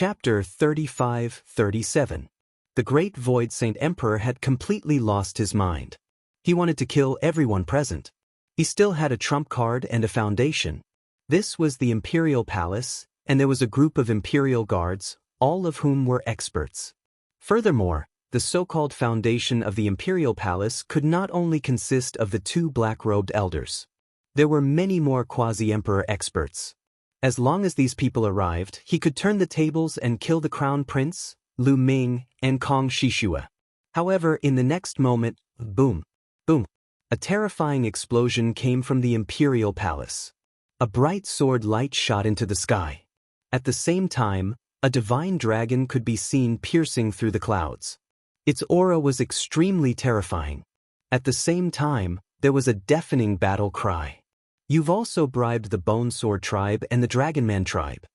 Chapter 35-37. The Great Void Saint Emperor had completely lost his mind. He wanted to kill everyone present. He still had a trump card and a foundation. This was the Imperial Palace, and there was a group of Imperial Guards, all of whom were experts. Furthermore, the so-called foundation of the Imperial Palace could not only consist of the two black-robed elders. There were many more quasi-emperor experts. As long as these people arrived, he could turn the tables and kill the Crown Prince, Lu Ming, and Kong Shishua. However, in the next moment, boom, boom, a terrifying explosion came from the Imperial Palace. A bright sword light shot into the sky. At the same time, a divine dragon could be seen piercing through the clouds. Its aura was extremely terrifying. At the same time, there was a deafening battle cry. You've also bribed the Bone Sword tribe and the Dragonman tribe.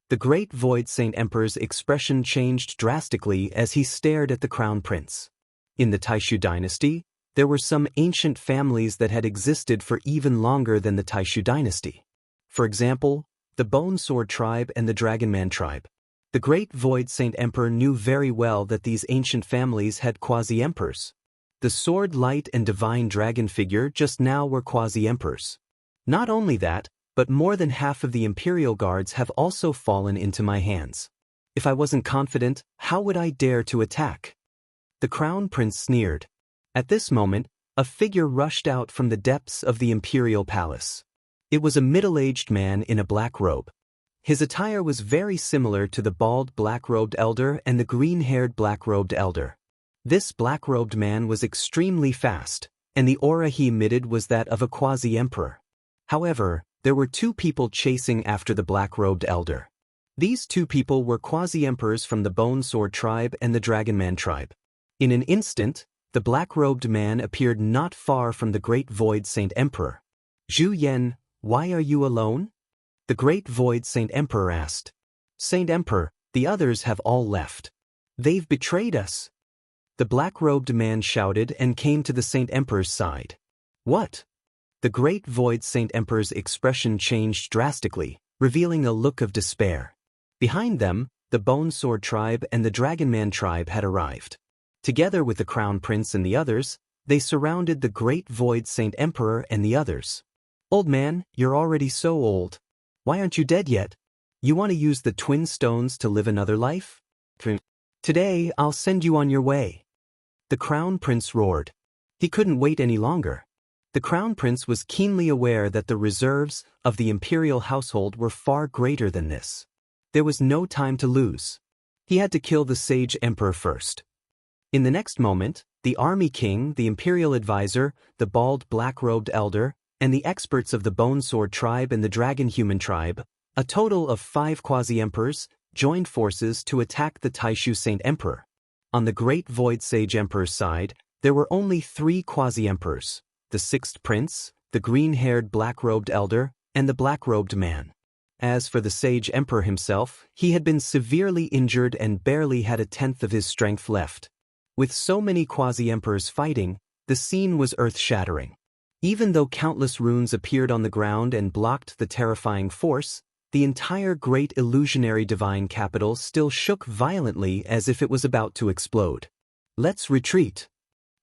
The Great Void Saint Emperor's expression changed drastically as he stared at the Crown Prince. In the Taishu dynasty, there were some ancient families that had existed for even longer than the Taishu dynasty. For example, the Bone Sword tribe and the Dragonman tribe. The Great Void Saint Emperor knew very well that these ancient families had quasi-emperors. The Sword Light and Divine Dragon figure just now were quasi-emperors. Not only that, but more than half of the Imperial Guards have also fallen into my hands. If I wasn't confident, how would I dare to attack? The Crown Prince sneered. At this moment, a figure rushed out from the depths of the Imperial Palace. It was a middle-aged man in a black robe. His attire was very similar to the bald black-robed elder and the green-haired black-robed elder. This black-robed man was extremely fast, and the aura he emitted was that of a quasi-emperor. However, there were two people chasing after the black-robed elder. These two people were quasi-emperors from the Bone Sword tribe and the Dragonman tribe. In an instant, the black-robed man appeared not far from the Great Void Saint Emperor. Zhu Yan, why are you alone? The Great Void Saint Emperor asked. Saint Emperor, the others have all left. They've betrayed us. The black-robed man shouted and came to the Saint Emperor's side. What? The Great Void Saint Emperor's expression changed drastically, revealing a look of despair. Behind them, the Bone Sword tribe and the Dragonman tribe had arrived. Together with the Crown Prince and the others, they surrounded the Great Void Saint Emperor and the others. Old man, you're already so old. Why aren't you dead yet? You want to use the twin stones to live another life? Today, I'll send you on your way. The Crown Prince roared. He couldn't wait any longer. The Crown Prince was keenly aware that the reserves of the imperial household were far greater than this. There was no time to lose. He had to kill the Sage Emperor first. In the next moment, the Army King, the Imperial Advisor, the bald black-robed elder, and the experts of the Bone Sword tribe and the Dragon Human tribe, a total of 5 quasi-emperors, joined forces to attack the Taishu Saint Emperor. On the Great Void Sage Emperor's side, there were only 3 quasi-emperors. The Sixth Prince, the green-haired black-robed elder, and the black-robed man. As for the Sage Emperor himself, he had been severely injured and barely had a tenth of his strength left. With so many quasi-emperors fighting, the scene was earth-shattering. Even though countless runes appeared on the ground and blocked the terrifying force, the entire great illusionary divine capital still shook violently as if it was about to explode. Let's retreat.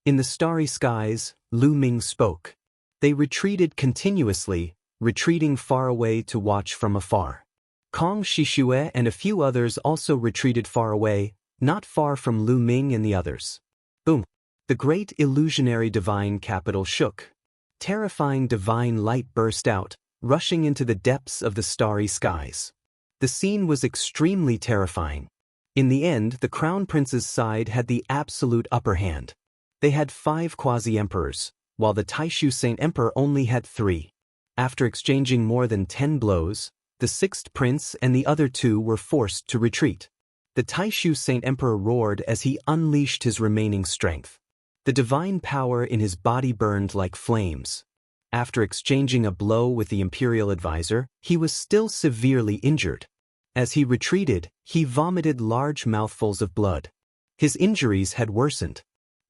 In the starry skies, Lu Ming spoke. They retreated continuously, retreating far away to watch from afar. Kong Shishue and a few others also retreated far away, not far from Lu Ming and the others. Boom! The great illusionary divine capital shook. Terrifying divine light burst out, rushing into the depths of the starry skies. The scene was extremely terrifying. In the end, the Crown Prince's side had the absolute upper hand. They had 5 quasi-emperors, while the Taishu Saint Emperor only had 3. After exchanging more than 10 blows, the Sixth Prince and the other 2 were forced to retreat. The Taishu Saint Emperor roared as he unleashed his remaining strength. The divine power in his body burned like flames. After exchanging a blow with the Imperial Advisor, he was still severely injured. As he retreated, he vomited large mouthfuls of blood. His injuries had worsened.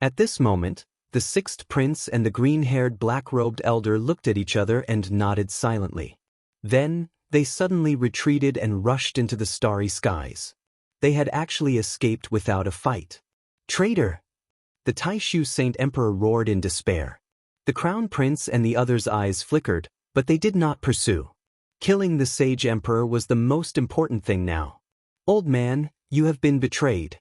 At this moment, the Sixth Prince and the green-haired black-robed elder looked at each other and nodded silently. Then, they suddenly retreated and rushed into the starry skies. They had actually escaped without a fight. Traitor! The Taishu Saint Emperor roared in despair. The Crown Prince and the others' eyes flickered, but they did not pursue. Killing the Sage Emperor was the most important thing now. Old man, you have been betrayed.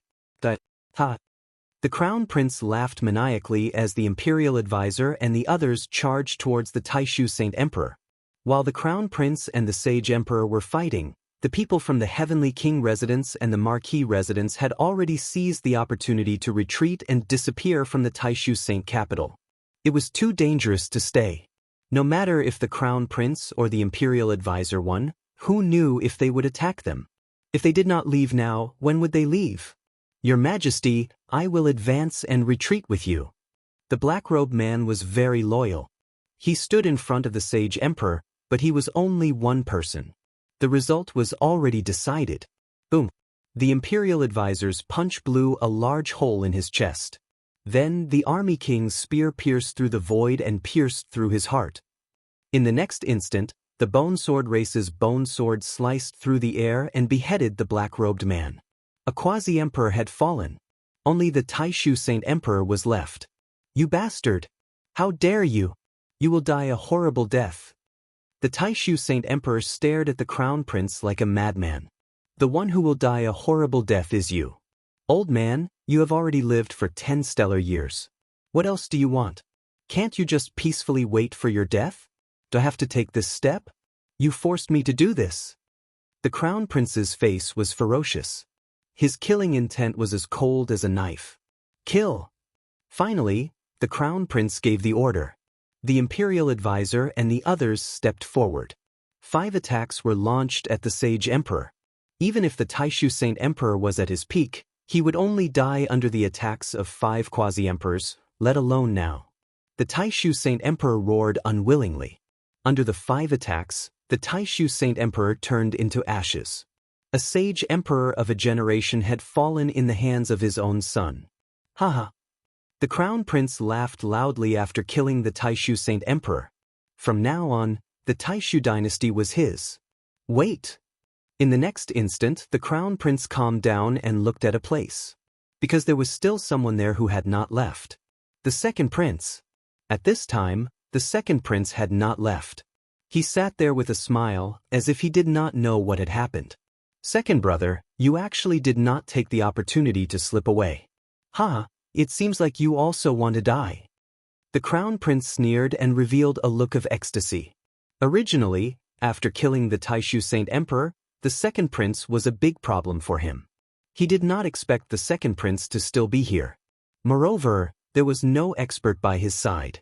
The Crown Prince laughed maniacally as the Imperial Advisor and the others charged towards the Taishu Saint Emperor. While the Crown Prince and the Sage Emperor were fighting, the people from the Heavenly King residence and the Marquis residence had already seized the opportunity to retreat and disappear from the Taishu Saint capital. It was too dangerous to stay. No matter if the Crown Prince or the Imperial Advisor won, who knew if they would attack them? If they did not leave now, when would they leave? Your Majesty, I will advance and retreat with you. The black-robed man was very loyal. He stood in front of the Sage Emperor, but he was only one person. The result was already decided. Boom! The Imperial Advisor's punch blew a large hole in his chest. Then the Army King's spear pierced through the void and pierced through his heart. In the next instant, the Bone Sword Race's bone sword sliced through the air and beheaded the black-robed man. A quasi-emperor had fallen. Only the Taishu Saint Emperor was left. You bastard! How dare you! You will die a horrible death. The Taishu Saint Emperor stared at the Crown Prince like a madman. The one who will die a horrible death is you. Old man, you have already lived for 10 stellar years. What else do you want? Can't you just peacefully wait for your death? Do I have to take this step? You forced me to do this. The Crown Prince's face was ferocious. His killing intent was as cold as a knife. Kill! Finally, the Crown Prince gave the order. The Imperial Advisor and the others stepped forward. 5 attacks were launched at the Sage Emperor. Even if the Taishu Saint Emperor was at his peak, he would only die under the attacks of 5 quasi-emperors, let alone now. The Taishu Saint Emperor roared unwillingly. Under the 5 attacks, the Taishu Saint Emperor turned into ashes. A Sage Emperor of a generation had fallen in the hands of his own son. Haha! The Crown Prince laughed loudly after killing the Taishu Saint Emperor. From now on, the Taishu dynasty was his. Wait! In the next instant, the Crown Prince calmed down and looked at a place. Because there was still someone there who had not left. The second prince. At this time, the second prince had not left. He sat there with a smile, as if he did not know what had happened. Second brother, you actually did not take the opportunity to slip away. Ha! It seems like you also want to die. The Crown Prince sneered and revealed a look of ecstasy. Originally, after killing the Taishu Saint Emperor, the second prince was a big problem for him. He did not expect the second prince to still be here. Moreover, there was no expert by his side.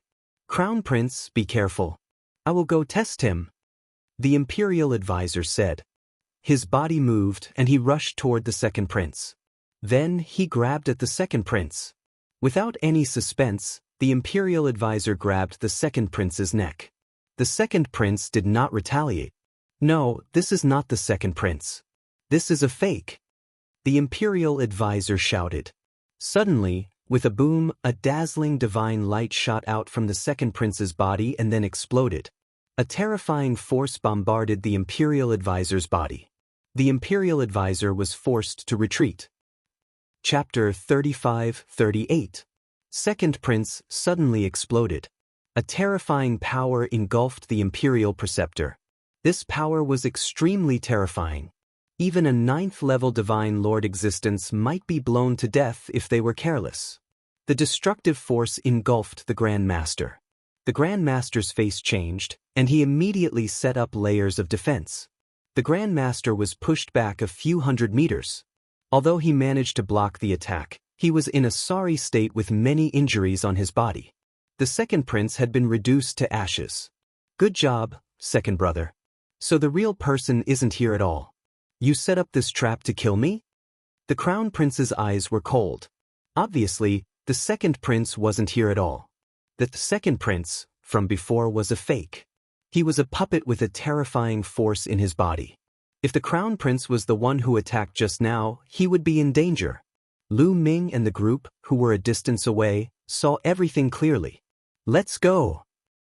Crown Prince, be careful. I will go test him. The Imperial Advisor said. His body moved and he rushed toward the second prince. Then he grabbed at the second prince. Without any suspense, the Imperial Advisor grabbed the second prince's neck. The second prince did not retaliate. No, this is not the second prince. This is a fake. The Imperial Advisor shouted. Suddenly, with a boom, a dazzling divine light shot out from the second prince's body and then exploded. A terrifying force bombarded the Imperial Advisor's body. The Imperial Advisor was forced to retreat. Chapter 35-38. Second Prince suddenly exploded. A terrifying power engulfed the Imperial Preceptor. This power was extremely terrifying. Even a 9th-level Divine Lord existence might be blown to death if they were careless. The destructive force engulfed the Grand Master. The Grand Master's face changed, and he immediately set up layers of defense. The Grand Master was pushed back a few hundred meters. Although he managed to block the attack, he was in a sorry state with many injuries on his body. The second prince had been reduced to ashes. Good job, second brother. So the real person isn't here at all. You set up this trap to kill me? The Crown Prince's eyes were cold. Obviously, the second prince wasn't here at all. The second prince, from before, was a fake. He was a puppet with a terrifying force in his body. If the Crown Prince was the one who attacked just now, he would be in danger. Lu Ming and the group, who were a distance away, saw everything clearly. Let's go,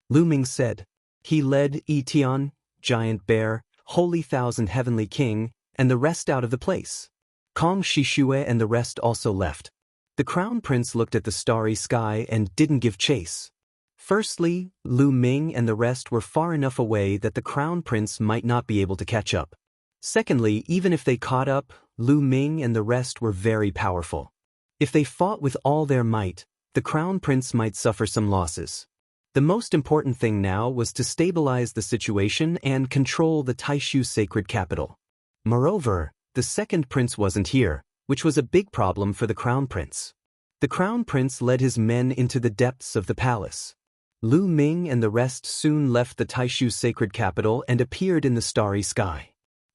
Lu Ming said. He led Etian, Giant Bear, Holy Thousand Heavenly King, and the rest out of the place. Kong Shishue and the rest also left. The crown prince looked at the starry sky and didn't give chase. Firstly, Lu Ming and the rest were far enough away that the crown prince might not be able to catch up. Secondly, even if they caught up, Lu Ming and the rest were very powerful. If they fought with all their might, the crown prince might suffer some losses. The most important thing now was to stabilize the situation and control the Taishu sacred capital. Moreover, the second prince wasn't here, which was a big problem for the crown prince. The crown prince led his men into the depths of the palace. Lu Ming and the rest soon left the Taishu sacred capital and appeared in the starry sky.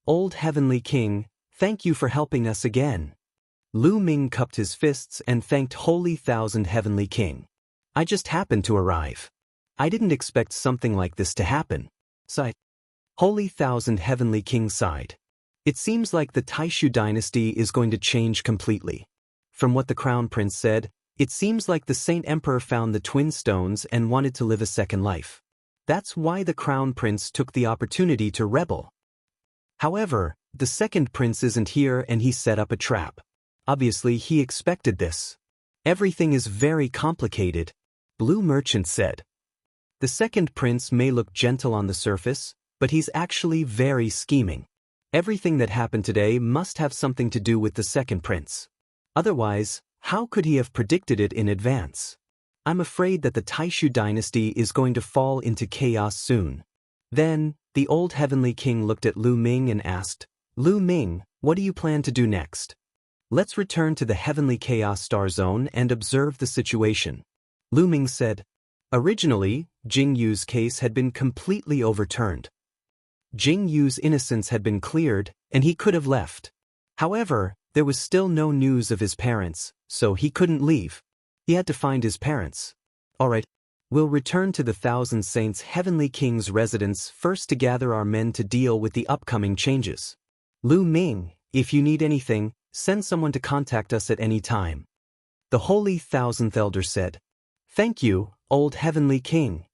Old Heavenly King, thank you for helping us again. Lu Ming cupped his fists and thanked Holy Thousand Heavenly King. I just happened to arrive. I didn't expect something like this to happen. Sighed. Holy Thousand Heavenly King sighed. It seems like the Taishu dynasty is going to change completely. From what the crown prince said, it seems like the Saint Emperor found the twin stones and wanted to live a second life. That's why the crown prince took the opportunity to rebel. However, the second prince isn't here and he set up a trap. Obviously, he expected this. Everything is very complicated, Blue Merchant said. The second prince may look gentle on the surface, but he's actually very scheming. Everything that happened today must have something to do with the second prince. Otherwise, how could he have predicted it in advance? I'm afraid that the Taishu dynasty is going to fall into chaos soon. Then, the old heavenly king looked at Lu Ming and asked, Lu Ming, what do you plan to do next? Let's return to the heavenly chaos star zone and observe the situation. Lu Ming said. Originally, Jianghu's case had been completely overturned. Jianghu's innocence had been cleared, and he could have left. However, there was still no news of his parents, so he couldn't leave. He had to find his parents. Alright, we'll return to the Thousand Saints Heavenly King's residence first to gather our men to deal with the upcoming changes. Lu Ming, if you need anything, send someone to contact us at any time. The Holy Thousandth Elder said. Thank you, Old Heavenly King.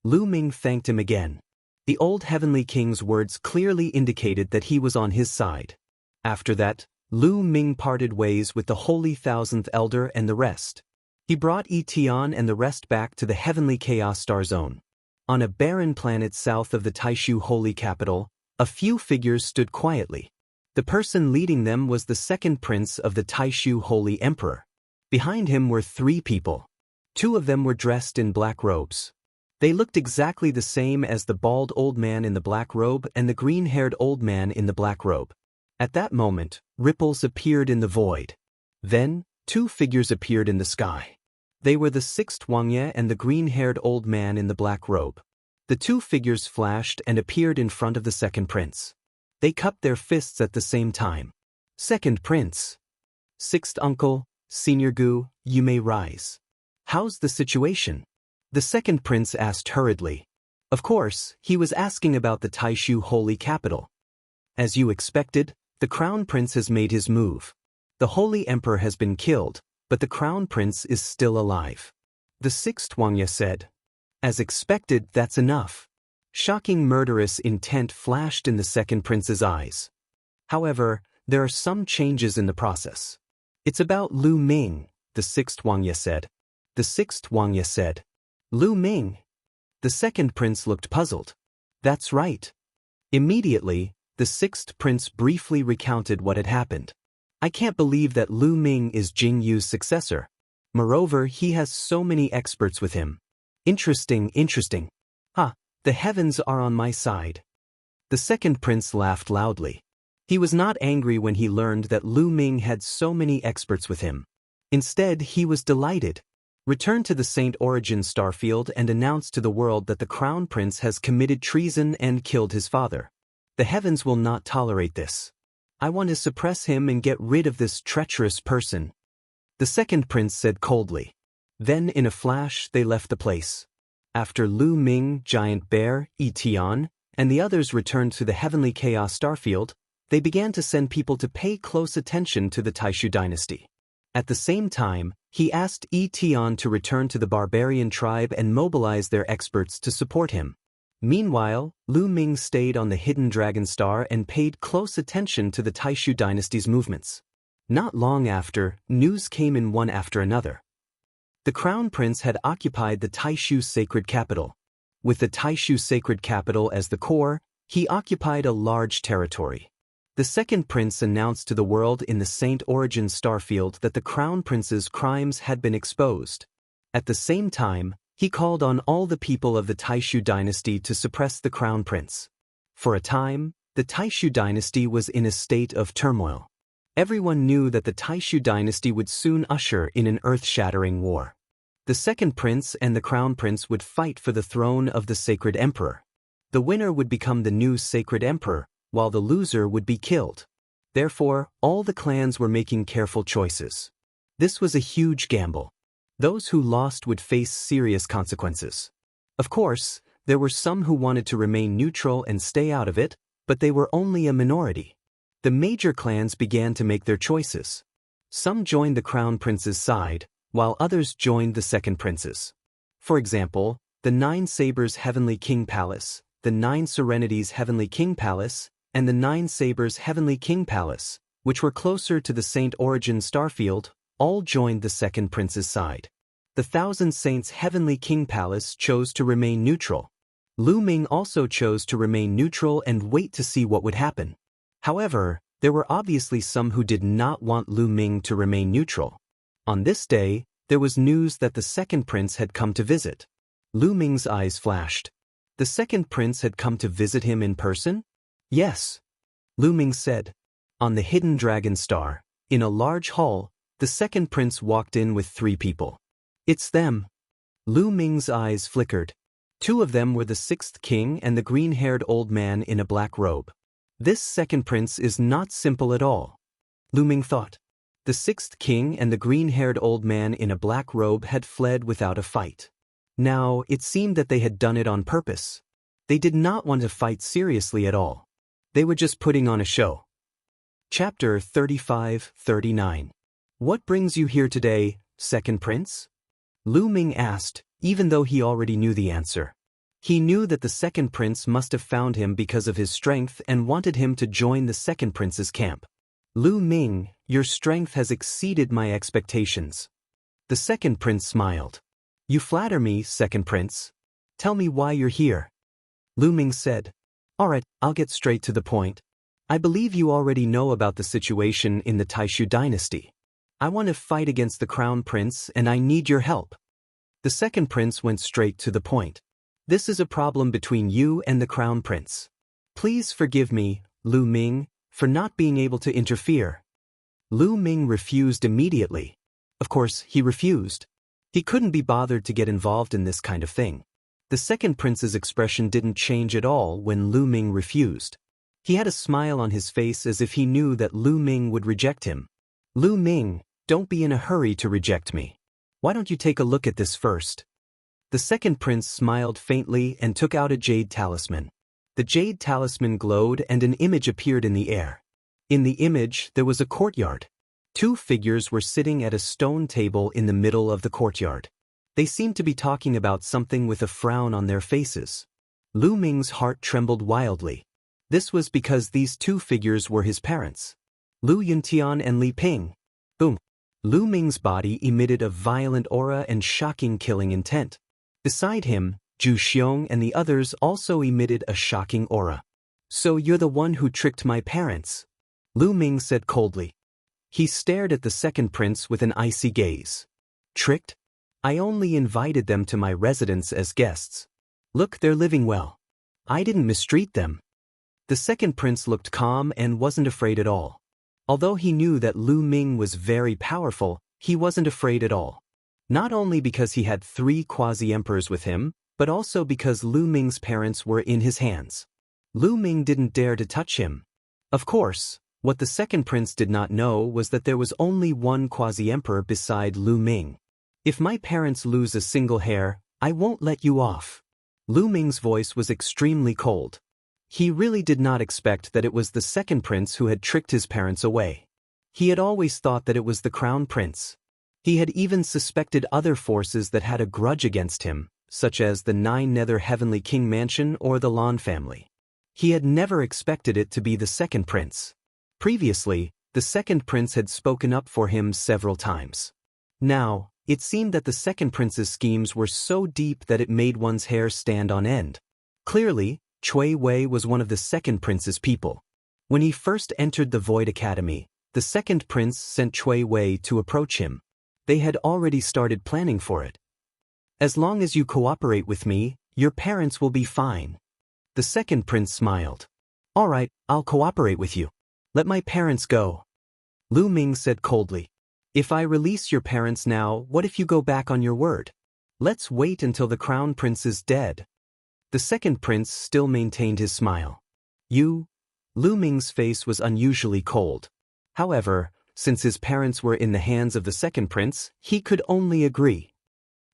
Lu Ming thanked him again. The Old Heavenly King's words clearly indicated that he was on his side. After that, Lu Ming parted ways with the Holy Thousandth Elder and the rest. He brought Tian and the rest back to the Heavenly Chaos Star Zone. On a barren planet south of the Taishu Holy Capital, a few figures stood quietly. The person leading them was the second prince of the Taishu Holy Emperor. Behind him were 3 people. 2 of them were dressed in black robes. They looked exactly the same as the bald old man in the black robe and the green-haired old man in the black robe. At that moment, ripples appeared in the void. Then, 2 figures appeared in the sky. They were the 6th Wuxia and the green-haired old man in the black robe. The 2 figures flashed and appeared in front of the second prince. They cupped their fists at the same time. Second prince. 6th uncle, Senior Gu, you may rise. How's the situation? The second prince asked hurriedly. Of course, he was asking about the Taishu Holy Capital. As you expected, the crown prince has made his move. The Holy Emperor has been killed, but the crown prince is still alive. The 6th Wuxia said. As expected, that's enough. Shocking murderous intent flashed in the second prince's eyes. However, there are some changes in the process. It's about Lu Ming, the 6th Wuxia said. The 6th Wuxia said. Lu Ming. The second prince looked puzzled. That's right. Immediately, the 6th prince briefly recounted what had happened. I can't believe that Lu Ming is Jianghu's successor. Moreover, he has so many experts with him. Interesting. The heavens are on my side. The second prince laughed loudly. He was not angry when he learned that Lu Ming had so many experts with him. Instead, he was delighted. Return to the Saint Origin starfield and announce to the world that the crown prince has committed treason and killed his father. The heavens will not tolerate this. I want to suppress him and get rid of this treacherous person. The second prince said coldly. Then in a flash they left the place. After Lu Ming, Giant Bear, Tian, and the others returned to the Heavenly Chaos starfield, they began to send people to pay close attention to the Taishu dynasty. At the same time, he asked Tian to return to the barbarian tribe and mobilize their experts to support him. Meanwhile, Lu Ming stayed on the hidden dragon star and paid close attention to the Taishu dynasty's movements. Not long after, news came in one after another. The crown prince had occupied the Taishu sacred capital. With the Taishu sacred capital as the core, he occupied a large territory. The second prince announced to the world in the Saint Origin starfield that the crown prince's crimes had been exposed. At the same time, he called on all the people of the Taishu dynasty to suppress the crown prince. For a time, the Taishu dynasty was in a state of turmoil. Everyone knew that the Taishu dynasty would soon usher in an earth-shattering war. The second prince and the crown prince would fight for the throne of the sacred emperor. The winner would become the new sacred emperor, while the loser would be killed. Therefore, all the clans were making careful choices. This was a huge gamble. Those who lost would face serious consequences. Of course, there were some who wanted to remain neutral and stay out of it, but they were only a minority. The major clans began to make their choices. Some joined the crown prince's side, while others joined the second prince's. For example, the Nine Sabers Heavenly King Palace, the Nine Serenities Heavenly King Palace, and the Nine Sabers Heavenly King Palace, which were closer to the Saint Origin starfield, all joined the second prince's side. The Thousand Saints Heavenly King Palace chose to remain neutral. Lu Ming also chose to remain neutral and wait to see what would happen. However, there were obviously some who did not want Lu Ming to remain neutral. On this day, there was news that the second prince had come to visit. Lu Ming's eyes flashed. The second prince had come to visit him in person? Yes. Lu Ming said. On the hidden dragon star, in a large hall, the second prince walked in with 3 people. It's them. Lu Ming's eyes flickered. 2 of them were the 6th king and the green-haired old man in a black robe. This second prince is not simple at all. Lu Ming thought. The 6th king and the green-haired old man in a black robe had fled without a fight. Now, it seemed that they had done it on purpose. They did not want to fight seriously at all. They were just putting on a show. Chapter 35-39. What brings you here today, second prince? Lu Ming asked, even though he already knew the answer. He knew that the second prince must have found him because of his strength and wanted him to join the second prince's camp. Lu Ming, your strength has exceeded my expectations. The second prince smiled. You flatter me, second prince. Tell me why you're here. Lu Ming said. Alright, I'll get straight to the point. I believe you already know about the situation in the Taishu dynasty. I want to fight against the crown prince and I need your help. The second prince went straight to the point. This is a problem between you and the crown prince. Please forgive me, Lu Ming, for not being able to interfere. Lu Ming refused immediately. Of course, he refused. He couldn't be bothered to get involved in this kind of thing. The second prince's expression didn't change at all when Lu Ming refused. He had a smile on his face as if he knew that Lu Ming would reject him. Lu Ming, don't be in a hurry to reject me. Why don't you take a look at this first? The second prince smiled faintly and took out a jade talisman. The jade talisman glowed and an image appeared in the air. In the image, there was a courtyard. 2 figures were sitting at a stone table in the middle of the courtyard. They seemed to be talking about something with a frown on their faces. Lu Ming's heart trembled wildly. This was because these 2 figures were his parents. Lu Yuntian and Li Ping. Boom. Lu Ming's body emitted a violent aura and shocking killing intent. Beside him, Zhu Xiong and the others also emitted a shocking aura. So you're the one who tricked my parents? Lu Ming said coldly. He stared at the second prince with an icy gaze. Tricked? I only invited them to my residence as guests. Look, they're living well. I didn't mistreat them. The second prince looked calm and wasn't afraid at all. Although he knew that Lu Ming was very powerful, he wasn't afraid at all. Not only because he had 3 quasi-emperors with him, but also because Lu Ming's parents were in his hands. Lu Ming didn't dare to touch him. Of course, what the second prince did not know was that there was only one quasi-emperor beside Lu Ming. If my parents lose a single hair, I won't let you off. Lu Ming's voice was extremely cold. He really did not expect that it was the second prince who had tricked his parents away. He had always thought that it was the crown prince. He had even suspected other forces that had a grudge against him, such as the 9 Nether Heavenly King Mansion or the Lan family. He had never expected it to be the second prince. Previously, The second prince had spoken up for him several times. Now, it seemed that the second prince's schemes were so deep that it made one's hair stand on end. Clearly, Cui Wei was one of the second prince's people. When he first entered the Void Academy, the second prince sent Cui Wei to approach him. They had already started planning for it. As long as you cooperate with me, your parents will be fine. The second prince smiled. All right, I'll cooperate with you. Let my parents go. Lu Ming said coldly. If I release your parents now, what if you go back on your word? Let's wait until the crown prince is dead. The second prince still maintained his smile. You? Lu Ming's face was unusually cold. However, since his parents were in the hands of the second prince, he could only agree.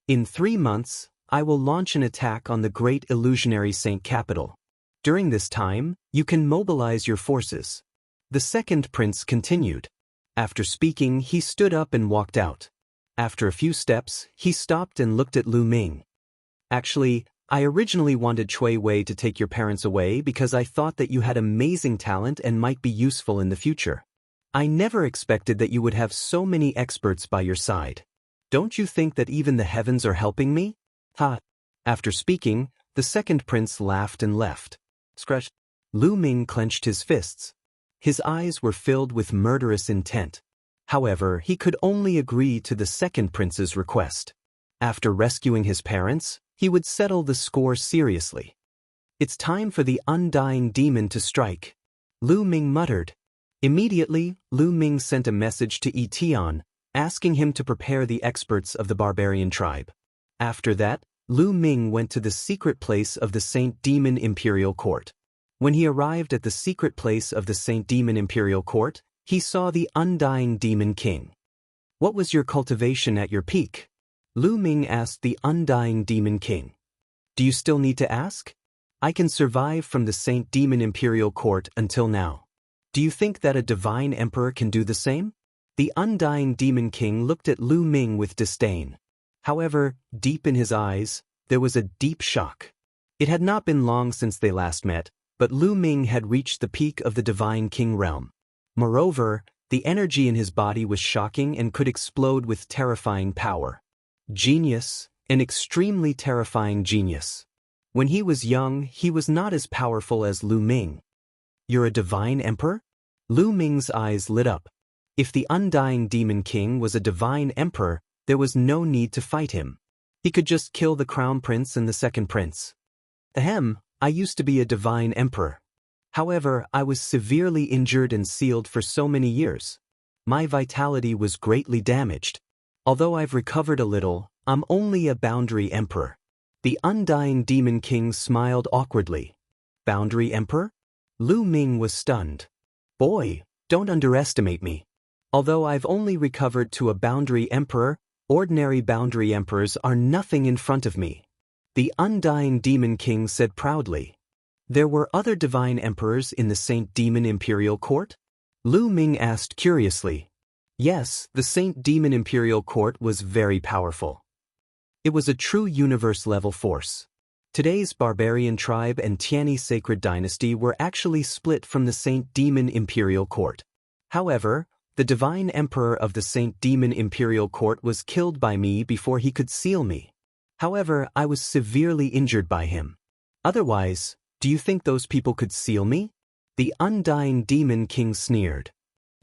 In 3 months, I will launch an attack on the great illusionary Saint capital. During this time, you can mobilize your forces. The second prince continued. After speaking, he stood up and walked out. After a few steps, he stopped and looked at Lu Ming. Actually, I originally wanted Cui Wei to take your parents away because I thought that you had amazing talent and might be useful in the future. I never expected that you would have so many experts by your side. Don't you think that even the heavens are helping me? Ha! After speaking, the second prince laughed and left. Scratch. Lu Ming clenched his fists. His eyes were filled with murderous intent. However, he could only agree to the second prince's request. After rescuing his parents, he would settle the score seriously. It's time for the undying demon to strike. Lu Ming muttered. Immediately, Lu Ming sent a message to Yi Tian, asking him to prepare the experts of the barbarian tribe. After that, Lu Ming went to the secret place of the Saint Demon Imperial Court. When he arrived at the secret place of the Saint Demon Imperial Court, he saw the undying Demon King. What was your cultivation at your peak? Lu Ming asked the undying Demon King. Do you still need to ask? I can survive from the Saint Demon Imperial Court until now. Do you think that a divine emperor can do the same? The undying Demon King looked at Lu Ming with disdain. However, deep in his eyes, there was a deep shock. It had not been long since they last met, but Lu Ming had reached the peak of the Divine King realm. Moreover, the energy in his body was shocking and could explode with terrifying power. Genius, an extremely terrifying genius. When he was young, he was not as powerful as Lu Ming. You're a divine emperor? Lu Ming's eyes lit up. If the undying Demon King was a divine emperor, there was no need to fight him. He could just kill the crown prince and the second prince. Ahem. I used to be a divine emperor. However, I was severely injured and sealed for so many years. My vitality was greatly damaged. Although I've recovered a little, I'm only a boundary emperor. The undying Demon King smiled awkwardly. Boundary emperor? Lu Ming was stunned. Boy, don't underestimate me. Although I've only recovered to a boundary emperor, ordinary boundary emperors are nothing in front of me. The undying Demon King said proudly. There were other divine emperors in the Saint Demon Imperial Court? Lu Ming asked curiously. Yes, the Saint Demon Imperial Court was very powerful. It was a true universe-level force. Today's barbarian tribe and Tianyi sacred dynasty were actually split from the Saint Demon Imperial Court. However, the divine emperor of the Saint Demon Imperial Court was killed by me before he could seal me. However, I was severely injured by him. Otherwise, do you think those people could seal me? The undying Demon King sneered.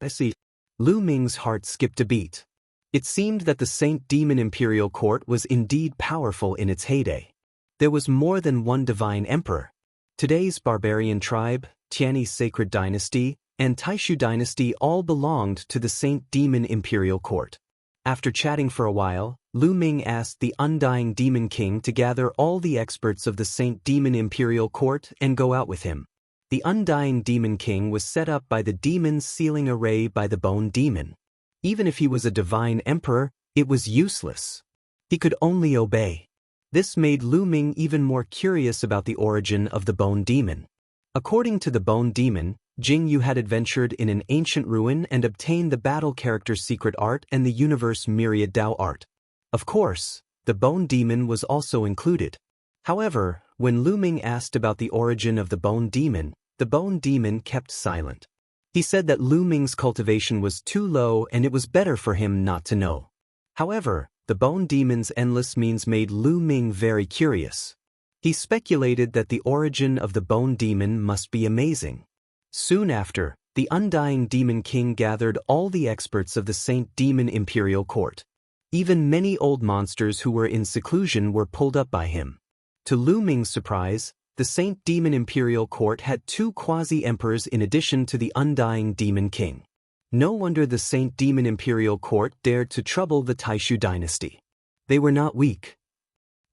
I see. Lu Ming's heart skipped a beat. It seemed that the Saint Demon Imperial Court was indeed powerful in its heyday. There was more than one divine emperor. Today's barbarian tribe, Tianyi sacred dynasty, and Taishu dynasty all belonged to the Saint Demon Imperial Court. After chatting for a while, Lu Ming asked the undying Demon King to gather all the experts of the Saint Demon Imperial Court and go out with him. The undying Demon King was set up by the demon's sealing array by the Bone Demon. Even if he was a divine emperor, it was useless. He could only obey. This made Lu Ming even more curious about the origin of the Bone Demon. According to the Bone Demon, Jianghu had adventured in an ancient ruin and obtained the battle character secret art and the universe myriad Dao art. Of course, the Bone Demon was also included. However, when Lu Ming asked about the origin of the Bone Demon kept silent. He said that Lu Ming's cultivation was too low and it was better for him not to know. However, the Bone Demon's endless means made Lu Ming very curious. He speculated that the origin of the Bone Demon must be amazing. Soon after, the Undying Demon King gathered all the experts of the Saint Demon Imperial Court. Even many old monsters who were in seclusion were pulled up by him. To Lu Ming's surprise, the Saint Demon Imperial Court had 2 quasi-emperors in addition to the Undying Demon King. No wonder the Saint Demon Imperial Court dared to trouble the Taishu dynasty. They were not weak.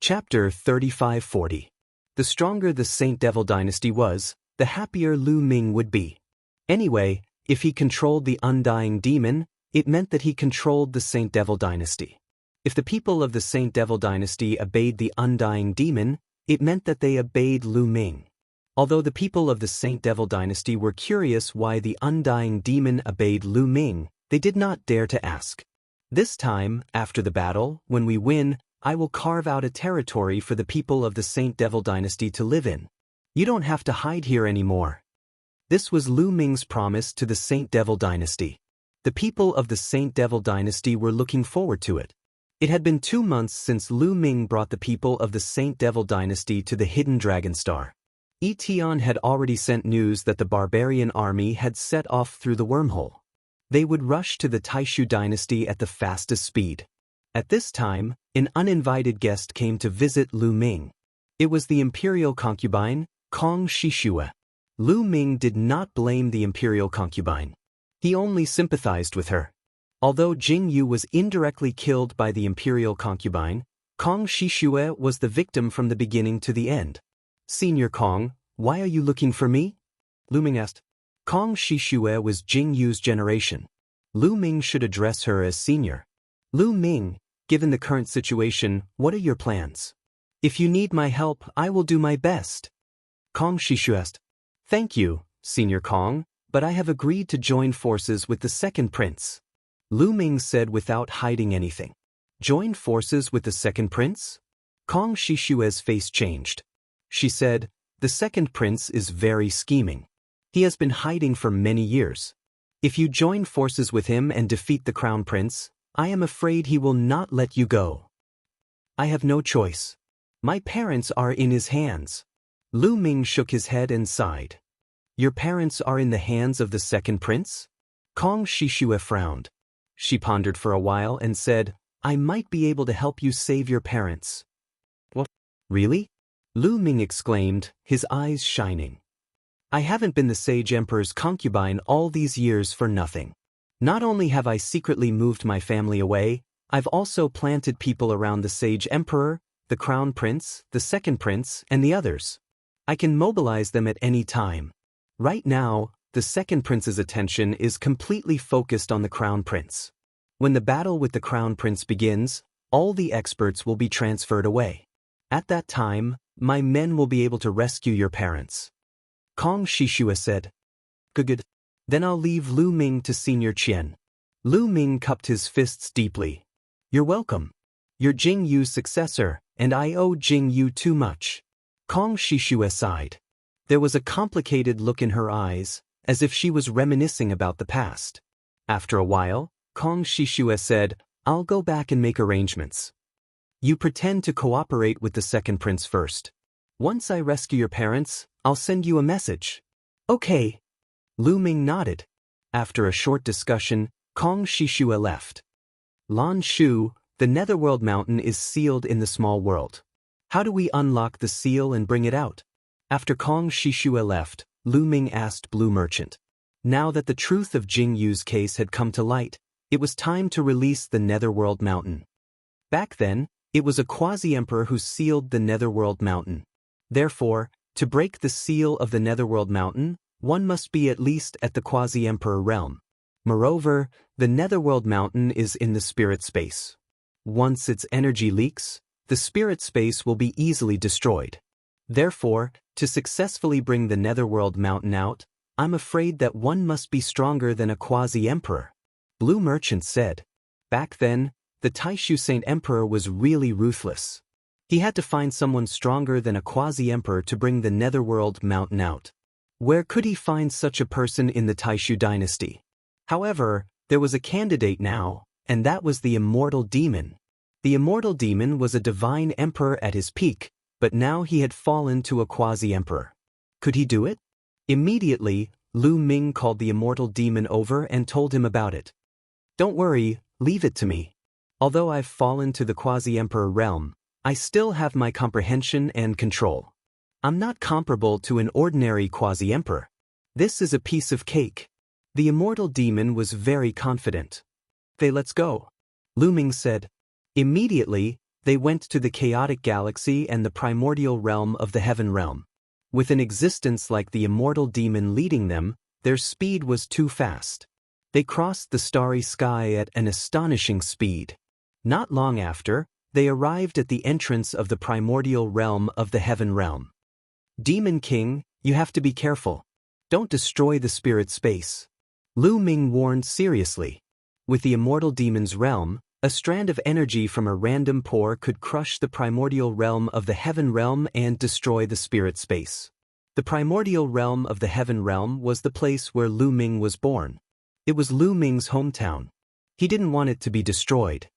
Chapter 3540. The stronger the Saint Devil dynasty was, the happier Lu Ming would be. Anyway, if he controlled the Undying Demon, it meant that he controlled the Saint Devil dynasty. If the people of the Saint Devil dynasty obeyed the Undying Demon, it meant that they obeyed Lu Ming. Although the people of the Saint Devil dynasty were curious why the Undying Demon obeyed Lu Ming, they did not dare to ask. This time, after the battle, when we win, I will carve out a territory for the people of the Saint Devil dynasty to live in. You don't have to hide here anymore. This was Lu Ming's promise to the Saint Devil dynasty. The people of the Saint Devil dynasty were looking forward to it. It had been 2 months since Lu Ming brought the people of the Saint Devil dynasty to the Hidden Dragon Star. Tian had already sent news that the barbarian army had set off through the wormhole. They would rush to the Taishu dynasty at the fastest speed. At this time, an uninvited guest came to visit Lu Ming. It was the imperial concubine, Kong Shishue. Lu Ming did not blame the imperial concubine. He only sympathized with her. Although Jianghu was indirectly killed by the imperial concubine, Kong Shishue was the victim from the beginning to the end. Senior Kong, why are you looking for me? Lu Ming asked. Kong Shishue was Jianghu's generation. Lu Ming should address her as senior. Lu Ming, given the current situation, what are your plans? If you need my help, I will do my best. Kong Shishue asked. Thank you, Senior Kong, but I have agreed to join forces with the second prince. Lu Ming said without hiding anything. Join forces with the second prince? Kong Shishue's face changed. She said, the second prince is very scheming. He has been hiding for many years. If you join forces with him and defeat the crown prince, I am afraid he will not let you go. I have no choice. My parents are in his hands. Lu Ming shook his head and sighed. Your parents are in the hands of the second prince? Kong Shishue frowned. She pondered for a while and said, I might be able to help you save your parents. What? Really? Lu Ming exclaimed, his eyes shining. I haven't been the Sage Emperor's concubine all these years for nothing. Not only have I secretly moved my family away, I've also planted people around the Sage Emperor, the Crown Prince, the Second Prince, and the others. I can mobilize them at any time. Right now, the Second Prince's attention is completely focused on the Crown Prince. When the battle with the Crown Prince begins, all the experts will be transferred away. At that time, my men will be able to rescue your parents. Kong Shishue said. Good. Then I'll leave Lu Ming to Senior Qian. Lu Ming cupped his fists deeply. You're welcome. You're Jianghu's successor, and I owe Jianghu too much. Kong Shishue sighed. There was a complicated look in her eyes, as if she was reminiscing about the past. After a while, Kong Shishue said, I'll go back and make arrangements. You pretend to cooperate with the second prince first. Once I rescue your parents, I'll send you a message. Okay. Lu Ming nodded. After a short discussion, Kong Shishue left. Lan Shu, the Netherworld Mountain is sealed in the small world. How do we unlock the seal and bring it out? After Kong Shishue left, Lu Ming asked Blue Merchant. Now that the truth of Jianghu's case had come to light, it was time to release the Netherworld Mountain. Back then, it was a quasi-emperor who sealed the Netherworld Mountain. Therefore, to break the seal of the Netherworld Mountain, one must be at least at the quasi-emperor realm. Moreover, the Netherworld Mountain is in the spirit space. Once its energy leaks, the spirit space will be easily destroyed. Therefore, to successfully bring the Netherworld Mountain out, I'm afraid that one must be stronger than a quasi-emperor. Blue Merchant said. Back then, the Taishu Saint Emperor was really ruthless. He had to find someone stronger than a quasi-emperor to bring the Netherworld Mountain out. Where could he find such a person in the Taishu dynasty? However, there was a candidate now, and that was the Immortal Demon. The Immortal Demon was a divine emperor at his peak, but now he had fallen to a quasi-emperor. Could he do it? Immediately, Lu Ming called the Immortal Demon over and told him about it. Don't worry, leave it to me. Although I've fallen to the quasi-emperor realm, I still have my comprehension and control. I'm not comparable to an ordinary quasi-emperor. This is a piece of cake. The Immortal Demon was very confident. Okay, let's go, Lu Ming said. Immediately, they went to the chaotic galaxy and the primordial realm of the heaven realm. With an existence like the Immortal Demon leading them, their speed was too fast. They crossed the starry sky at an astonishing speed. Not long after, they arrived at the entrance of the primordial realm of the heaven realm. Demon King, you have to be careful. Don't destroy the spirit space, Lu Ming warned seriously. With the Immortal Demon's realm, a strand of energy from a random pore could crush the primordial realm of the heaven realm and destroy the spirit space. The primordial realm of the heaven realm was the place where Lu Ming was born. It was Lu Ming's hometown. He didn't want it to be destroyed.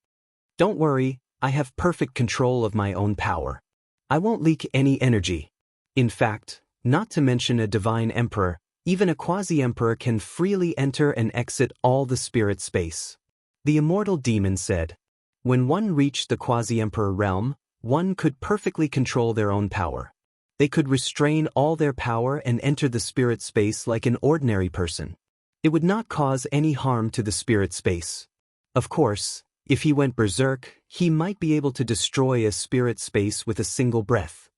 Don't worry, I have perfect control of my own power. I won't leak any energy. In fact, not to mention a divine emperor, even a quasi-emperor can freely enter and exit all the spirit space. The Immortal Demon said. When one reached the quasi-emperor realm, one could perfectly control their own power. They could restrain all their power and enter the spirit space like an ordinary person. It would not cause any harm to the spirit space. Of course, if he went berserk, he might be able to destroy a spirit space with a single breath.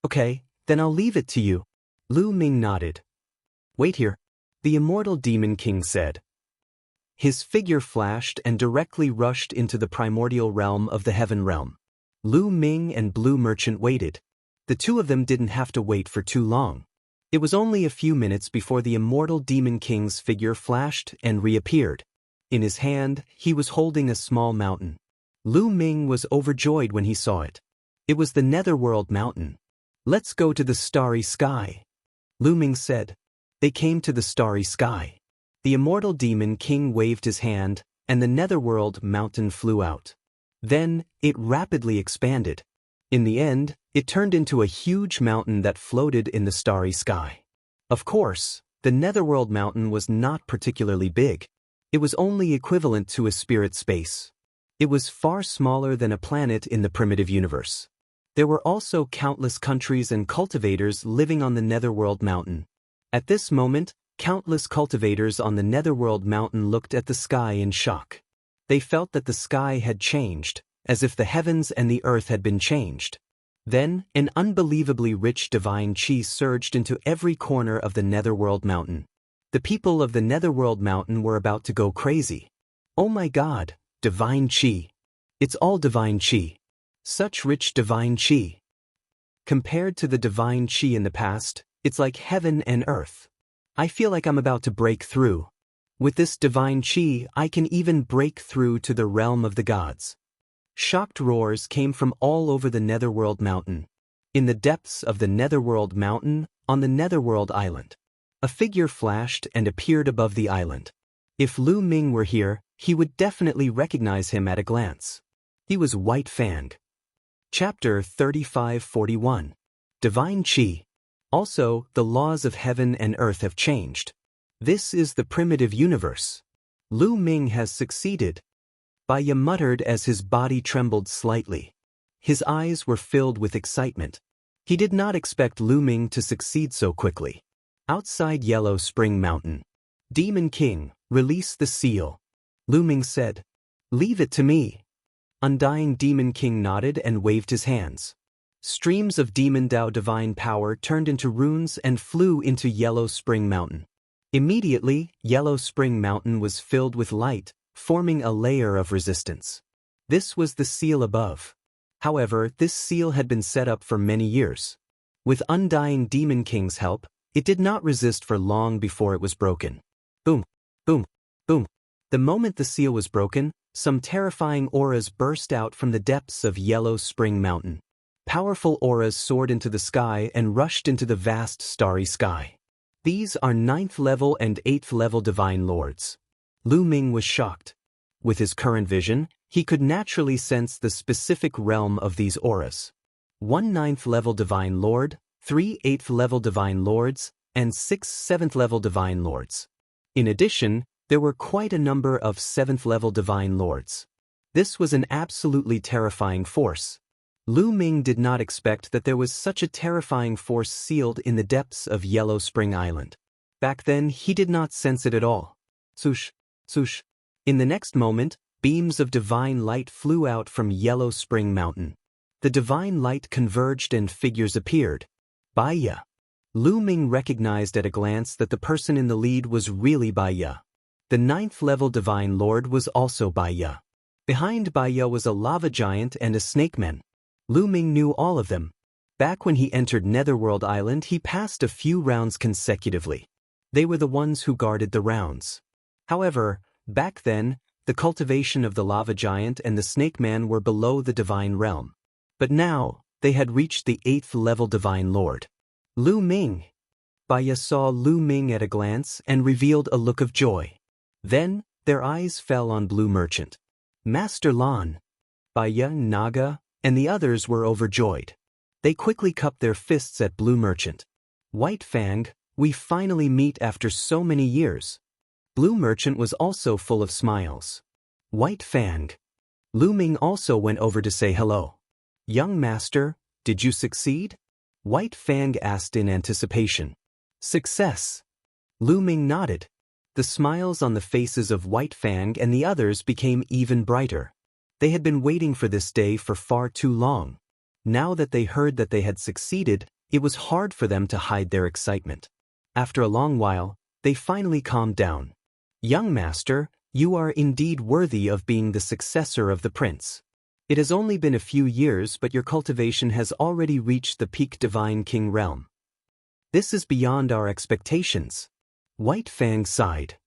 Okay, then I'll leave it to you. Lu Ming nodded. Wait here, the Immortal Demon King said. His figure flashed and directly rushed into the primordial realm of the heaven realm. Lu Ming and Blue Merchant waited. The two of them didn't have to wait for too long. It was only a few minutes before the Immortal Demon King's figure flashed and reappeared. In his hand, he was holding a small mountain. Lu Ming was overjoyed when he saw it. It was the Netherworld Mountain. Let's go to the starry sky, Lu Ming said. They came to the starry sky. The Immortal Demon King waved his hand, and the Netherworld Mountain flew out. Then, it rapidly expanded. In the end, it turned into a huge mountain that floated in the starry sky. Of course, the Netherworld Mountain was not particularly big. It was only equivalent to a spirit space. It was far smaller than a planet in the primitive universe. There were also countless countries and cultivators living on the Netherworld Mountain. At this moment, countless cultivators on the Netherworld Mountain looked at the sky in shock. They felt that the sky had changed, as if the heavens and the earth had been changed. Then, an unbelievably rich divine chi surged into every corner of the Netherworld Mountain. The people of the Netherworld Mountain were about to go crazy. Oh my God, divine chi. It's all divine chi. Such rich divine chi. Compared to the divine chi in the past, it's like heaven and earth. I feel like I'm about to break through. With this divine chi, I can even break through to the realm of the gods. Shocked roars came from all over the Netherworld Mountain. In the depths of the Netherworld Mountain, on the Netherworld Island, a figure flashed and appeared above the island. If Lu Ming were here, he would definitely recognize him at a glance. He was White Fang. Chapter 3541. Divine Chi. Also, the laws of heaven and earth have changed. This is the primitive universe. Lu Ming has succeeded. Baya muttered as his body trembled slightly. His eyes were filled with excitement. He did not expect Lu Ming to succeed so quickly. Outside Yellow Spring Mountain. Demon King, release the seal, Lu Ming said. Leave it to me. Undying Demon King nodded and waved his hands. Streams of Demon Dao divine power turned into runes and flew into Yellow Spring Mountain. Immediately, Yellow Spring Mountain was filled with light, forming a layer of resistance. This was the seal above. However, this seal had been set up for many years. With Undying Demon King's help, it did not resist for long before it was broken. Boom, boom, boom. The moment the seal was broken, some terrifying auras burst out from the depths of Yellow Spring Mountain. Powerful auras soared into the sky and rushed into the vast starry sky. These are 9th level and 8th level divine lords. Lu Ming was shocked. With his current vision, he could naturally sense the specific realm of these auras. 1 9th level divine lord, 3 8th level divine lords, and 6 7th level divine lords. In addition, there were quite a number of 7th level divine lords. This was an absolutely terrifying force. Lu Ming did not expect that there was such a terrifying force sealed in the depths of Yellow Spring Island. Back then, he did not sense it at all. Swoosh, swoosh. In the next moment, beams of divine light flew out from Yellow Spring Mountain. The divine light converged and figures appeared. Baiya. Lu Ming recognized at a glance that the person in the lead was really Baiya. The 9th level divine lord was also Baiya. Behind Baiya was a lava giant and a snake man. Lu Ming knew all of them. Back when he entered Netherworld Island, he passed a few rounds consecutively. They were the ones who guarded the rounds. However, back then, the cultivation of the lava giant and the snake man were below the divine realm. But now, they had reached the 8th level divine lord. Lu Ming. Baiya saw Lu Ming at a glance and revealed a look of joy. Then, their eyes fell on Blue Merchant. Master Lan. Baiya, Naga, and the others were overjoyed. They quickly cupped their fists at Blue Merchant. White Fang, we finally meet after so many years. Blue Merchant was also full of smiles. White Fang. Lu Ming also went over to say hello. Young master, did you succeed? White Fang asked in anticipation. Success. Lu Ming nodded. The smiles on the faces of White Fang and the others became even brighter. They had been waiting for this day for far too long. Now that they heard that they had succeeded, it was hard for them to hide their excitement. After a long while, they finally calmed down. Young master, you are indeed worthy of being the successor of the prince. It has only been a few years, but your cultivation has already reached the peak divine king realm. This is beyond our expectations. White Fang sighed.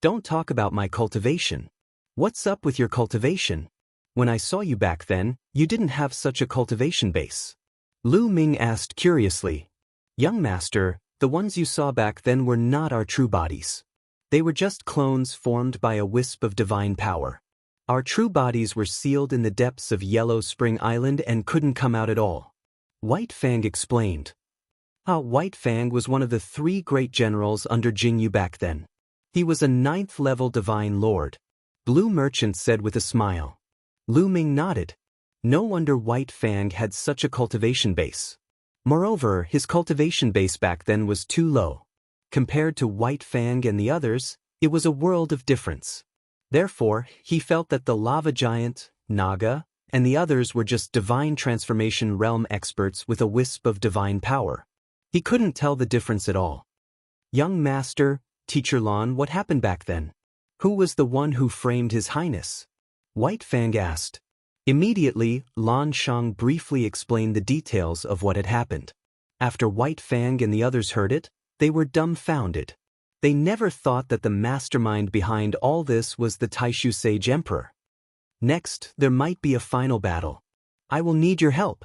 Don't talk about my cultivation. What's up with your cultivation? When I saw you back then, you didn't have such a cultivation base. Lu Ming asked curiously. Young master, the ones you saw back then were not our true bodies. They were just clones formed by a wisp of divine power. Our true bodies were sealed in the depths of Yellow Spring Island and couldn't come out at all. White Fang explained. White Fang was one of the 3 great generals under Jianghu back then. He was a 9th level divine lord. Blue Merchant said with a smile. Lu Ming nodded. No wonder White Fang had such a cultivation base. Moreover, his cultivation base back then was too low. Compared to White Fang and the others, it was a world of difference. Therefore, he felt that the lava giant, Naga, and the others were just divine transformation realm experts with a wisp of divine power. He couldn't tell the difference at all. Young master, Teacher Lan, what happened back then? Who was the one who framed His Highness? White Fang asked. Immediately, Lan Shang briefly explained the details of what had happened. After White Fang and the others heard it, they were dumbfounded. They never thought that the mastermind behind all this was the Taishu Sage Emperor. Next, there might be a final battle. I will need your help.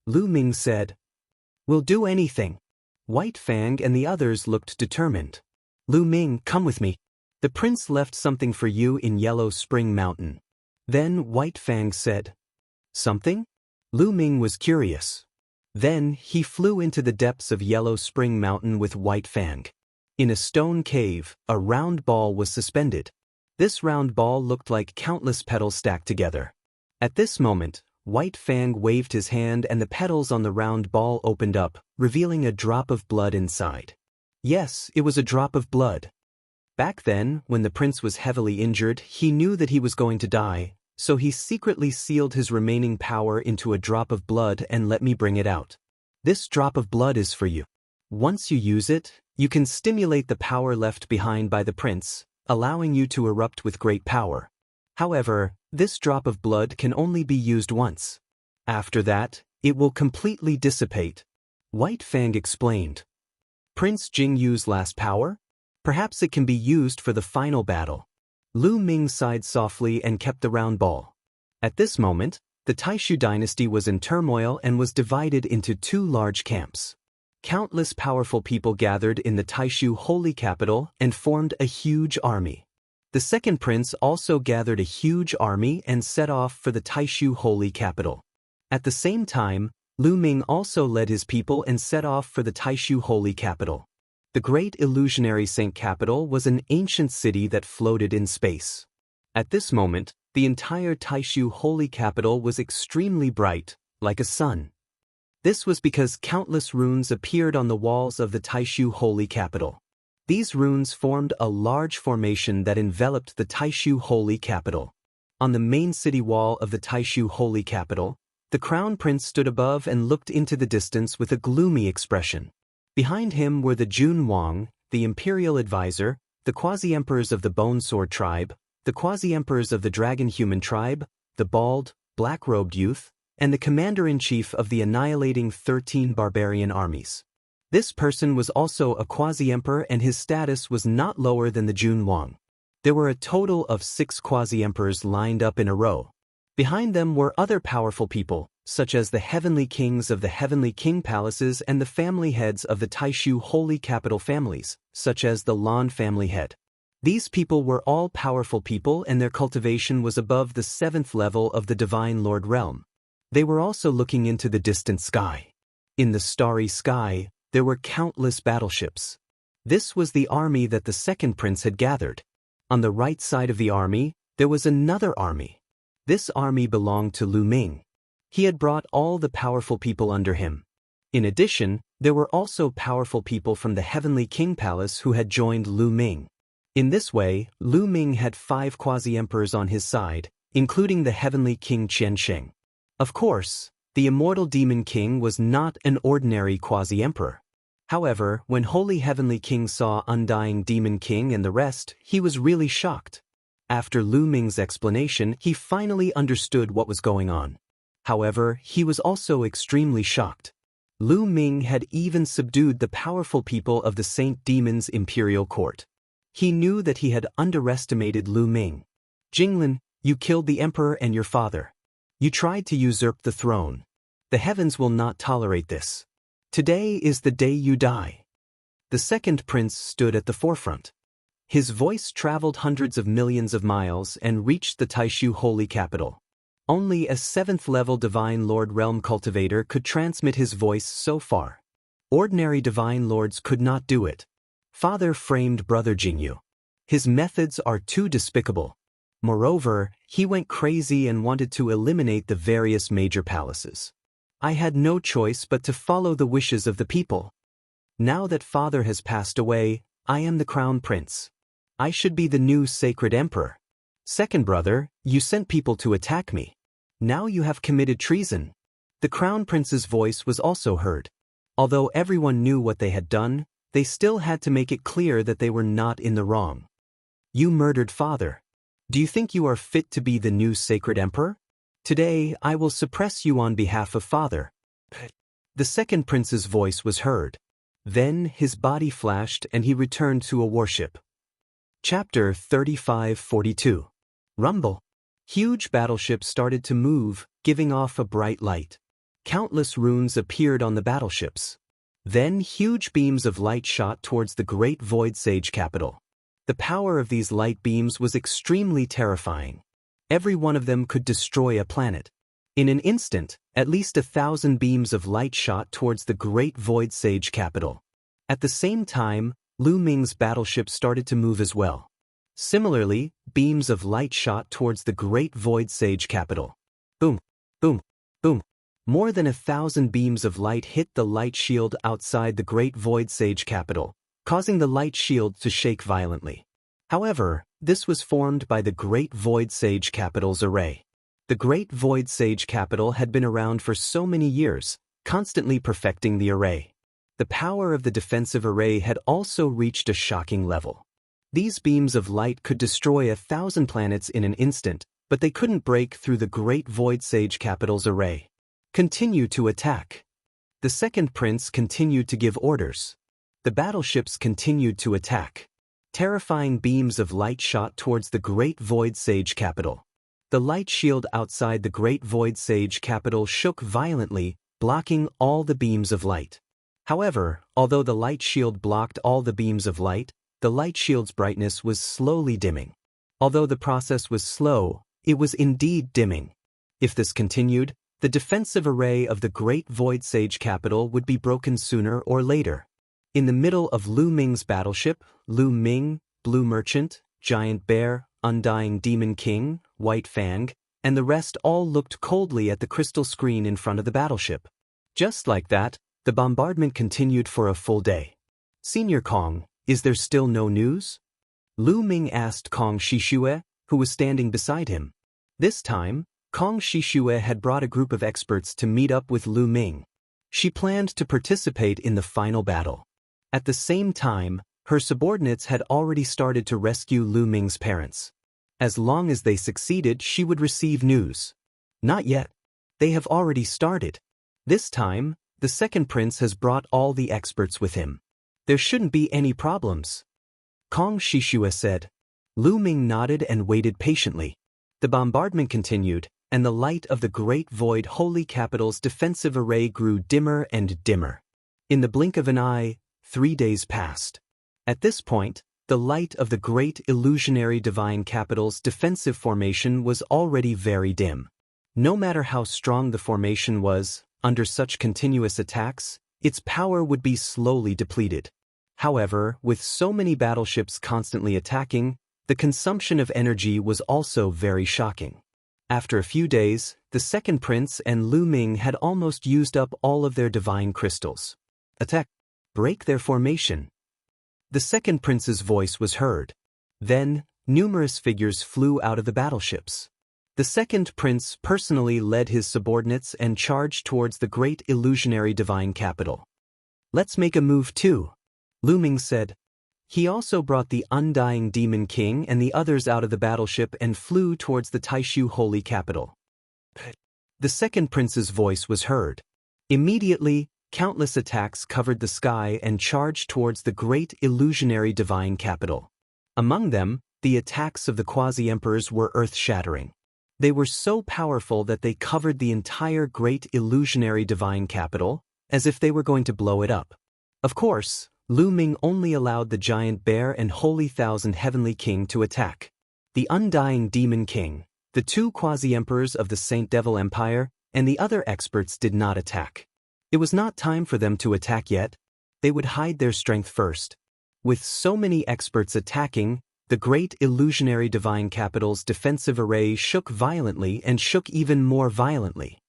Lu Ming said. We'll do anything. White Fang and the others looked determined. Lu Ming, come with me. The prince left something for you in Yellow Spring Mountain. Then White Fang said. Something? Lu Ming was curious. Then he flew into the depths of Yellow Spring Mountain with White Fang. In a stone cave, a round ball was suspended. This round ball looked like countless petals stacked together. At this moment, White Fang waved his hand and the petals on the round ball opened up, revealing a drop of blood inside. Yes, it was a drop of blood. Back then, when the prince was heavily injured, he knew that he was going to die, so he secretly sealed his remaining power into a drop of blood and let me bring it out. This drop of blood is for you. Once you use it, you can stimulate the power left behind by the prince, allowing you to erupt with great power. However, this drop of blood can only be used once. After that, it will completely dissipate. White Fang explained. Prince Jingyu's last power? Perhaps it can be used for the final battle. Lu Ming sighed softly and kept the round ball. At this moment, the Taishu dynasty was in turmoil and was divided into 2 large camps. Countless powerful people gathered in the Taishu holy capital and formed a huge army. The second prince also gathered a huge army and set off for the Taishu holy capital. At the same time, Lu Ming also led his people and set off for the Taishu holy capital. The great illusionary Saint capital was an ancient city that floated in space. At this moment, the entire Taishu holy capital was extremely bright, like a sun. This was because countless runes appeared on the walls of the Taishu holy capital. These runes formed a large formation that enveloped the Taishu holy capital. On the main city wall of the Taishu holy capital, the crown prince stood above and looked into the distance with a gloomy expression. Behind him were the Jun Wang, the imperial advisor, the quasi-emperors of the Bone Sword tribe, the quasi-emperors of the Dragon-Human tribe, the bald, black-robed youth, and the commander-in-chief of the annihilating 13 barbarian armies. This person was also a quasi-emperor and his status was not lower than the Jun Wang. There were a total of 6 quasi-emperors lined up in a row. Behind them were other powerful people, such as the heavenly kings of the heavenly king palaces and the family heads of the Taishu holy capital families, such as the Lan family head. These people were all powerful people and their cultivation was above the 7th level of the Divine Lord realm. They were also looking into the distant sky. In the starry sky, there were countless battleships. This was the army that the second prince had gathered. On the right side of the army, there was another army. This army belonged to Lu Ming. He had brought all the powerful people under him. In addition, there were also powerful people from the Heavenly King Palace who had joined Lu Ming. In this way, Lu Ming had 5 quasi-emperors on his side, including the Heavenly King Qian Sheng. Of course, the Immortal Demon King was not an ordinary quasi-emperor. However, when Holy Heavenly King saw Undying Demon King and the rest, he was really shocked. After Lu Ming's explanation, he finally understood what was going on. However, he was also extremely shocked. Lu Ming had even subdued the powerful people of the Saint Demon's imperial court. He knew that he had underestimated Lu Ming. Jinglin, you killed the emperor and your father. You tried to usurp the throne. The heavens will not tolerate this. Today is the day you die. The second prince stood at the forefront. His voice traveled hundreds of millions of miles and reached the Taishu holy capital. Only a 7th-level Divine Lord Realm cultivator could transmit his voice so far. Ordinary Divine Lords could not do it. Father framed Brother Jianghu. His methods are too despicable. Moreover, he went crazy and wanted to eliminate the various major palaces. I had no choice but to follow the wishes of the people. Now that Father has passed away, I am the Crown Prince. I should be the new Sacred Emperor. Second brother, you sent people to attack me. Now you have committed treason. The Crown Prince's voice was also heard. Although everyone knew what they had done, they still had to make it clear that they were not in the wrong. You murdered Father. Do you think you are fit to be the new Sacred Emperor? Today, I will suppress you on behalf of Father. The second prince's voice was heard. Then his body flashed and he returned to a warship. Chapter 35-42. Rumble. Huge battleships started to move, giving off a bright light. Countless runes appeared on the battleships. Then huge beams of light shot towards the great Void Sage capital. The power of these light beams was extremely terrifying. Every one of them could destroy a planet. In an instant, at least 1,000 beams of light shot towards the great Void Sage capital. At the same time, Lu Ming's battleship started to move as well. Similarly, beams of light shot towards the great Void Sage capital. Boom, boom, boom. More than 1,000 beams of light hit the light shield outside the great Void Sage capital, causing the light shield to shake violently. However, this was formed by the great Void Sage capital's array. The great Void Sage capital had been around for so many years, constantly perfecting the array. The power of the defensive array had also reached a shocking level. These beams of light could destroy 1,000 planets in an instant, but they couldn't break through the great Void Sage capital's array. Continue to attack. The second prince continued to give orders. The battleships continued to attack. Terrifying beams of light shot towards the great Void Sage capital. The light shield outside the great Void Sage capital shook violently, blocking all the beams of light. However, although the light shield blocked all the beams of light, the light shield's brightness was slowly dimming. Although the process was slow, it was indeed dimming. If this continued, the defensive array of the Great Void Sage capital would be broken sooner or later. In the middle of Lu Ming's battleship, Lu Ming, Blue Merchant, Giant Bear, Undying Demon King, White Fang, and the rest all looked coldly at the crystal screen in front of the battleship. Just like that, the bombardment continued for a full day. "Senior Kong, is there still no news?" Lu Ming asked Kong Shishue, who was standing beside him. This time, Kong Shishue had brought a group of experts to meet up with Lu Ming. She planned to participate in the final battle. At the same time, her subordinates had already started to rescue Lu Ming's parents. As long as they succeeded, she would receive news. Not yet. They have already started. This time, the second prince has brought all the experts with him. There shouldn't be any problems. Kong Shishue said. Lu Ming nodded and waited patiently. The bombardment continued, and the light of the Great Void Holy Capital's defensive array grew dimmer and dimmer. In the blink of an eye, 3 days passed. At this point, the light of the Great Illusionary Divine Capital's defensive formation was already very dim. No matter how strong the formation was, under such continuous attacks, its power would be slowly depleted. However, with so many battleships constantly attacking, the consumption of energy was also very shocking. After a few days, the second prince and Lu Ming had almost used up all of their divine crystals. Attack! Break their formation! The second prince's voice was heard. Then, numerous figures flew out of the battleships. The second prince personally led his subordinates and charged towards the Great Illusionary Divine Capital. "Let's make a move too," Lu Ming said. He also brought the Undying Demon King and the others out of the battleship and flew towards the Taishu Holy Capital. The second prince's voice was heard. Immediately, countless attacks covered the sky and charged towards the Great Illusionary Divine Capital. Among them, the attacks of the quasi-emperors were earth-shattering. They were so powerful that they covered the entire Great Illusionary Divine Capital, as if they were going to blow it up. Of course, Lu Ming only allowed the Giant Bear and Holy Thousand Heavenly King to attack. The Undying Demon King, the 2 quasi-emperors of the Saint Devil Empire, and the other experts did not attack. It was not time for them to attack yet. They would hide their strength first. With so many experts attacking, the Great Illusionary Divine Capital's defensive array shook violently and shook even more violently.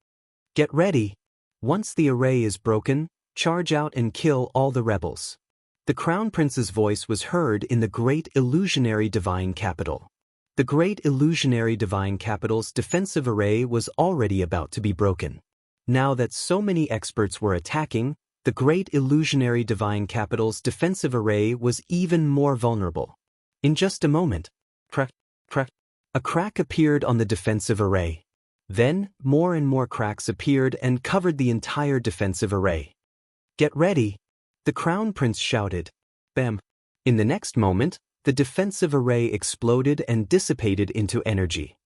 "Get ready. Once the array is broken, charge out and kill all the rebels." The Crown Prince's voice was heard in the Great Illusionary Divine Capital. The Great Illusionary Divine Capital's defensive array was already about to be broken. Now that so many experts were attacking, the Great Illusionary Divine Capital's defensive array was even more vulnerable. In just a moment, crack, crack, a crack appeared on the defensive array. Then, more and more cracks appeared and covered the entire defensive array. "Get ready!" the Crown Prince shouted. Bam! In the next moment, the defensive array exploded and dissipated into energy.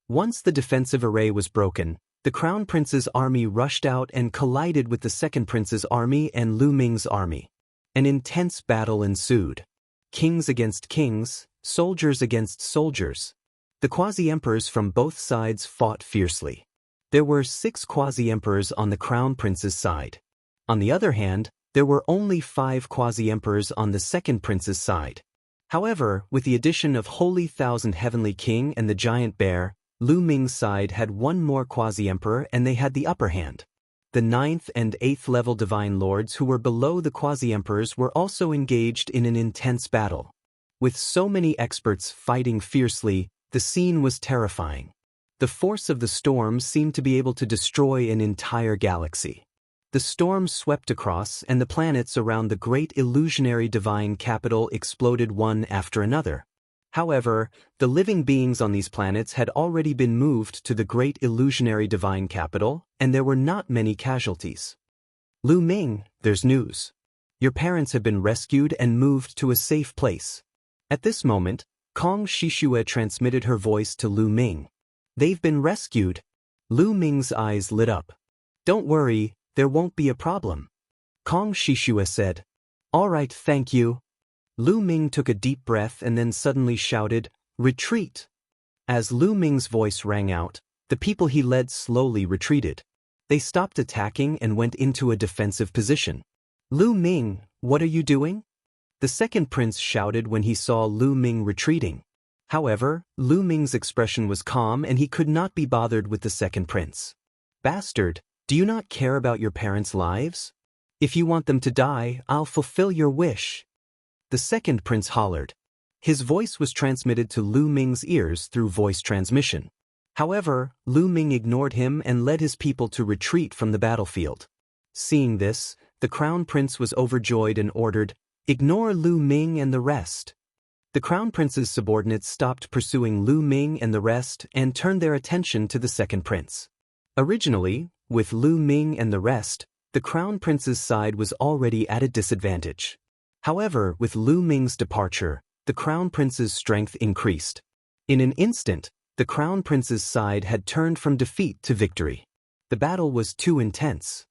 Once the defensive array was broken, the Crown Prince's army rushed out and collided with the Second Prince's army and Lu Ming's army. An intense battle ensued. Kings against kings, soldiers against soldiers. The quasi-emperors from both sides fought fiercely. There were 6 quasi-emperors on the Crown Prince's side. On the other hand, there were only 5 quasi-emperors on the Second Prince's side. However, with the addition of Holy Thousand Heavenly King and the Giant Bear, Lu Ming's side had 1 more quasi-emperor and they had the upper hand. The 9th and 8th level Divine Lords who were below the quasi-emperors were also engaged in an intense battle. With so many experts fighting fiercely, the scene was terrifying. The force of the storm seemed to be able to destroy an entire galaxy. The storm swept across and the planets around the Great Illusionary Divine Capital exploded one after another. However, the living beings on these planets had already been moved to the Great Illusionary Divine Capital, and there were not many casualties. "Lu Ming, there's news. Your parents have been rescued and moved to a safe place." At this moment, Kong Shishue transmitted her voice to Lu Ming. "They've been rescued." Lu Ming's eyes lit up. "Don't worry, there won't be a problem." Kong Shishua said. All right, thank you. Lu Ming took a deep breath and then suddenly shouted, Retreat! As Lu Ming's voice rang out, the people he led slowly retreated. They stopped attacking and went into a defensive position. Lu Ming, what are you doing? The second prince shouted when he saw Lu Ming retreating. However, Lu Ming's expression was calm and he could not be bothered with the second prince. Bastard, do you not care about your parents' lives? If you want them to die, I'll fulfill your wish. The second prince hollered. His voice was transmitted to Lu Ming's ears through voice transmission. However, Lu Ming ignored him and led his people to retreat from the battlefield. Seeing this, the crown prince was overjoyed and ordered, Ignore Lu Ming and the rest. The crown prince's subordinates stopped pursuing Lu Ming and the rest and turned their attention to the second prince. Originally, with Lu Ming and the rest, the crown prince's side was already at a disadvantage. However, with Lu Ming's departure, the crown prince's strength increased. In an instant, the crown prince's side had turned from defeat to victory. The battle was too intense.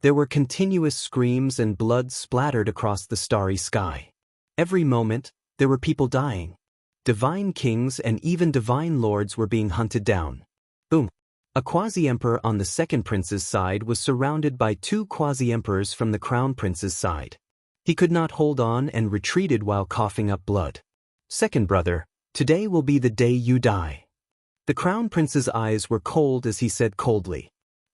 There were continuous screams and blood splattered across the starry sky. Every moment, there were people dying. Divine kings and even divine lords were being hunted down. Boom! A quasi-emperor on the second prince's side was surrounded by two quasi-emperors from the crown prince's side. He could not hold on and retreated while coughing up blood. Second brother, today will be the day you die. The crown prince's eyes were cold as he said coldly.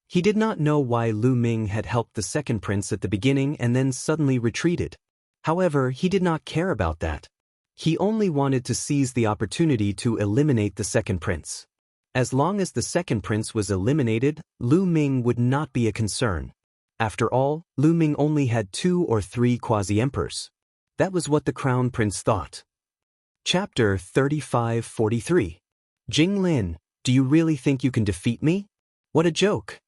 He did not know why Lu Ming had helped the second prince at the beginning and then suddenly retreated. However, he did not care about that. He only wanted to seize the opportunity to eliminate the second prince. As long as the second prince was eliminated, Lu Ming would not be a concern. After all, Lu Ming only had 2 or 3 quasi-emperors. That was what the crown prince thought. Chapter 35-43. Jinglin, do you really think you can defeat me? What a joke!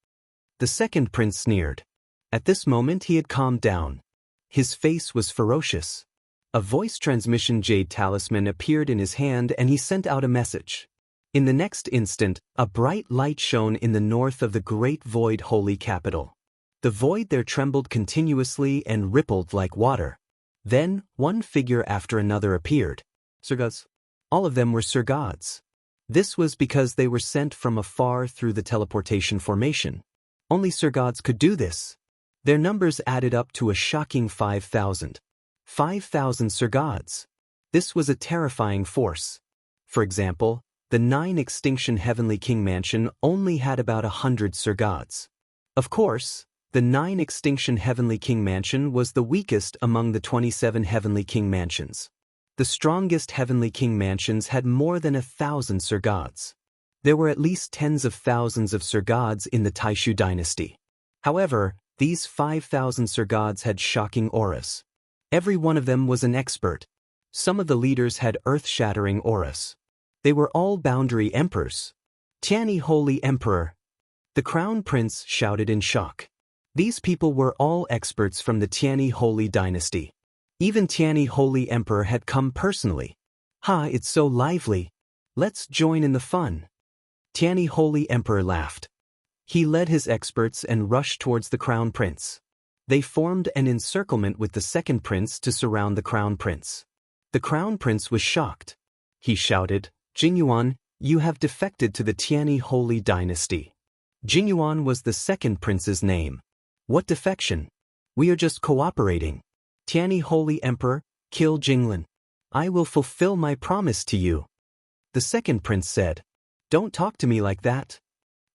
The second prince sneered. At this moment he had calmed down. His face was ferocious. A voice transmission jade talisman appeared in his hand and he sent out a message. In the next instant, a bright light shone in the north of the great void holy capital. The void there trembled continuously and rippled like water. Then, one figure after another appeared. Sir gods. All of them were Sir gods. This was because they were sent from afar through the teleportation formation. Only Sir gods could do this. Their numbers added up to a shocking 5,000. 5,000 Sir gods. This was a terrifying force. For example, the 9 Extinction Heavenly King Mansion only had about 100 Sir gods. Of course, the 9 Extinction Heavenly King Mansion was the weakest among the 27 Heavenly King Mansions. The strongest Heavenly King Mansions had more than 1,000 Sir gods. There were at least tens of thousands of Sir gods in the Taishu dynasty. However, these 5,000 Sir gods had shocking auras. Every one of them was an expert. Some of the leaders had earth-shattering auras. They were all boundary emperors. Tianyi Holy Emperor! The crown prince shouted in shock. These people were all experts from the Tianyi Holy dynasty. Even Tianyi Holy Emperor had come personally. Ha, it's so lively. Let's join in the fun. Tianyi Holy Emperor laughed. He led his experts and rushed towards the crown prince. They formed an encirclement with the second prince to surround the crown prince. The crown prince was shocked. He shouted, Jingyuan, you have defected to the Tianyi Holy dynasty. Jingyuan was the second prince's name. What defection? We are just cooperating. Tianyi Holy Emperor, kill Jinglin. I will fulfill my promise to you. The second prince said, Don't talk to me like that.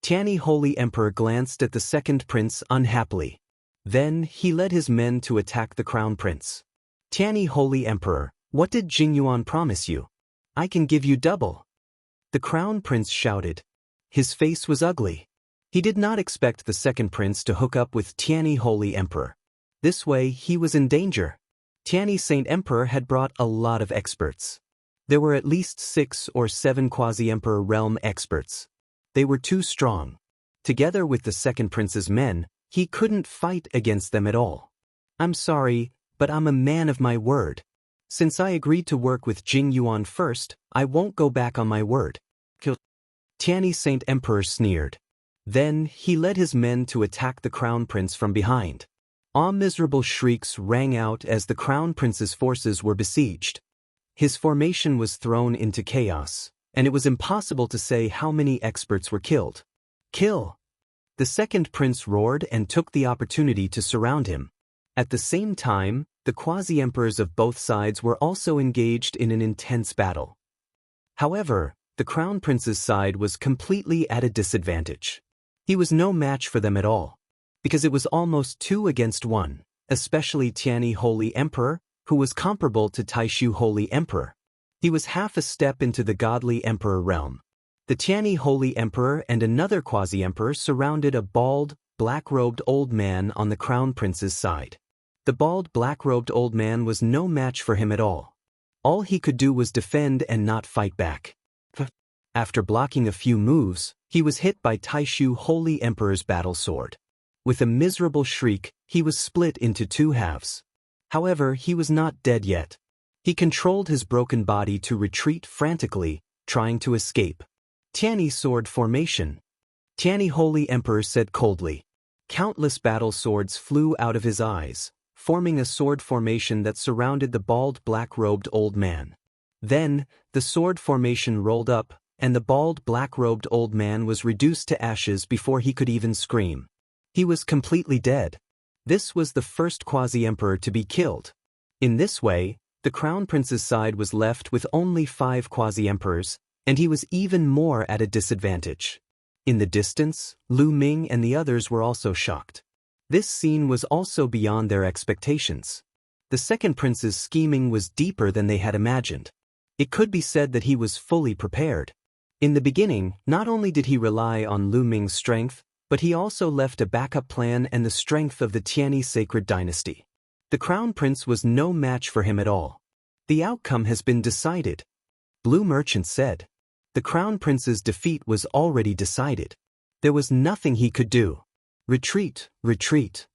Tianyi Holy Emperor glanced at the second prince unhappily. Then he led his men to attack the crown prince. Tianyi Holy Emperor, what did Jingyuan promise you? I can give you double. The crown prince shouted. His face was ugly. He did not expect the second prince to hook up with Tianyi Holy Emperor. This way he was in danger. Tianyi Saint Emperor had brought a lot of experts. There were at least 6 or 7 quasi-emperor realm experts. They were too strong. Together with the second prince's men, he couldn't fight against them at all. I'm sorry, but I'm a man of my word. Since I agreed to work with Jingyuan first, I won't go back on my word. Kill. Tianyi Saint Emperor sneered. Then he led his men to attack the crown prince from behind. Miserable shrieks rang out as the Crown Prince's forces were besieged. His formation was thrown into chaos, and it was impossible to say how many experts were killed. Kill! The second prince roared and took the opportunity to surround him. At the same time, the quasi-emperors of both sides were also engaged in an intense battle. However, the Crown Prince's side was completely at a disadvantage. He was no match for them at all, because it was almost 2 against 1, especially Tianyi Holy Emperor, who was comparable to Taishu Holy Emperor. He was half a step into the godly emperor realm. The Tianyi Holy Emperor and another quasi-emperor surrounded a bald, black-robed old man on the Crown Prince's side. The bald, black-robed old man was no match for him at all. All he could do was defend and not fight back. After blocking a few moves, he was hit by Taishu Holy Emperor's battle sword. With a miserable shriek, he was split into 2 halves. However, he was not dead yet. He controlled his broken body to retreat frantically, trying to escape. Tianyi sword formation. Tianyi Holy Emperor said coldly. Countless battle swords flew out of his eyes, forming a sword formation that surrounded the bald black-robed old man. Then, the sword formation rolled up, and the bald black-robed old man was reduced to ashes before he could even scream. He was completely dead. This was the first quasi-emperor to be killed. In this way, the Crown Prince's side was left with only 5 quasi-emperors, and he was even more at a disadvantage. In the distance, Lu Ming and the others were also shocked. This scene was also beyond their expectations. The second prince's scheming was deeper than they had imagined. It could be said that he was fully prepared. In the beginning, not only did he rely on Lu Ming's strength, but he also left a backup plan and the strength of the Tianyi sacred dynasty. The Crown Prince was no match for him at all. The outcome has been decided. Blue Merchant said. The Crown Prince's defeat was already decided. There was nothing he could do. Retreat, retreat.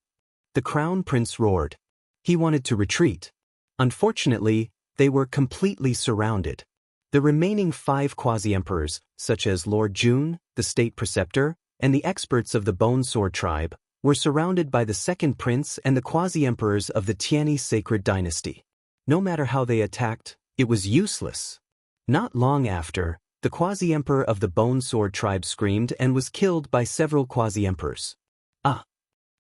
The Crown Prince roared. He wanted to retreat. Unfortunately, they were completely surrounded. The remaining 5 quasi-emperors, such as Lord Jun, the state preceptor, and the experts of the Bone Sword tribe, were surrounded by the second prince and the quasi-emperors of the Tianyi sacred dynasty. No matter how they attacked, it was useless. Not long after, the quasi-emperor of the Bone Sword tribe screamed and was killed by several quasi-emperors.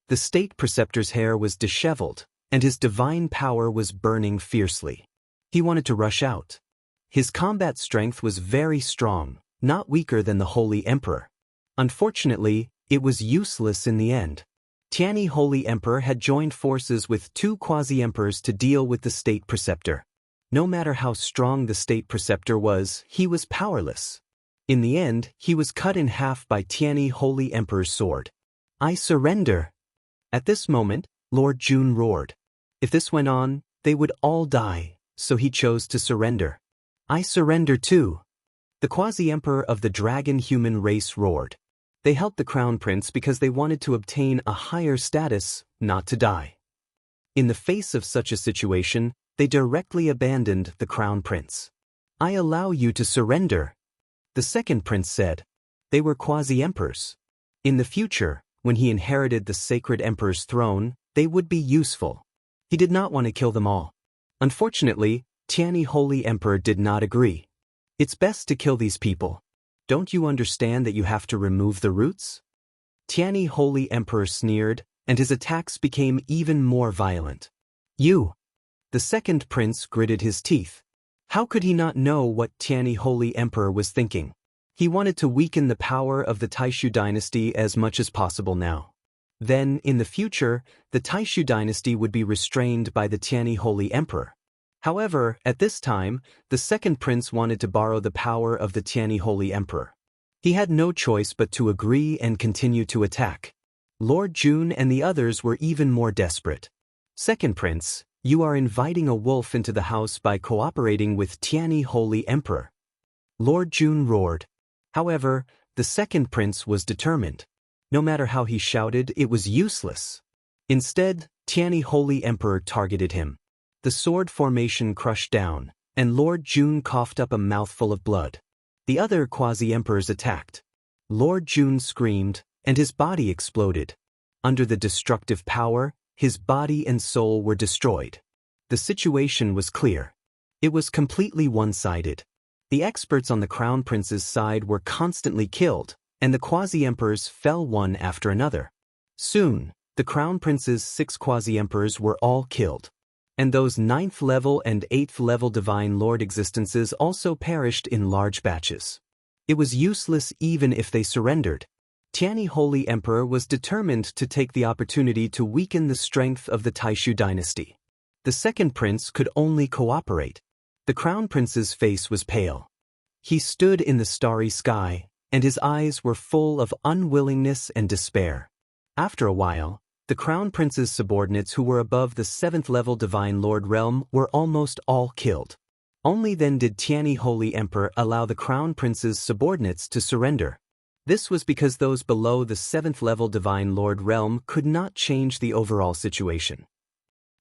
The state preceptor's hair was disheveled, and his divine power was burning fiercely. He wanted to rush out. His combat strength was very strong, not weaker than the Holy Emperor. Unfortunately, it was useless in the end. Tianyi Holy Emperor had joined forces with 2 quasi-emperors to deal with the state preceptor. No matter how strong the state preceptor was, he was powerless. In the end, he was cut in half by Tianyi Holy Emperor's sword. I surrender. At this moment, Lord Jun roared. If this went on, they would all die, so he chose to surrender. I surrender too. The quasi-emperor of the dragon-human race roared. They helped the Crown Prince because they wanted to obtain a higher status, not to die. In the face of such a situation, they directly abandoned the Crown Prince. I allow you to surrender. The second prince said. They were quasi-emperors. In the future, when he inherited the sacred emperor's throne, they would be useful. He did not want to kill them all. Unfortunately, Tianyi Holy Emperor did not agree. It's best to kill these people. Don't you understand that you have to remove the roots? Tianyi Holy Emperor sneered, and his attacks became even more violent. You! The second prince gritted his teeth. How could he not know what Tianyi Holy Emperor was thinking? He wanted to weaken the power of the Taishu dynasty as much as possible now. Then, in the future, the Taishu dynasty would be restrained by the Tianyi Holy Emperor. However, at this time, the second prince wanted to borrow the power of the Tianyi Holy Emperor. He had no choice but to agree and continue to attack. Lord Jun and the others were even more desperate. Second prince, you are inviting a wolf into the house by cooperating with Tianyi Holy Emperor. Lord Jun roared. However, the second prince was determined. No matter how he shouted, it was useless. Instead, Tianyi Holy Emperor targeted him. The sword formation crushed down, and Lord Jun coughed up a mouthful of blood. The other quasi-emperors attacked. Lord Jun screamed, and his body exploded. Under the destructive power, his body and soul were destroyed. The situation was clear. It was completely one-sided. The experts on the Crown Prince's side were constantly killed, and the quasi-emperors fell one after another. Soon, the Crown Prince's 6 quasi-emperors were all killed. And those 9th level and 8th level Divine Lord existences also perished in large batches. It was useless even if they surrendered. Tianyi Holy Emperor was determined to take the opportunity to weaken the strength of the Taishu dynasty. The second prince could only cooperate. The Crown Prince's face was pale. He stood in the starry sky, and his eyes were full of unwillingness and despair. After a while, the Crown Prince's subordinates who were above the 7th level Divine Lord realm were almost all killed. Only then did Tianyi Holy Emperor allow the Crown Prince's subordinates to surrender. This was because those below the 7th level Divine Lord realm could not change the overall situation.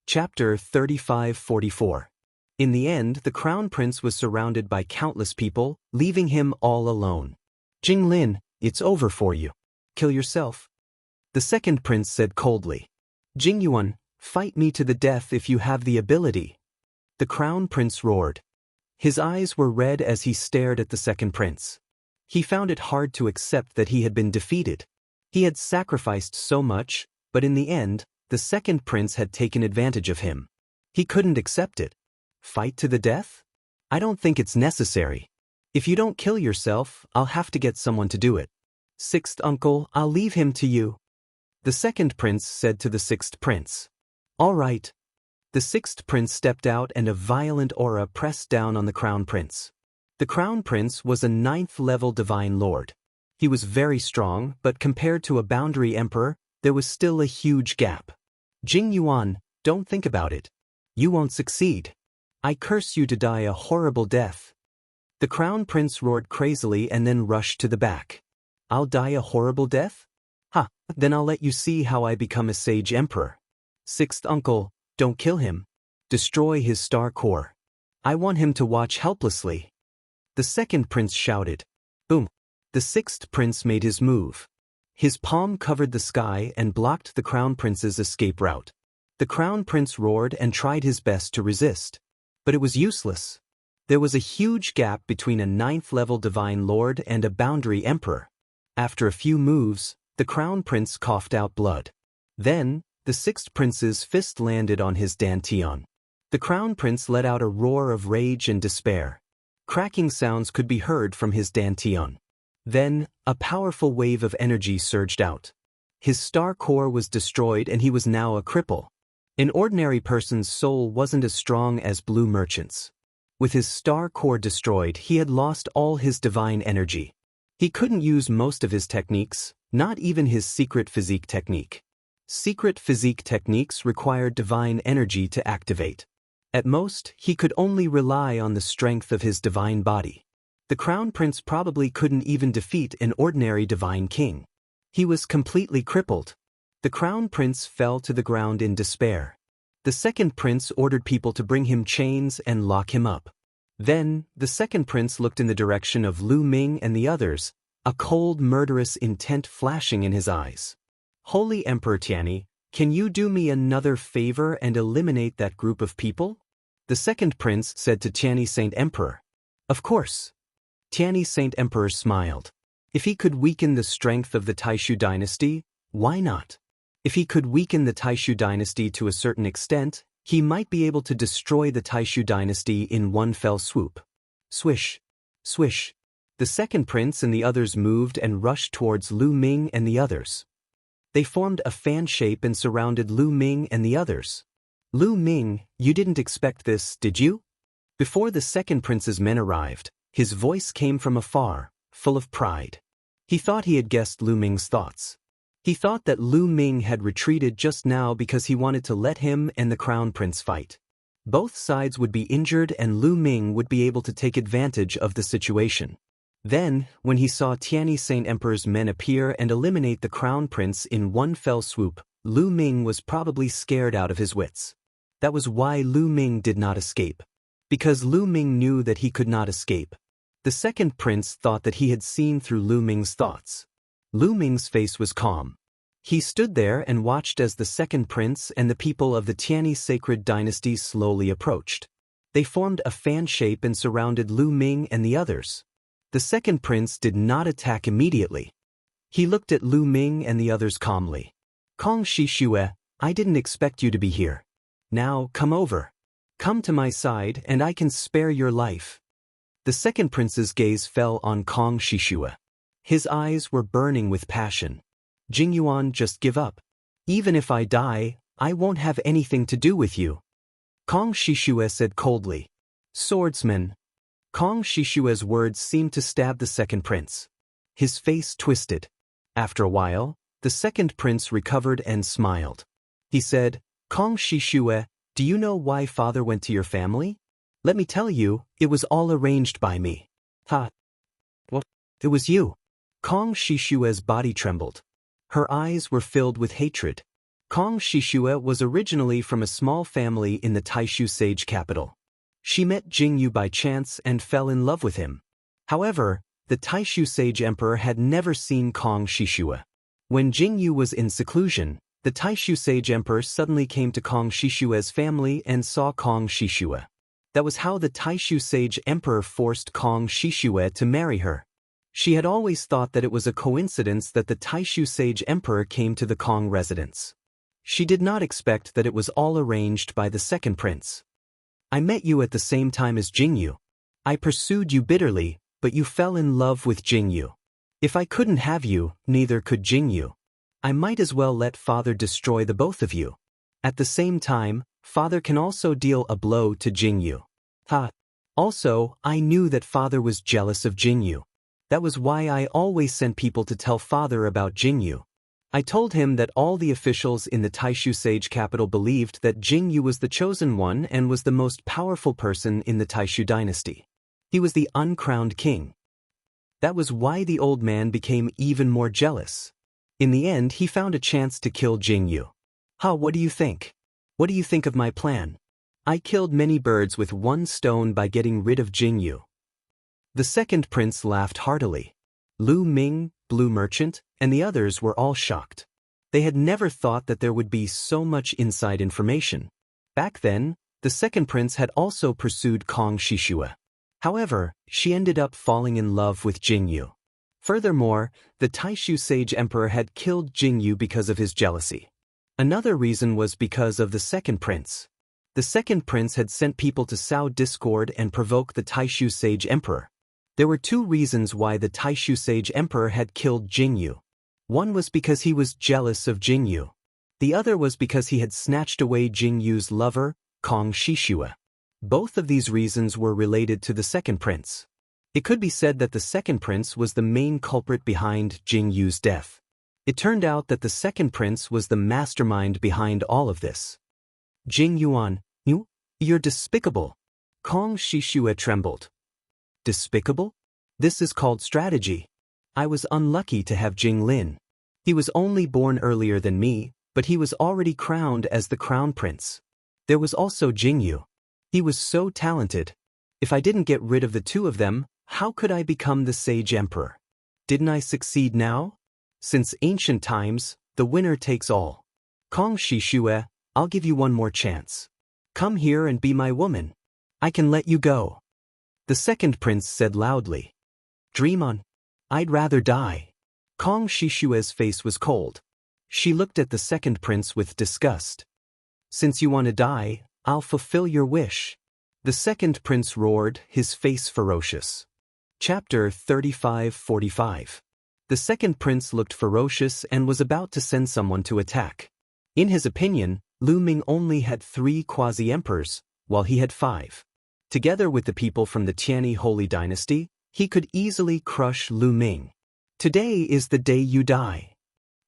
Chapter 3544. In the end, the Crown Prince was surrounded by countless people, leaving him all alone. Jinglin, it's over for you. Kill yourself. The second prince said coldly. Jingyuan, fight me to the death if you have the ability. The Crown Prince roared. His eyes were red as he stared at the second prince. He found it hard to accept that he had been defeated. He had sacrificed so much, but in the end, the second prince had taken advantage of him. He couldn't accept it. Fight to the death? I don't think it's necessary. If you don't kill yourself, I'll have to get someone to do it. Sixth uncle, I'll leave him to you. The second prince said to the sixth prince. All right. The sixth prince stepped out and a violent aura pressed down on the Crown Prince. The Crown Prince was a 9th level Divine Lord. He was very strong, but compared to a boundary emperor, there was still a huge gap. Jing Yuan, don't think about it. You won't succeed. I curse you to die a horrible death. The Crown Prince roared crazily and then rushed to the back. I'll die a horrible death? Ha, then I'll let you see how I become a sage emperor. Sixth uncle, don't kill him. Destroy his star core. I want him to watch helplessly. The second prince shouted. Boom. The sixth prince made his move. His palm covered the sky and blocked the Crown Prince's escape route. The Crown Prince roared and tried his best to resist. But it was useless. There was a huge gap between a 9th level Divine Lord and a boundary emperor. After a few moves, the Crown Prince coughed out blood. Then, the sixth prince's fist landed on his dantian. The Crown Prince let out a roar of rage and despair. Cracking sounds could be heard from his dantian. Then, a powerful wave of energy surged out. His star core was destroyed and he was now a cripple. An ordinary person's soul wasn't as strong as Blue Merchant's. With his star core destroyed, he had lost all his divine energy. He couldn't use most of his techniques, not even his secret physique technique. Secret physique techniques required divine energy to activate. At most, he could only rely on the strength of his divine body. The Crown Prince probably couldn't even defeat an ordinary divine king. He was completely crippled. The Crown Prince fell to the ground in despair. The second prince ordered people to bring him chains and lock him up. Then, the second prince looked in the direction of Lu Ming and the others, a cold, murderous intent flashing in his eyes. Holy Emperor Tianyi, can you do me another favor and eliminate that group of people? The second prince said to Tianyi Saint Emperor. Of course. Tianyi Saint Emperor smiled. If he could weaken the strength of the Taishu dynasty, why not? If he could weaken the Taishu dynasty to a certain extent, he might be able to destroy the Taishu dynasty in one fell swoop. Swish. Swish. The second prince and the others moved and rushed towards Lu Ming and the others. They formed a fan shape and surrounded Lu Ming and the others. Lu Ming, you didn't expect this, did you? Before the second prince's men arrived, his voice came from afar, full of pride. He thought he had guessed Lu Ming's thoughts. He thought that Lu Ming had retreated just now because he wanted to let him and the Crown Prince fight. Both sides would be injured and Lu Ming would be able to take advantage of the situation. Then, when he saw Tianyi Saint Emperor's men appear and eliminate the Crown Prince in one fell swoop, Lu Ming was probably scared out of his wits. That was why Lu Ming did not escape. Because Lu Ming knew that he could not escape. The second prince thought that he had seen through Lu Ming's thoughts. Lu Ming's face was calm. He stood there and watched as the second prince and the people of the Tianyi sacred dynasty slowly approached. They formed a fan shape and surrounded Lu Ming and the others. The second prince did not attack immediately. He looked at Lu Ming and the others calmly. Kong Shishue, I didn't expect you to be here. Now, come over. Come to my side and I can spare your life. The second prince's gaze fell on Kong Shishue. His eyes were burning with passion. Jingyuan, just give up. Even if I die, I won't have anything to do with you. Kong Shishue said coldly. Swordsman. Kong Shishue's words seemed to stab the second prince. His face twisted. After a while, the second prince recovered and smiled. He said, Kong Shishue, do you know why father went to your family? Let me tell you, it was all arranged by me. Ha. What? It was you. Kong Shishue's body trembled. Her eyes were filled with hatred. Kong Shishue was originally from a small family in the Taishu sage capital. She met Jianghu by chance and fell in love with him. However, the Taishu sage emperor had never seen Kong Shishue. When Jianghu was in seclusion, the Taishu sage emperor suddenly came to Kong Shishue's family and saw Kong Shishue. That was how the Taishu sage emperor forced Kong Shishue to marry her. She had always thought that it was a coincidence that the Taishu sage emperor came to the Kong residence. She did not expect that it was all arranged by the second prince. I met you at the same time as Jianghu. I pursued you bitterly, but you fell in love with Jianghu. If I couldn't have you, neither could Jianghu. I might as well let father destroy the both of you. At the same time, father can also deal a blow to Jianghu. Ha! Also, I knew that father was jealous of Jianghu. That was why I always sent people to tell father about Jianghu. I told him that all the officials in the Taishu sage capital believed that Jianghu was the chosen one and was the most powerful person in the Taishu dynasty. He was the uncrowned king. That was why the old man became even more jealous. In the end, he found a chance to kill Jianghu. Ha, what do you think? What do you think of my plan? I killed many birds with one stone by getting rid of Jianghu. The second prince laughed heartily. Lu Ming, Blue Merchant, and the others were all shocked. They had never thought that there would be so much inside information. Back then, the second prince had also pursued Kong Shishue. However, she ended up falling in love with Jianghu. Furthermore, the Taishu sage emperor had killed Jianghu because of his jealousy. Another reason was because of the second prince. The second prince had sent people to sow discord and provoke the Taishu sage emperor. There were two reasons why the Taishu sage emperor had killed Jianghu. One was because he was jealous of Jianghu. The other was because he had snatched away Jingyu's lover, Kong Shishue. Both of these reasons were related to the second prince. It could be said that the second prince was the main culprit behind Jingyu's death. It turned out that the second prince was the mastermind behind all of this. Jingyuan, you're despicable. Kong Shishue trembled. Despicable? This is called strategy. I was unlucky to have Jinglin. He was only born earlier than me, but he was already crowned as the crown prince. There was also Jianghu. He was so talented. If I didn't get rid of the two of them, how could I become the sage emperor? Didn't I succeed now? Since ancient times, the winner takes all. Kong Shishue, I'll give you one more chance. Come here and be my woman. I can let you go. The second prince said loudly. Dream on. I'd rather die. Kong Shishue's face was cold. She looked at the second prince with disgust. Since you want to die, I'll fulfill your wish. The second prince roared, his face ferocious. Chapter 35-45. The second prince looked ferocious and was about to send someone to attack. In his opinion, Lu Ming only had 3 quasi-emperors, while he had 5. Together with the people from the Tianyi Holy Dynasty, he could easily crush Lu Ming. Today is the day you die.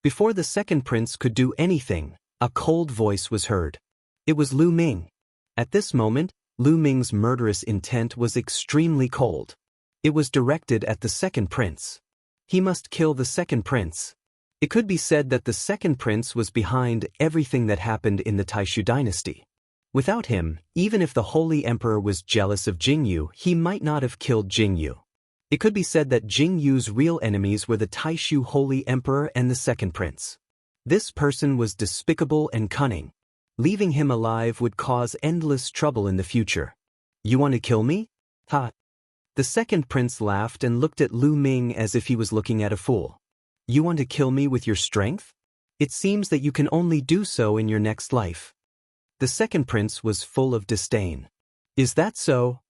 Before the second prince could do anything, a cold voice was heard. It was Lu Ming. At this moment, Lu Ming's murderous intent was extremely cold. It was directed at the second prince. He must kill the second prince. It could be said that the second prince was behind everything that happened in the Taishu dynasty. Without him, even if the Holy Emperor was jealous of Jingyu, he might not have killed Jingyu. It could be said that Jingyu's real enemies were the Taishu Holy Emperor and the second prince. This person was despicable and cunning. Leaving him alive would cause endless trouble in the future. You want to kill me? Ha! The second prince laughed and looked at Lu Ming as if he was looking at a fool. You want to kill me with your strength? It seems that you can only do so in your next life. The second prince was full of disdain. Is that so?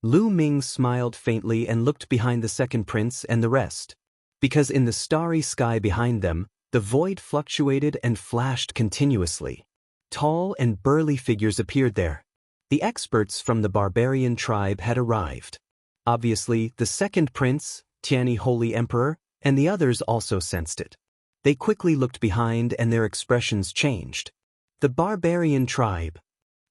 Lu Ming smiled faintly and looked behind the second prince and the rest. Because in the starry sky behind them, the void fluctuated and flashed continuously. Tall and burly figures appeared there. The experts from the barbarian tribe had arrived. Obviously, the second prince, Tianyi Holy Emperor, and the others also sensed it. They quickly looked behind and their expressions changed. The barbarian tribe.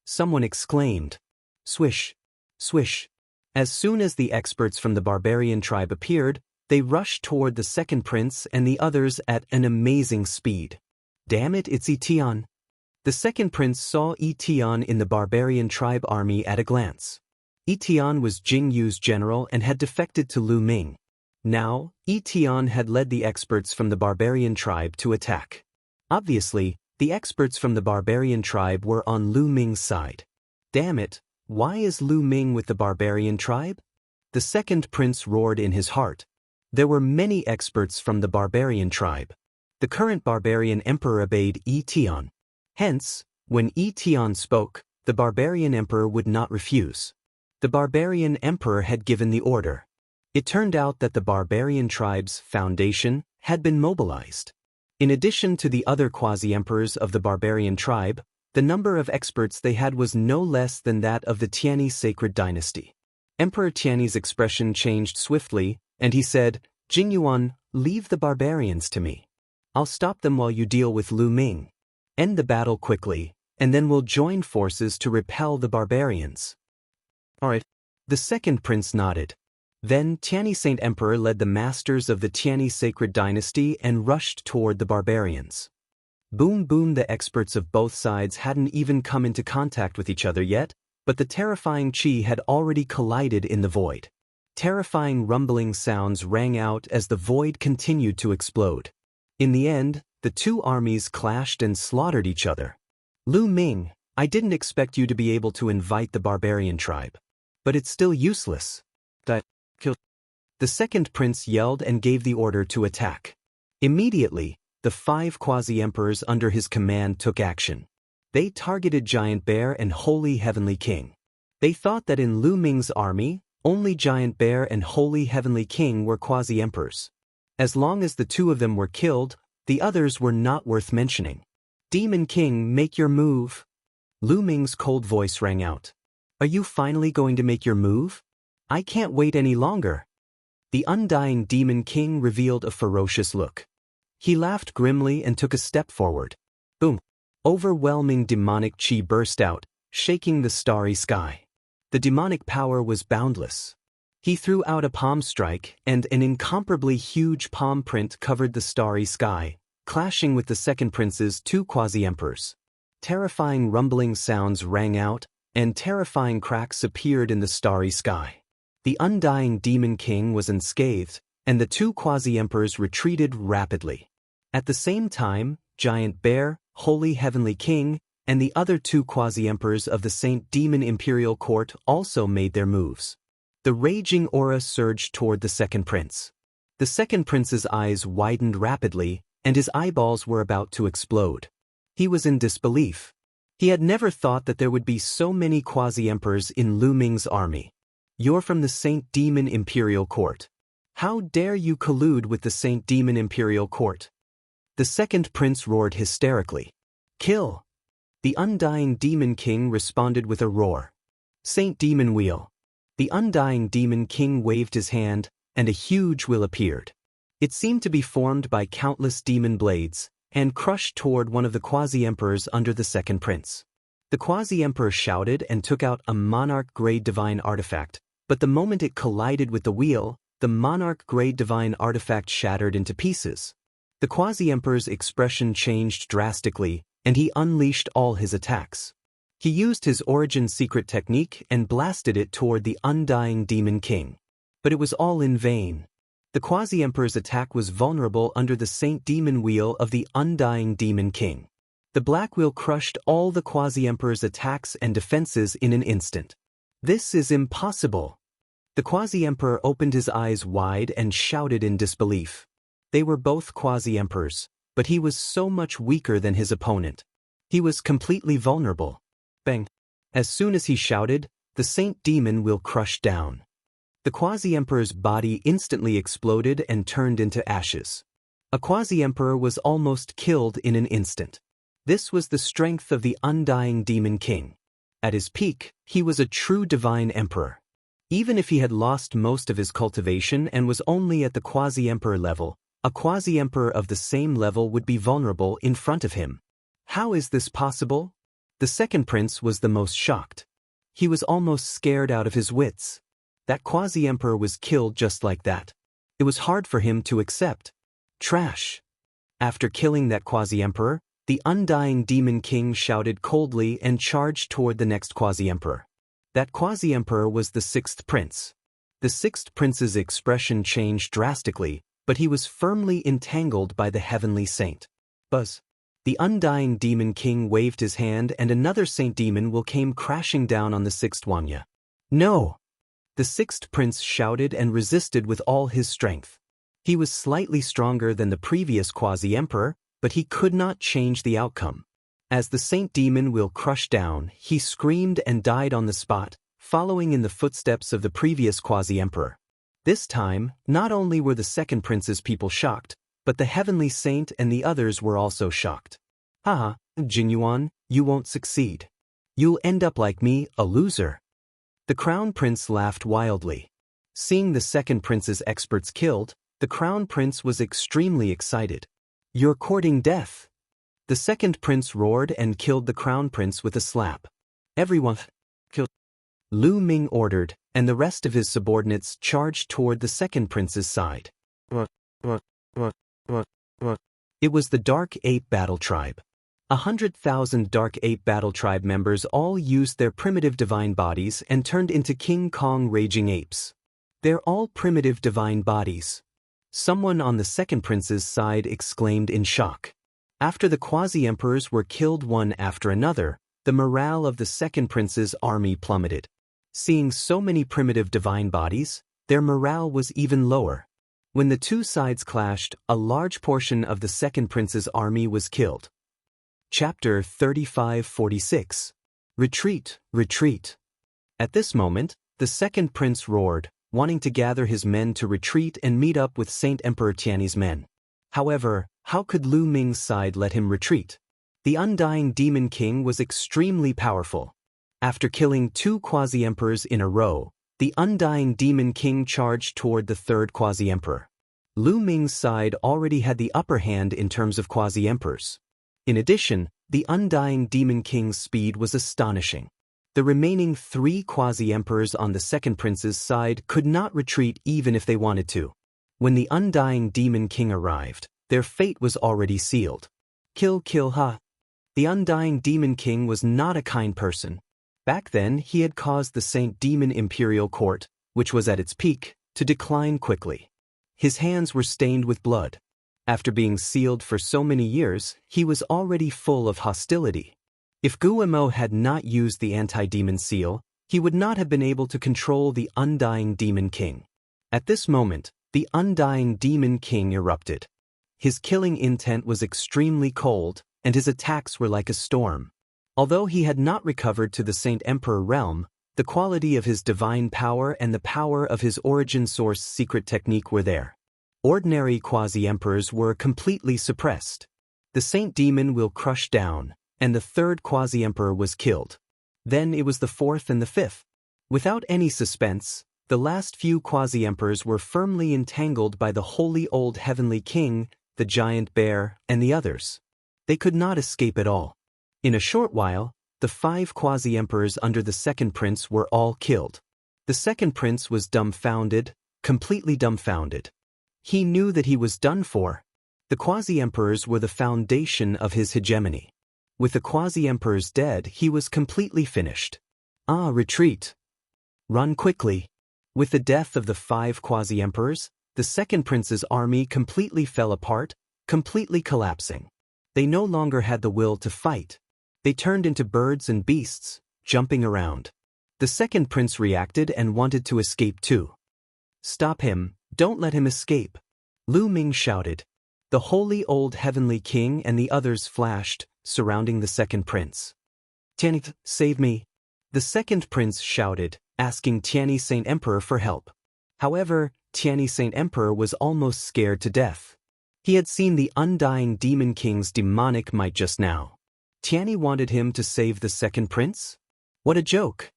Someone exclaimed. Swish, swish. As soon as the experts from the barbarian tribe appeared, they rushed toward the second prince and the others at an amazing speed. Damn it, it's Etian. The second prince saw Etian in the barbarian tribe army at a glance. Etian was Jinghu's general and had defected to Lu Ming. Now, Etian had led the experts from the barbarian tribe to attack. Obviously, the experts from the barbarian tribe were on Lu Ming's side. Damn it, why is Lu Ming with the barbarian tribe? The second prince roared in his heart. There were many experts from the barbarian tribe. The current barbarian emperor obeyed Etian. Hence, when Etian spoke, the barbarian emperor would not refuse. The barbarian emperor had given the order. It turned out that the barbarian tribe's foundation had been mobilized. In addition to the other quasi-emperors of the barbarian tribe, the number of experts they had was no less than that of the Tianyi sacred dynasty. Emperor Tianyi's expression changed swiftly, and he said, Jingyuan, leave the barbarians to me. I'll stop them while you deal with Lu Ming. End the battle quickly, and then we'll join forces to repel the barbarians. Alright. The second prince nodded. Then Tianyi Saint Emperor led the masters of the Tianyi sacred dynasty and rushed toward the barbarians. Boom boom, the experts of both sides hadn't even come into contact with each other yet, but the terrifying chi had already collided in the void. Terrifying rumbling sounds rang out as the void continued to explode. In the end, the two armies clashed and slaughtered each other. Lu Ming, I didn't expect you to be able to invite the barbarian tribe. But it's still useless. The second prince yelled and gave the order to attack. Immediately, the 5 quasi-emperors under his command took action. They targeted Giant Bear and Holy Heavenly King. They thought that in Lu Ming's army, only Giant Bear and Holy Heavenly King were quasi-emperors. As long as the 2 of them were killed, the others were not worth mentioning. Demon King, make your move. Lu Ming's cold voice rang out. Are you finally going to make your move? I can't wait any longer. The undying Demon King revealed a ferocious look. He laughed grimly and took a step forward. Boom! Overwhelming demonic chi burst out, shaking the starry sky. The demonic power was boundless. He threw out a palm strike, and an incomparably huge palm print covered the starry sky, clashing with the second prince's 2 quasi-emperors. Terrifying rumbling sounds rang out, and terrifying cracks appeared in the starry sky. The undying Demon King was unscathed, and the 2 quasi-emperors retreated rapidly. At the same time, Giant Bear, Holy Heavenly King, and the other 2 quasi-emperors of the Saint Demon Imperial Court also made their moves. The raging aura surged toward the second prince. The second prince's eyes widened rapidly, and his eyeballs were about to explode. He was in disbelief. He had never thought that there would be so many quasi-emperors in Lu Ming's army. You're from the Saint Demon Imperial Court. How dare you collude with the Saint Demon Imperial Court? The second prince roared hysterically. Kill! The undying Demon King responded with a roar. Saint Demon Wheel. The undying Demon King waved his hand, and a huge wheel appeared. It seemed to be formed by countless demon blades, and crushed toward one of the quasi-emperors under the second prince. The quasi-emperor shouted and took out a monarch-grade divine artifact, but the moment it collided with the wheel, the monarch-grade divine artifact shattered into pieces. The quasi-emperor's expression changed drastically, and he unleashed all his attacks. He used his origin secret technique and blasted it toward the undying Demon King. But it was all in vain. The Quasi-Emperor's attack was vulnerable under the Saint Demon Wheel of the Undying Demon King. The Black Wheel crushed all the Quasi-Emperor's attacks and defenses in an instant. This is impossible. The Quasi-Emperor opened his eyes wide and shouted in disbelief. They were both Quasi-Emperors, but he was so much weaker than his opponent. He was completely vulnerable. Bang! As soon as he shouted, the Saint Demon Wheel crushed down. The Quasi-Emperor's body instantly exploded and turned into ashes. A Quasi-Emperor was almost killed in an instant. This was the strength of the Undying Demon King. At his peak, he was a true divine emperor. Even if he had lost most of his cultivation and was only at the Quasi-Emperor level, a Quasi-Emperor of the same level would be vulnerable in front of him. How is this possible? The second prince was the most shocked. He was almost scared out of his wits. That Quasi-Emperor was killed just like that. It was hard for him to accept. Trash. After killing that Quasi-Emperor, the Undying Demon King shouted coldly and charged toward the next Quasi-Emperor. That Quasi-Emperor was the sixth prince. The sixth prince's expression changed drastically, but he was firmly entangled by the heavenly saint. Buzz. The Undying Demon King waved his hand and another Saint Demon Will came crashing down on the sixth Wanya. No! The sixth prince shouted and resisted with all his strength. He was slightly stronger than the previous Quasi-Emperor, but he could not change the outcome. As the Saint Demon Will crushed down, he screamed and died on the spot, following in the footsteps of the previous Quasi-Emperor. This time, not only were the second prince's people shocked, but the heavenly saint and the others were also shocked. Haha, Jinyuan, you won't succeed. You'll end up like me, a loser. The Crown Prince laughed wildly. Seeing the second prince's experts killed, the Crown Prince was extremely excited. You're courting death. The second prince roared and killed the Crown Prince with a slap. Everyone killed. Lu Ming ordered, and the rest of his subordinates charged toward the second prince's side. It was the Dark Ape Battle Tribe. 100,000 Dark Ape Battle Tribe members all used their primitive divine bodies and turned into King Kong raging apes. They're all primitive divine bodies. Someone on the second prince's side exclaimed in shock. After the Quasi-Emperors were killed one after another, the morale of the second prince's army plummeted. Seeing so many primitive divine bodies, their morale was even lower. When the two sides clashed, a large portion of the second prince's army was killed. Chapter 35-46. Retreat, retreat. At this moment, the second prince roared, wanting to gather his men to retreat and meet up with Saint Emperor Tianyi's men. However, how could Lu Ming's side let him retreat? The Undying Demon King was extremely powerful. After killing two Quasi-Emperors in a row, the Undying Demon King charged toward the third Quasi-Emperor. Lu Ming's side already had the upper hand in terms of Quasi-Emperors. In addition, the Undying Demon King's speed was astonishing. The remaining three Quasi-Emperors on the second prince's side could not retreat even if they wanted to. When the Undying Demon King arrived, their fate was already sealed. Kill ha. The Undying Demon King was not a kind person. Back then, he had caused the Saint Demon Imperial Court, which was at its peak, to decline quickly. His hands were stained with blood. After being sealed for so many years, he was already full of hostility. If Guillermo had not used the anti-demon seal, he would not have been able to control the Undying Demon King. At this moment, the Undying Demon King erupted. His killing intent was extremely cold, and his attacks were like a storm. Although he had not recovered to the Saint Emperor realm, the quality of his divine power and the power of his origin source secret technique were there. Ordinary Quasi-Emperors were completely suppressed. The Saint Demon Will crushed down, and the third Quasi-Emperor was killed. Then it was the fourth and the fifth. Without any suspense, the last few Quasi-Emperors were firmly entangled by the holy old heavenly king, the giant bear, and the others. They could not escape at all. In a short while, the 5 Quasi-Emperors under the second prince were all killed. The second prince was dumbfounded, completely dumbfounded. He knew that he was done for. The Quasi-Emperors were the foundation of his hegemony. With the Quasi-Emperors dead, he was completely finished. Retreat. Run quickly. With the death of the 5 Quasi-Emperors, The second prince's army completely fell apart, completely collapsing. They no longer had the will to fight. They turned into birds and beasts, jumping around. The second prince reacted and wanted to escape too. "Stop him, don't let him escape," Lu Ming shouted. The holy old heavenly king and the others flashed, surrounding the second prince. "Tianyi, save me!" The second prince shouted, asking Tianyi Saint Emperor for help. However, Tianyi Saint Emperor was almost scared to death. He had seen the undying demon king's demonic might just now. Tianyi wanted him to save the second prince? What a joke!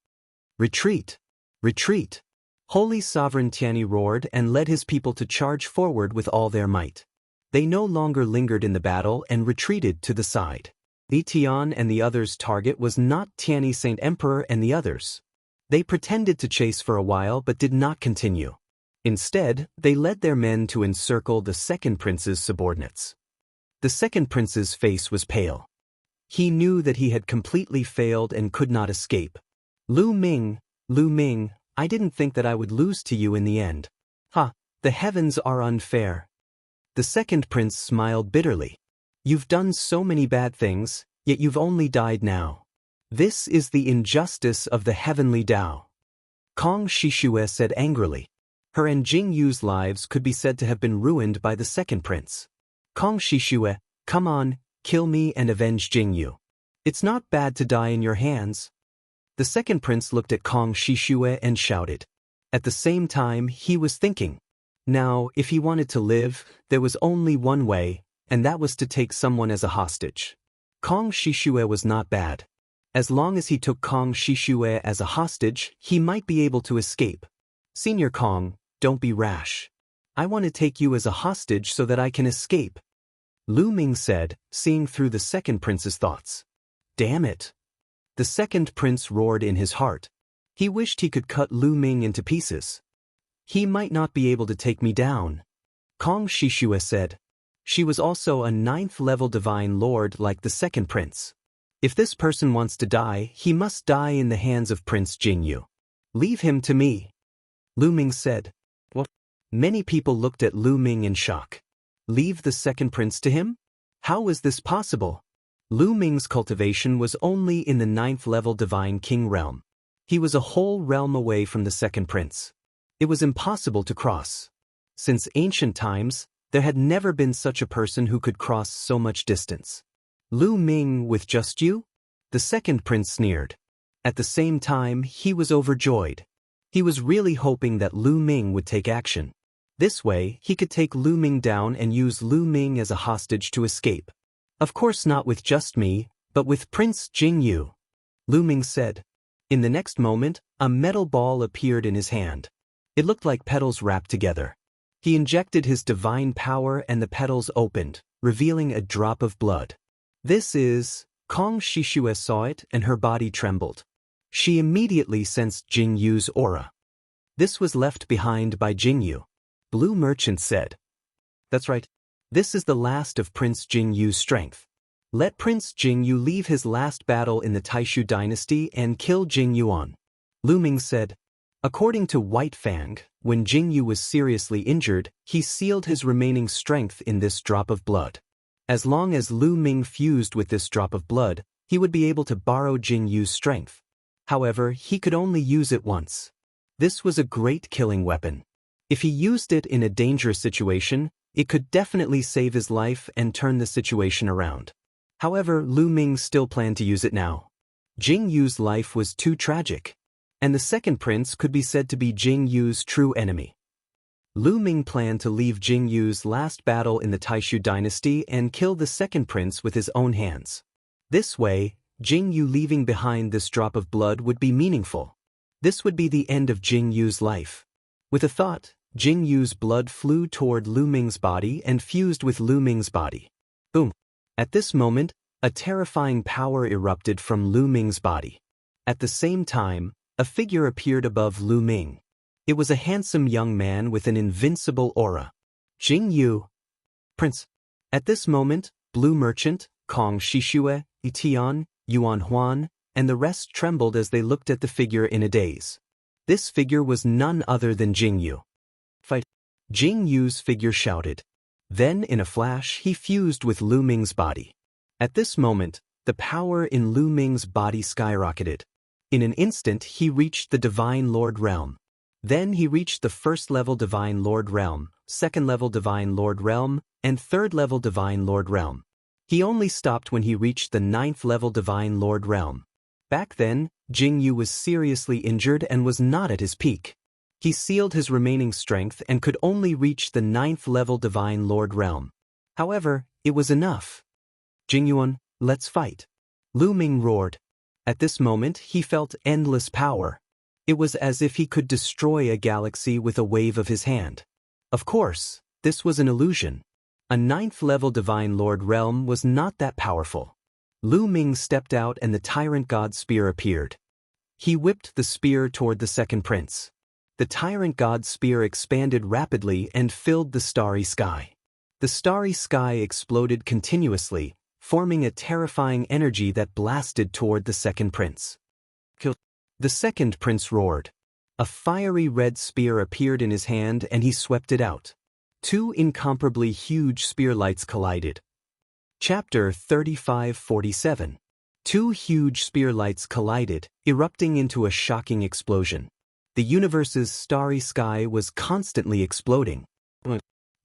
"Retreat! Retreat!" Holy Sovereign Tianyi roared and led his people to charge forward with all their might. They no longer lingered in the battle and retreated to the side. Li Tian and the others' target was not Tianyi Saint Emperor and the others. They pretended to chase for a while but did not continue. Instead, they led their men to encircle the second prince's subordinates. The second prince's face was pale. He knew that he had completely failed and could not escape. Lu Ming, I didn't think that I would lose to you in the end. Ha, the heavens are unfair." The second prince smiled bitterly. "You've done so many bad things, yet you've only died now. This is the injustice of the heavenly Tao." Kong Shishue said angrily. Her and Jingyu's lives could be said to have been ruined by the second prince. "Kong Shishue, come on, kill me and avenge Jingyu. It's not bad to die in your hands." The second prince looked at Kong Shishue and shouted. At the same time, he was thinking. Now, if he wanted to live, there was only one way, and that was to take someone as a hostage. Kong Shishue was not bad. As long as he took Kong Shishue as a hostage, he might be able to escape. "Senior Kong, don't be rash. I want to take you as a hostage so that I can escape," Lu Ming said, seeing through the second prince's thoughts. "Damn it." The second prince roared in his heart. He wished he could cut Lu Ming into pieces. "He might not be able to take me down," Kong Shishue said. She was also a 9th-level divine lord like the second prince. If this person wants to die, he must die in the hands of Prince Jingyu. "Leave him to me," Lu Ming said. What? Many people looked at Lu Ming in shock. Leave the second prince to him? How was this possible? Lu Ming's cultivation was only in the 9th-level divine king realm. He was a whole realm away from the second prince. It was impossible to cross. Since ancient times, there had never been such a person who could cross so much distance. "Lu Ming with just you?" The second prince sneered. At the same time, he was overjoyed. He was really hoping that Lu Ming would take action. This way, he could take Lu Ming down and use Lu Ming as a hostage to escape. "Of course not with just me, but with Prince Jingyu," Lu Ming said. In the next moment, a metal ball appeared in his hand. It looked like petals wrapped together. He injected his divine power and the petals opened, revealing a drop of blood. "This is..." Kong Shishue saw it and her body trembled. She immediately sensed Jingyu's aura. "This was left behind by Jingyu," Blue Merchant said. "That's right. This is the last of Prince Jingyu's strength. Let Prince Jingyu leave his last battle in the Taishu dynasty and kill Jingyuan," Lu Ming said. According to White Fang, when Jingyu was seriously injured, he sealed his remaining strength in this drop of blood. As long as Lu Ming fused with this drop of blood, he would be able to borrow Jingyu's strength. However, he could only use it once. This was a great killing weapon. If he used it in a dangerous situation, it could definitely save his life and turn the situation around. However, Lu Ming still planned to use it now. Jingyu's life was too tragic. And the second prince could be said to be Jingyu's true enemy. Lu Ming planned to leave Jingyu's last battle in the Taishu dynasty and kill the second prince with his own hands. This way, Jingyu leaving behind this drop of blood would be meaningful. This would be the end of Jingyu's life. With a thought, Jingyu's blood flew toward Lu Ming's body and fused with Lu Ming's body. Boom! At this moment, a terrifying power erupted from Lu Ming's body. At the same time, a figure appeared above Lu Ming. It was a handsome young man with an invincible aura. "Jingyu, Prince." At this moment, Blue Merchant, Kong Shishue, Tian, Yuan Huan, and the rest trembled as they looked at the figure in a daze. This figure was none other than Jingyu. "Fight." Jingyu's figure shouted. Then, in a flash, he fused with Lu Ming's body. At this moment, the power in Lu Ming's body skyrocketed. In an instant, he reached the Divine Lord Realm. Then he reached the first-level Divine Lord Realm, second-level Divine Lord Realm, and third-level Divine Lord Realm. He only stopped when he reached the ninth-level Divine Lord Realm. Back then, Jingyu was seriously injured and was not at his peak. He sealed his remaining strength and could only reach the ninth-level Divine Lord Realm. However, it was enough. "Jingyuan, let's fight." Lu Ming roared. At this moment, he felt endless power. It was as if he could destroy a galaxy with a wave of his hand. Of course, this was an illusion. A ninth-level Divine Lord Realm was not that powerful. Lu Ming stepped out and the Tyrant God Spear appeared. He whipped the spear toward the second prince. The Tyrant God Spear expanded rapidly and filled the starry sky. The starry sky exploded continuously, forming a terrifying energy that blasted toward the second prince. "Kill!" The second prince roared. A fiery red spear appeared in his hand and he swept it out. Two incomparably huge spear lights collided. Chapter 35-47. Two huge spear lights collided, erupting into a shocking explosion. The universe's starry sky was constantly exploding.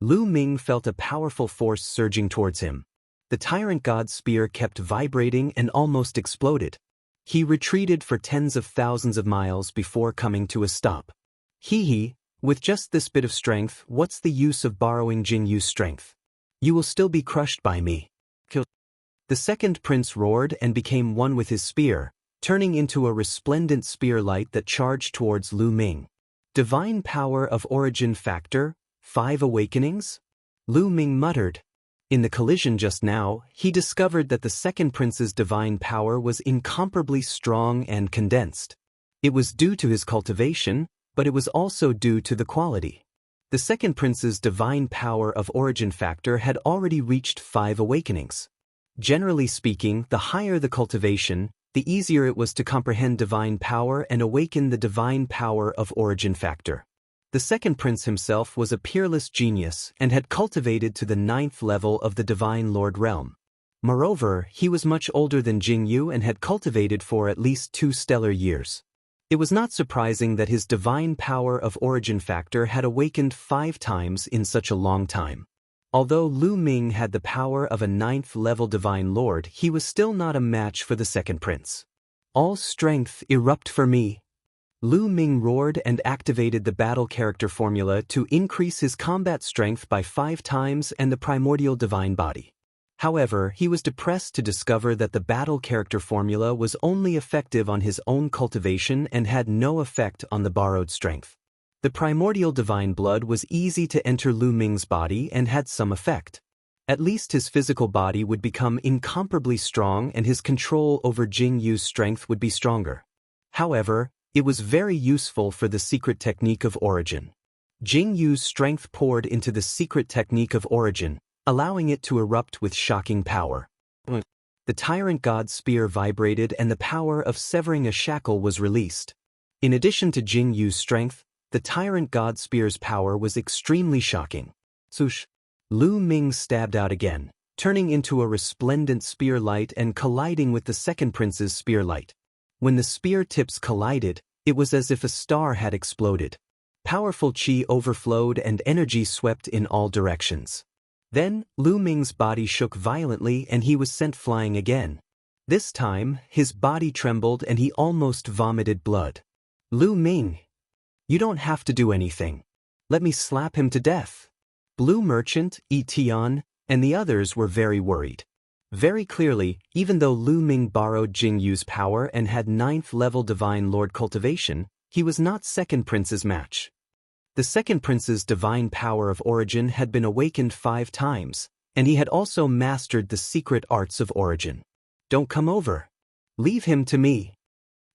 Lu Ming felt a powerful force surging towards him. The Tyrant God Spear kept vibrating and almost exploded. He retreated for tens of thousands of miles before coming to a stop. Hee, with just this bit of strength, what's the use of borrowing Jingyu's strength? You will still be crushed by me. Kill. The second prince roared and became one with his spear, turning into a resplendent spear light that charged towards Lu Ming. Divine Power of Origin Factor, 5 Awakenings? Lu Ming muttered. In the collision just now, he discovered that the second prince's divine power was incomparably strong and condensed. It was due to his cultivation, but it was also due to the quality. The second prince's divine power of origin factor had already reached 5 awakenings. Generally speaking, the higher the cultivation, the easier it was to comprehend divine power and awaken the divine power of origin factor. The second prince himself was a peerless genius and had cultivated to the 9th level of the Divine Lord Realm. Moreover, he was much older than Jingyu and had cultivated for at least 2 stellar years. It was not surprising that his divine power of origin factor had awakened 5 times in such a long time. Although Lu Ming had the power of a 9th level Divine Lord, he was still not a match for the second prince. "All strength erupt for me." Lu Ming roared and activated the battle character formula to increase his combat strength by 5 times and the primordial divine body. However, he was depressed to discover that the battle character formula was only effective on his own cultivation and had no effect on the borrowed strength. The primordial divine blood was easy to enter Lu Ming's body and had some effect. At least his physical body would become incomparably strong and his control over Jingyu's strength would be stronger. However, it was very useful for the secret technique of origin. Jingyu's strength poured into the secret technique of origin, allowing it to erupt with shocking power. The Tyrant God Spear vibrated and the power of severing a shackle was released. In addition to Jingyu's strength, the Tyrant God Spear's power was extremely shocking. Swoosh! Lu Ming stabbed out again, turning into a resplendent spear light and colliding with the second prince's spear light. When the spear tips collided, it was as if a star had exploded. Powerful qi overflowed and energy swept in all directions. Then, Lu Ming's body shook violently and he was sent flying again. This time, his body trembled and he almost vomited blood. "Lu Ming! You don't have to do anything. Let me slap him to death." Blue Merchant, Tian, and the others were very worried. Very clearly, even though Lu Ming borrowed Jingyu's power and had 9th level Divine Lord cultivation, he was not second prince's match. The second prince's divine power of origin had been awakened 5 times, and he had also mastered the secret arts of origin. "Don't come over. Leave him to me."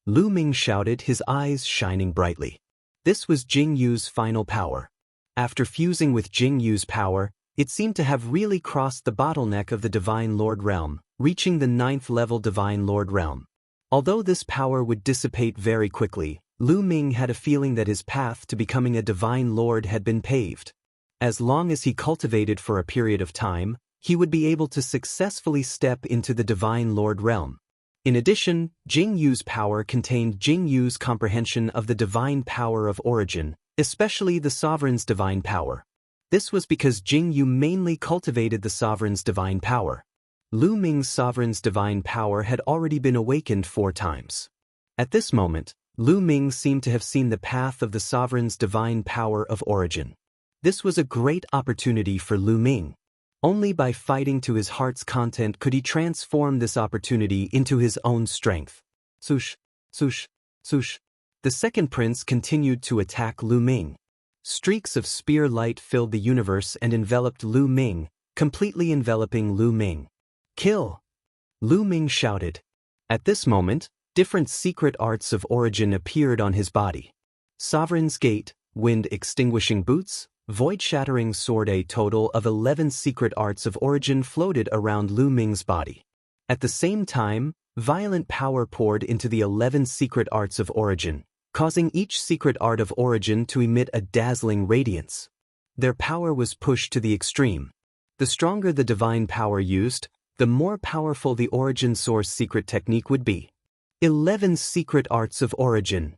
Lu Ming shouted, his eyes shining brightly. This was Jingyu's final power. After fusing with Jingyu's power, it seemed to have really crossed the bottleneck of the Divine Lord Realm, reaching the 9th level Divine Lord Realm. Although this power would dissipate very quickly, Lu Ming had a feeling that his path to becoming a Divine Lord had been paved. As long as he cultivated for a period of time, he would be able to successfully step into the Divine Lord realm. In addition, Jingyu's power contained Jingyu's comprehension of the divine power of origin, especially the sovereign's divine power. This was because Jingyu mainly cultivated the sovereign's divine power. Lu Ming's sovereign's divine power had already been awakened 4 times. At this moment, Lu Ming seemed to have seen the path of the sovereign's divine power of origin. This was a great opportunity for Lu Ming. Only by fighting to his heart's content could he transform this opportunity into his own strength. Swoosh, swoosh, swoosh. The second prince continued to attack Lu Ming. Streaks of spear light filled the universe and enveloped Lu Ming, completely enveloping Lu Ming. Kill! Lu Ming shouted. At this moment, different secret arts of origin appeared on his body. Sovereign's Gate, Wind-Extinguishing Boots, Void-Shattering Sword. A total of 11 secret arts of origin floated around Lu Ming's body. At the same time, violent power poured into the 11 secret arts of origin, causing each secret art of origin to emit a dazzling radiance. Their power was pushed to the extreme. The stronger the divine power used, the more powerful the origin source secret technique would be. 11 secret arts of origin.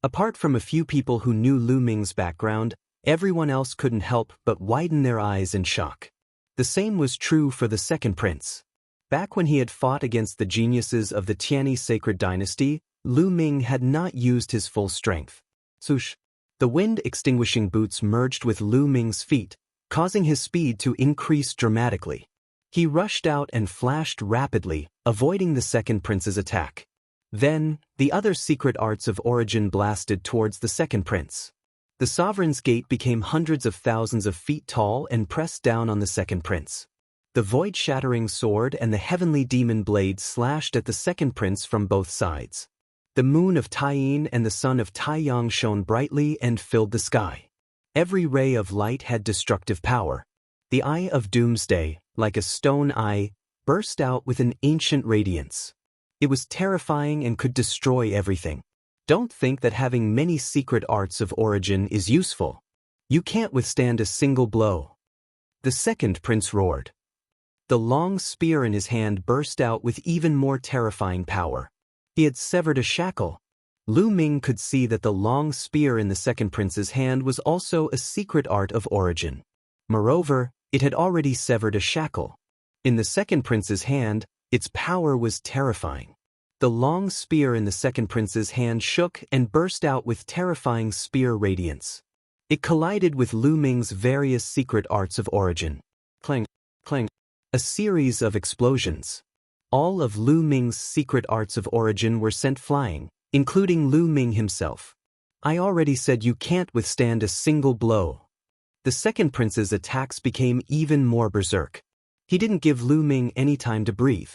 Apart from a few people who knew Lu Ming's background, everyone else couldn't help but widen their eyes in shock. The same was true for the second prince. Back when he had fought against the geniuses of the Tianyi sacred dynasty, Lu Ming had not used his full strength. Swoosh! The wind-extinguishing boots merged with Lu Ming's feet, causing his speed to increase dramatically. He rushed out and flashed rapidly, avoiding the second prince's attack. Then, the other secret arts of origin blasted towards the second prince. The sovereign's gate became hundreds of thousands of feet tall and pressed down on the second prince. The void-shattering sword and the heavenly demon blade slashed at the second prince from both sides. The moon of Taiyin and the sun of Taiyang shone brightly and filled the sky. Every ray of light had destructive power. The Eye of Doomsday, like a stone eye, burst out with an ancient radiance. It was terrifying and could destroy everything. Don't think that having many secret arts of origin is useful. You can't withstand a single blow. The second prince roared. The long spear in his hand burst out with even more terrifying power. He had severed a shackle. Lu Ming could see that the long spear in the second prince's hand was also a secret art of origin. Moreover, it had already severed a shackle. In the second prince's hand, its power was terrifying. The long spear in the second prince's hand shook and burst out with terrifying spear radiance. It collided with Lu Ming's various secret arts of origin. Clang, clang. A series of explosions. All of Lu Ming's secret arts of origin were sent flying, including Lu Ming himself. I already said you can't withstand a single blow. The second prince's attacks became even more berserk. He didn't give Lu Ming any time to breathe.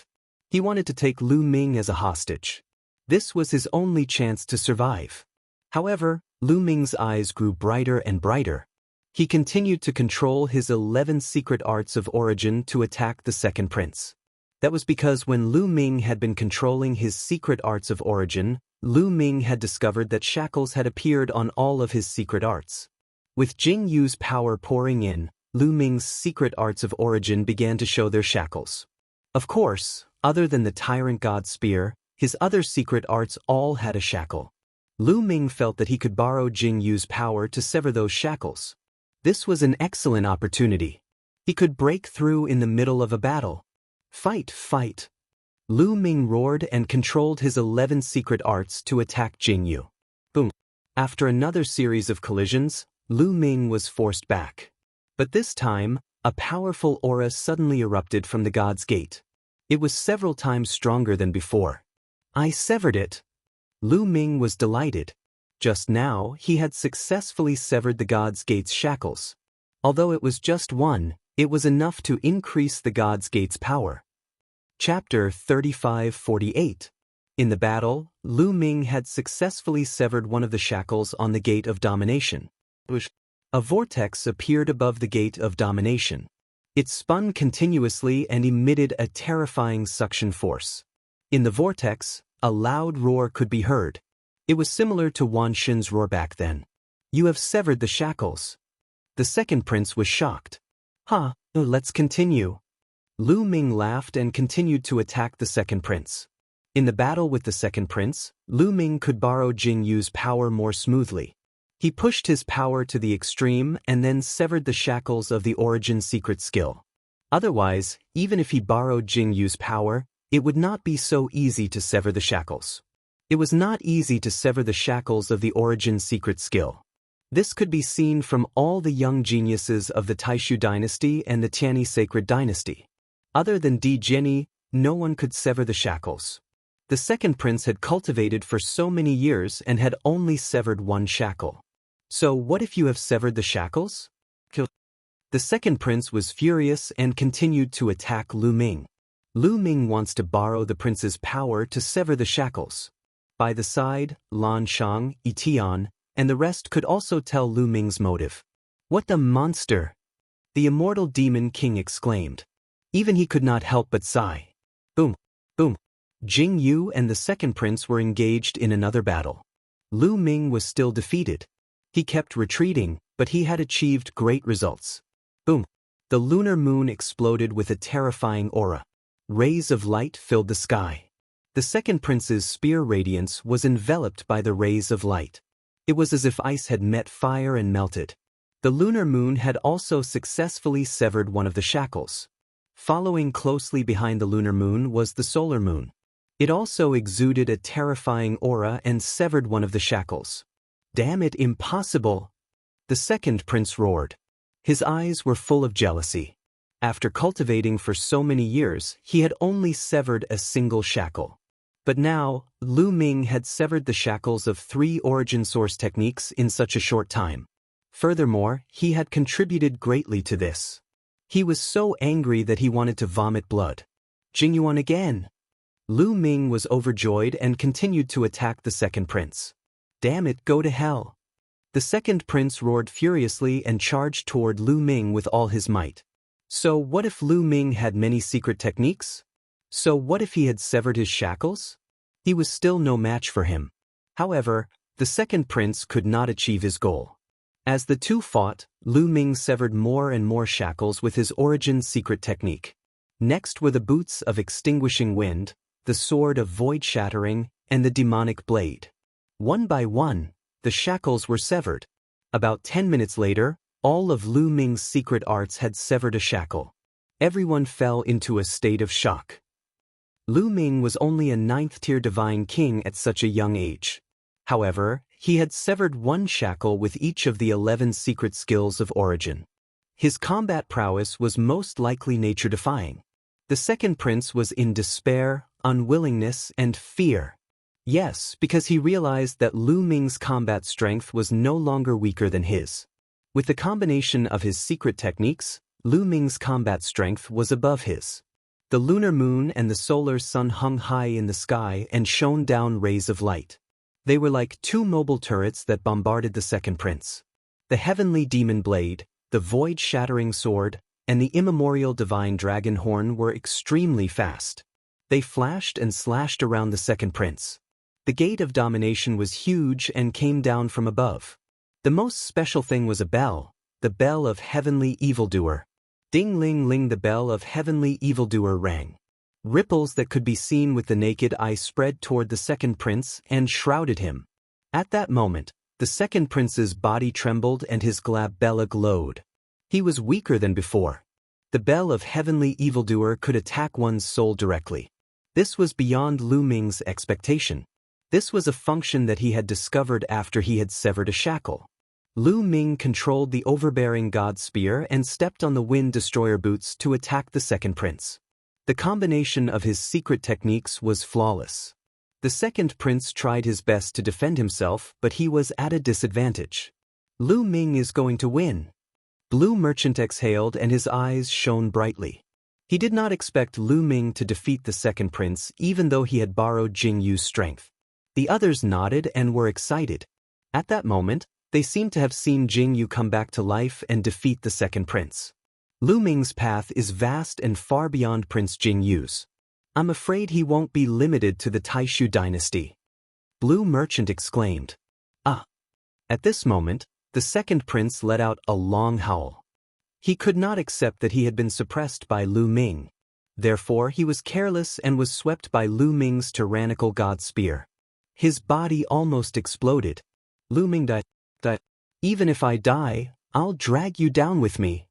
He wanted to take Lu Ming as a hostage. This was his only chance to survive. However, Lu Ming's eyes grew brighter and brighter. He continued to control his 11 secret arts of origin to attack the second prince. That was because when Lu Ming had been controlling his secret arts of origin, Lu Ming had discovered that shackles had appeared on all of his secret arts. With Jingyu's power pouring in, Lu Ming's secret arts of origin began to show their shackles. Of course, other than the Tyrant God Spear, his other secret arts all had a shackle. Lu Ming felt that he could borrow Jingyu's power to sever those shackles. This was an excellent opportunity. He could break through in the middle of a battle. Fight, fight! Lu Ming roared and controlled his 11 secret arts to attack Jingyu. Boom! After another series of collisions, Lu Ming was forced back. But this time, a powerful aura suddenly erupted from the God's Gate. It was several times stronger than before. I severed it. Lu Ming was delighted. Just now, he had successfully severed the God's Gate's shackles. Although it was just one, it was enough to increase the God's Gate's power. Chapter 35-48. In the battle, Lu Ming had successfully severed one of the shackles on the Gate of Domination. A vortex appeared above the Gate of Domination. It spun continuously and emitted a terrifying suction force. In the vortex, a loud roar could be heard. It was similar to Wan Xin's roar back then. You have severed the shackles. The second prince was shocked. Let's continue. Lu Ming laughed and continued to attack the second prince. In the battle with the second prince, Lu Ming could borrow Jingyu's power more smoothly. He pushed his power to the extreme and then severed the shackles of the origin secret skill. Otherwise, even if he borrowed Jingyu's power, it would not be so easy to sever the shackles. It was not easy to sever the shackles of the origin secret skill. This could be seen from all the young geniuses of the Taishu dynasty and the Tianyi sacred dynasty. Other than Di Jianyi, no one could sever the shackles. The second prince had cultivated for so many years and had only severed one shackle. So what if you have severed the shackles? The second prince was furious and continued to attack Lu Ming. Lu Ming wants to borrow the prince's power to sever the shackles. By the side, Lan Shang, Itian, and the rest could also tell Lu Ming's motive. What the monster! The immortal demon king exclaimed. Even he could not help but sigh. Boom! Boom! Jingyu and the second prince were engaged in another battle. Lu Ming was still defeated. He kept retreating, but he had achieved great results. Boom! The lunar moon exploded with a terrifying aura. Rays of light filled the sky. The second prince's spear radiance was enveloped by the rays of light. It was as if ice had met fire and melted. The lunar moon had also successfully severed one of the shackles. Following closely behind the lunar moon was the solar moon. It also exuded a terrifying aura and severed one of the shackles. Damn it, impossible! The second prince roared. His eyes were full of jealousy. After cultivating for so many years, he had only severed a single shackle. But now, Lu Ming had severed the shackles of 3 origin source techniques in such a short time. Furthermore, he had contributed greatly to this. He was so angry that he wanted to vomit blood. Jingyuan again! Lu Ming was overjoyed and continued to attack the second prince. Damn it, go to hell! The second prince roared furiously and charged toward Lu Ming with all his might. So what if Lu Ming had many secret techniques? So what if he had severed his shackles? He was still no match for him. However, the second prince could not achieve his goal. As the two fought, Lu Ming severed more and more shackles with his origin secret technique. Next were the boots of extinguishing wind, the sword of void shattering, and the demonic blade. One by one, the shackles were severed. About 10 minutes later, all of Lu Ming's secret arts had severed a shackle. Everyone fell into a state of shock. Lu Ming was only a 9th-tier divine king at such a young age. However, he had severed one shackle with each of the 11 secret skills of origin. His combat prowess was most likely nature-defying. The second prince was in despair, unwillingness, and fear. Yes, because he realized that Lu Ming's combat strength was no longer weaker than his. With the combination of his secret techniques, Lu Ming's combat strength was above his. The lunar moon and the solar sun hung high in the sky and shone down rays of light. They were like 2 mobile turrets that bombarded the second prince. The heavenly demon blade, the void-shattering sword, and the immemorial divine dragon horn were extremely fast. They flashed and slashed around the second prince. The gate of domination was huge and came down from above. The most special thing was a bell, the bell of heavenly evildoer. Ding-ling-ling, the bell of heavenly evildoer rang. Ripples that could be seen with the naked eye spread toward the second prince and shrouded him. At that moment, the second prince's body trembled and his glabella glowed. He was weaker than before. The bell of heavenly evildoer could attack one's soul directly. This was beyond Lu Ming's expectation. This was a function that he had discovered after he had severed a shackle. Lu Ming controlled the overbearing god spear and stepped on the wind destroyer boots to attack the second prince. The combination of his secret techniques was flawless. The second prince tried his best to defend himself, but he was at a disadvantage. Lu Ming is going to win. Blue Merchant exhaled and his eyes shone brightly. He did not expect Lu Ming to defeat the second prince even though he had borrowed Jingyu's strength. The others nodded and were excited. At that moment, they seemed to have seen Jingyu come back to life and defeat the second prince. Lu Ming's path is vast and far beyond Prince Jingyu's. I'm afraid he won't be limited to the Taishu dynasty. Blue Merchant exclaimed. Ah! At this moment, the The second prince let out a long howl. He could not accept that he had been suppressed by Lu Ming. Therefore he was careless and was swept by Lu Ming's tyrannical god spear. His body almost exploded. Lu Ming died. Even if I die, I'll drag you down with me.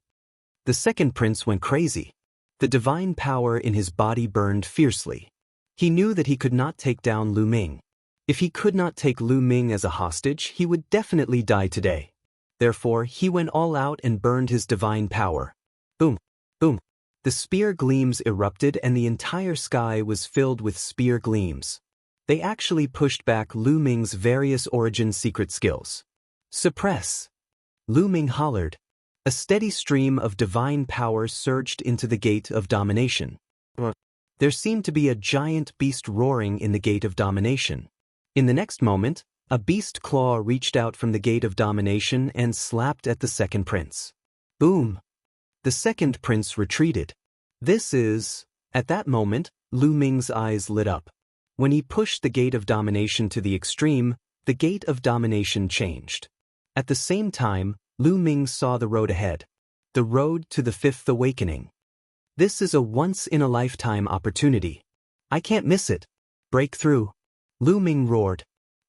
The second prince went crazy. The divine power in his body burned fiercely. He knew that he could not take down Lu Ming. If he could not take Lu Ming as a hostage, he would definitely die today. Therefore, he went all out and burned his divine power. Boom, boom. The spear gleams erupted and the entire sky was filled with spear gleams. They actually pushed back Lu Ming's various origin secret skills. Suppress. Lu Ming hollered. A steady stream of divine power surged into the gate of domination. There seemed to be a giant beast roaring in the gate of domination. In the next moment, a beast claw reached out from the gate of domination and slapped at the second prince. Boom! The second prince retreated. At that moment, Lu Ming's eyes lit up. When he pushed the gate of domination to the extreme, the gate of domination changed. At the same time, Lu Ming saw the road ahead. The road to the fifth awakening. This is a once-in-a-lifetime opportunity. I can't miss it. Break through. Lu Ming roared.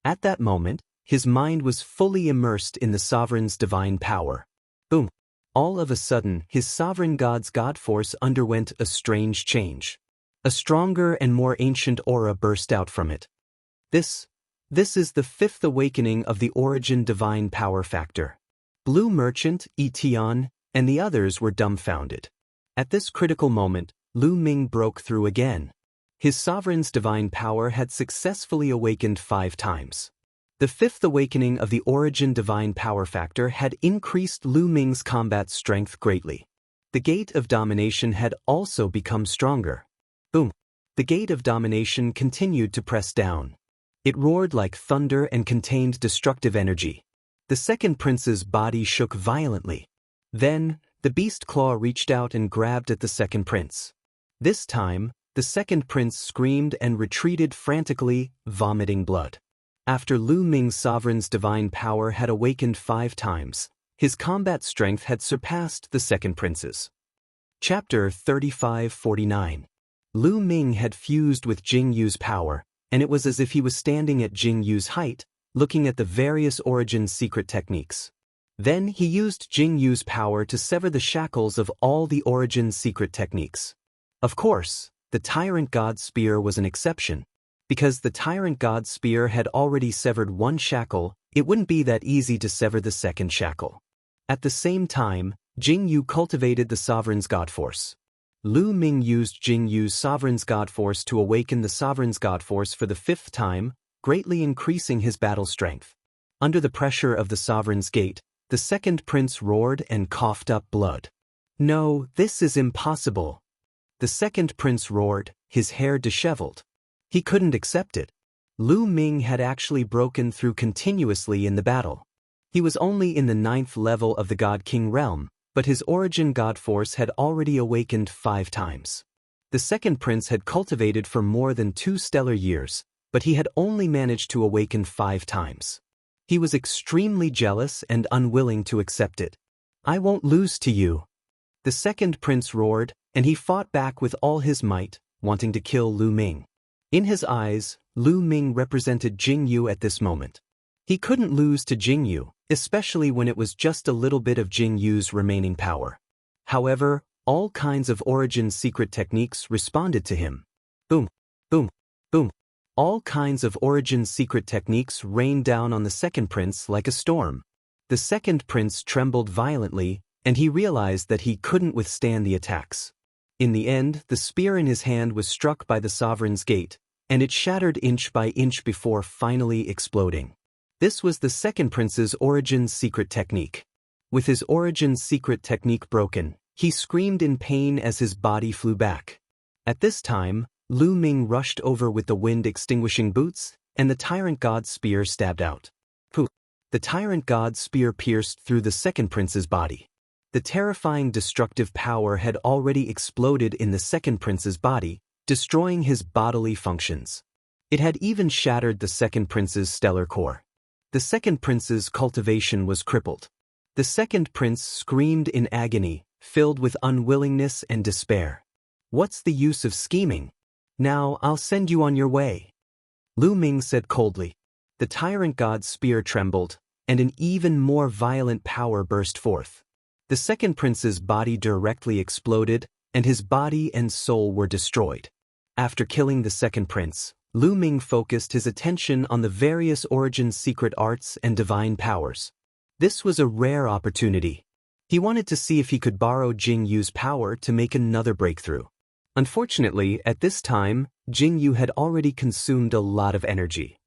At that moment, his mind was fully immersed in the sovereign's divine power. Boom. All of a sudden, his sovereign god's god force underwent a strange change. A stronger and more ancient aura burst out from it. This is the fifth awakening of the origin divine power factor. Blue Merchant, Etienne, and the others were dumbfounded. At this critical moment, Lu Ming broke through again. His sovereign's divine power had successfully awakened 5 times. The fifth awakening of the origin divine power factor had increased Lu Ming's combat strength greatly. The gate of domination had also become stronger. Boom! The gate of domination continued to press down. It roared like thunder and contained destructive energy. The second prince's body shook violently. Then, the beast claw reached out and grabbed at the second prince. This time, the second prince screamed and retreated frantically, vomiting blood. After Lu Ming's sovereign's divine power had awakened 5 times, his combat strength had surpassed the second prince's. Chapter 35-49. Lu Ming had fused with Jingyu's power, and it was as if he was standing at Jingyu's height, looking at the various origin secret techniques. Then he used Jingyu's power to sever the shackles of all the origin secret techniques. Of course, the Tyrant God Spear was an exception. Because the Tyrant God Spear had already severed one shackle, it wouldn't be that easy to sever the second shackle. At the same time, Jingyu cultivated the Sovereign's God Force. Lu Ming used Jingyu's Sovereign's God Force to awaken the Sovereign's God Force for the 5th time, greatly increasing his battle strength. Under the pressure of the Sovereign's gate, the second prince roared and coughed up blood. No, this is impossible. The second prince roared, his hair disheveled. He couldn't accept it. Lu Ming had actually broken through continuously in the battle. He was only in the 9th level of the God King realm, but his origin God Force had already awakened 5 times. The second prince had cultivated for more than 2 stellar years, but he had only managed to awaken 5 times. He was extremely jealous and unwilling to accept it. I won't lose to you. The second prince roared, and he fought back with all his might, wanting to kill Lu Ming. In his eyes, Lu Ming represented Jingyu at this moment. He couldn't lose to Jingyu, especially when it was just a little bit of Jingyu's remaining power. However, all kinds of origin secret techniques responded to him. Boom, boom, boom. All kinds of origin secret techniques rained down on the second prince like a storm. The second prince trembled violently, and he realized that he couldn't withstand the attacks. In the end, the spear in his hand was struck by the Sovereign's gate, and it shattered inch by inch before finally exploding. This was the second prince's origin secret technique. With his origin secret technique broken, he screamed in pain as his body flew back. At this time, Lu Ming rushed over with the wind-extinguishing boots, and the Tyrant God Spear stabbed out. Poof! The Tyrant God Spear pierced through the second prince's body. The terrifying destructive power had already exploded in the second prince's body, destroying his bodily functions. It had even shattered the second prince's stellar core. The second prince's cultivation was crippled. The second prince screamed in agony, filled with unwillingness and despair. "What's the use of scheming? Now I'll send you on your way," Lu Ming said coldly. The tyrant god's spear trembled, and an even more violent power burst forth. The second prince's body directly exploded, and his body and soul were destroyed. After killing the second prince, Lu Ming focused his attention on the various origins, secret arts, and divine powers. This was a rare opportunity. He wanted to see if he could borrow Jingyu's power to make another breakthrough. Unfortunately, at this time, Jingyu had already consumed a lot of energy.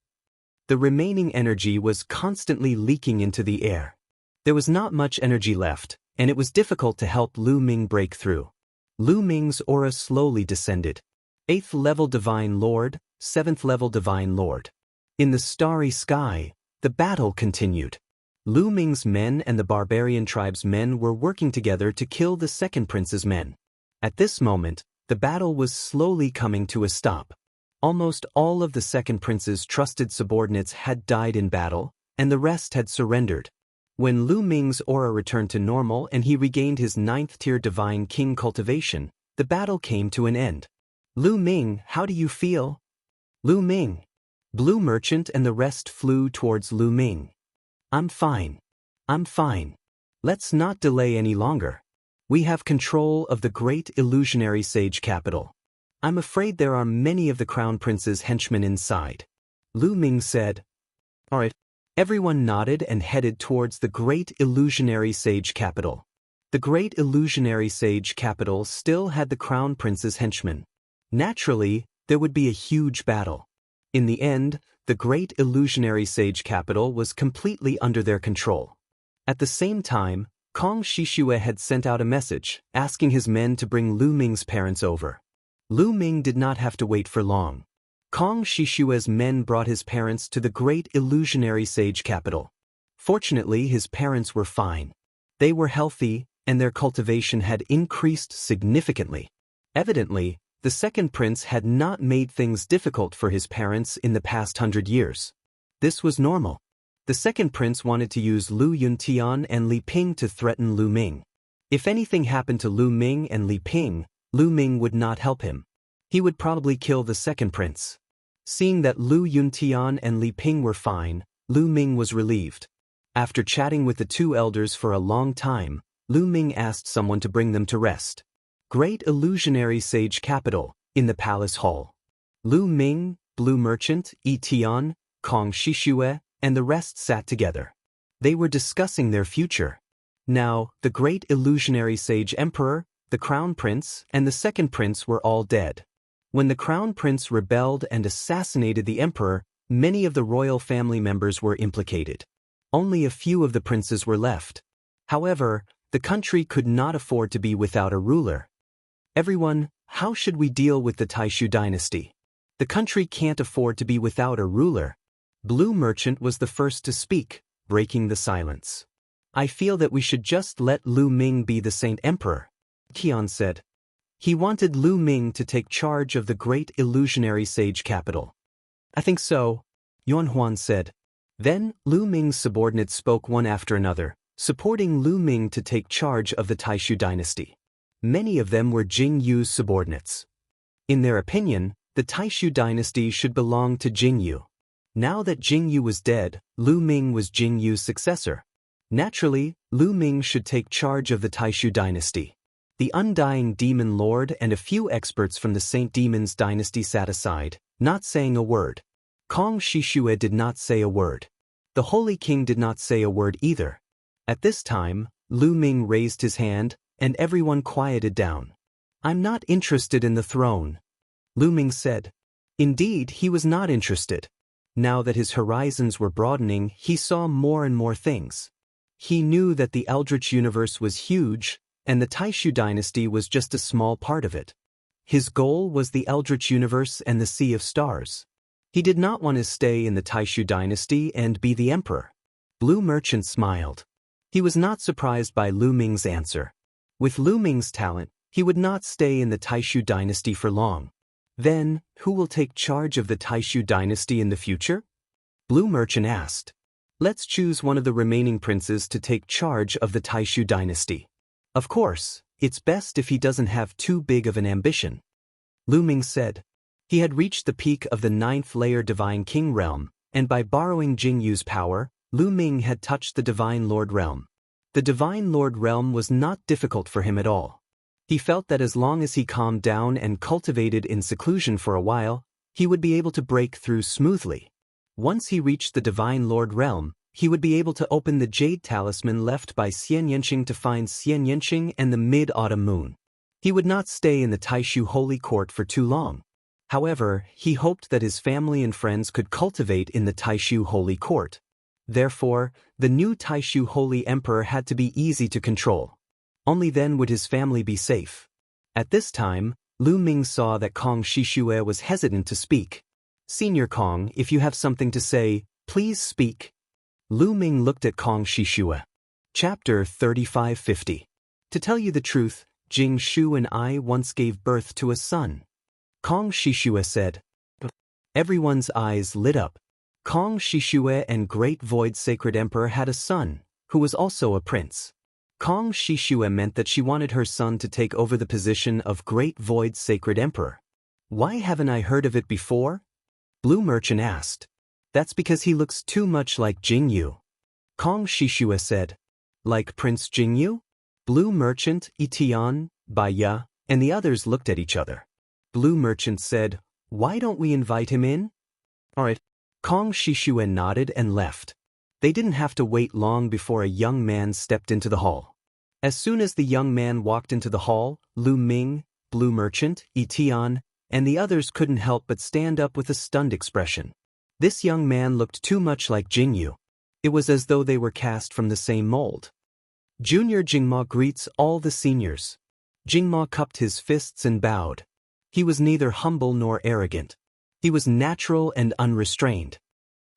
The remaining energy was constantly leaking into the air. There was not much energy left, and it was difficult to help Lu Ming break through. Lu Ming's aura slowly descended. 8th level Divine Lord, 7th level Divine Lord. In the starry sky, the battle continued. Lu Ming's men and the barbarian tribe's men were working together to kill the second prince's men. At this moment, the battle was slowly coming to a stop. Almost all of the second prince's trusted subordinates had died in battle, and the rest had surrendered. When Lu Ming's aura returned to normal and he regained his 9th-tier Divine King cultivation, the battle came to an end. "Lu Ming, how do you feel?" "Lu Ming." Blue Merchant and the rest flew towards Lu Ming. "I'm fine. I'm fine. Let's not delay any longer. We have control of the great illusionary sage capital. I'm afraid there are many of the Crown Prince's henchmen inside," Lu Ming said. "All right." Everyone nodded and headed towards the great illusionary sage capital. The great illusionary sage capital still had the Crown Prince's henchmen. Naturally, there would be a huge battle. In the end, the great illusionary sage capital was completely under their control. At the same time, Kong Shishue had sent out a message, asking his men to bring Lu Ming's parents over. Lu Ming did not have to wait for long. Kong Shishue's men brought his parents to the great illusionary sage capital. Fortunately, his parents were fine. They were healthy, and their cultivation had increased significantly. Evidently, the second prince had not made things difficult for his parents in the past 100 years. This was normal. The second prince wanted to use Lu Yuntian and Li Ping to threaten Lu Ming. If anything happened to Lu Ming and Li Ping, Lu Ming would not help him. He would probably kill the second prince. Seeing that Lu Yuntian and Li Ping were fine, Lu Ming was relieved. After chatting with the two elders for a long time, Lu Ming asked someone to bring them to rest. Great illusionary sage capital, in the palace hall. Lu Ming, Blue Merchant, Yi Tian, Kong Shishue, and the rest sat together. They were discussing their future. Now, the great illusionary sage emperor, the crown prince, and the second prince were all dead. When the crown prince rebelled and assassinated the emperor, many of the royal family members were implicated. Only a few of the princes were left. However, the country could not afford to be without a ruler. "Everyone, how should we deal with the Taishu dynasty? The country can't afford to be without a ruler." Blue Merchant was the first to speak, breaking the silence. "I feel that we should just let Lu Ming be the Saint Emperor," Qian said. He wanted Lu Ming to take charge of the great illusionary sage capital. "I think so," Yuanhuan said. Then, Lu Ming's subordinates spoke one after another, supporting Lu Ming to take charge of the Taishu dynasty. Many of them were Jingyu's subordinates. In their opinion, the Taishu dynasty should belong to Jingyu. Now that Jingyu was dead, Lu Ming was Jingyu's successor. Naturally, Lu Ming should take charge of the Taishu dynasty. The undying demon lord and a few experts from the Saint Demon's dynasty sat aside, not saying a word. Kong Shishue did not say a word. The Holy King did not say a word either. At this time, Lu Ming raised his hand, and everyone quieted down. "I'm not interested in the throne," Lu Ming said. Indeed, he was not interested. Now that his horizons were broadening, he saw more and more things. He knew that the Eldritch universe was huge, and the Taishu dynasty was just a small part of it. His goal was the Eldritch universe and the Sea of Stars. He did not want to stay in the Taishu dynasty and be the emperor. Blue Merchant smiled. He was not surprised by Lu Ming's answer. With Lu Ming's talent, he would not stay in the Taishu dynasty for long. Then, who will take charge of the Taishu dynasty in the future? Blue Merchant asked. Let's choose one of the remaining princes to take charge of the Taishu dynasty. Of course, it's best if he doesn't have too big of an ambition. Lu Ming said. He had reached the peak of the 9th layer Divine King realm, and by borrowing Jingyu's power, Lu Ming had touched the Divine Lord realm. The Divine Lord realm was not difficult for him at all. He felt that as long as he calmed down and cultivated in seclusion for a while, he would be able to break through smoothly. Once he reached the Divine Lord realm, he would be able to open the jade talisman left by Xian Yanqing to find Xian Yanqing and the mid-autumn moon. He would not stay in the Taishu Holy Court for too long. However, he hoped that his family and friends could cultivate in the Taishu Holy Court. Therefore, the new Taishu Holy Emperor had to be easy to control. Only then would his family be safe. At this time, Lu Ming saw that Kong Shishue was hesitant to speak. Senior Kong, if you have something to say, please speak. Lu Ming looked at Kong Shishue. Chapter 3550. To tell you the truth, Jing Shu and I once gave birth to a son. Kong Shishue said. Everyone's eyes lit up. Kong Shishue and Great Void Sacred Emperor had a son, who was also a prince. Kong Shishue meant that she wanted her son to take over the position of Great Void Sacred Emperor. Why haven't I heard of it before? Blue Merchant asked. That's because he looks too much like Jingyu. Kong Shishue said. Like Prince Jingyu? Blue Merchant, Itian, Baiya, and the others looked at each other. Blue Merchant said, why don't we invite him in? Alright. Kong Shishue nodded and left. They didn't have to wait long before a young man stepped into the hall. As soon as the young man walked into the hall, Lu Ming, Blue Merchant, Itian, and the others couldn't help but stand up with a stunned expression. This young man looked too much like Jingyu. It was as though they were cast from the same mold. Junior Jingma greets all the seniors. Jingma cupped his fists and bowed. He was neither humble nor arrogant. He was natural and unrestrained.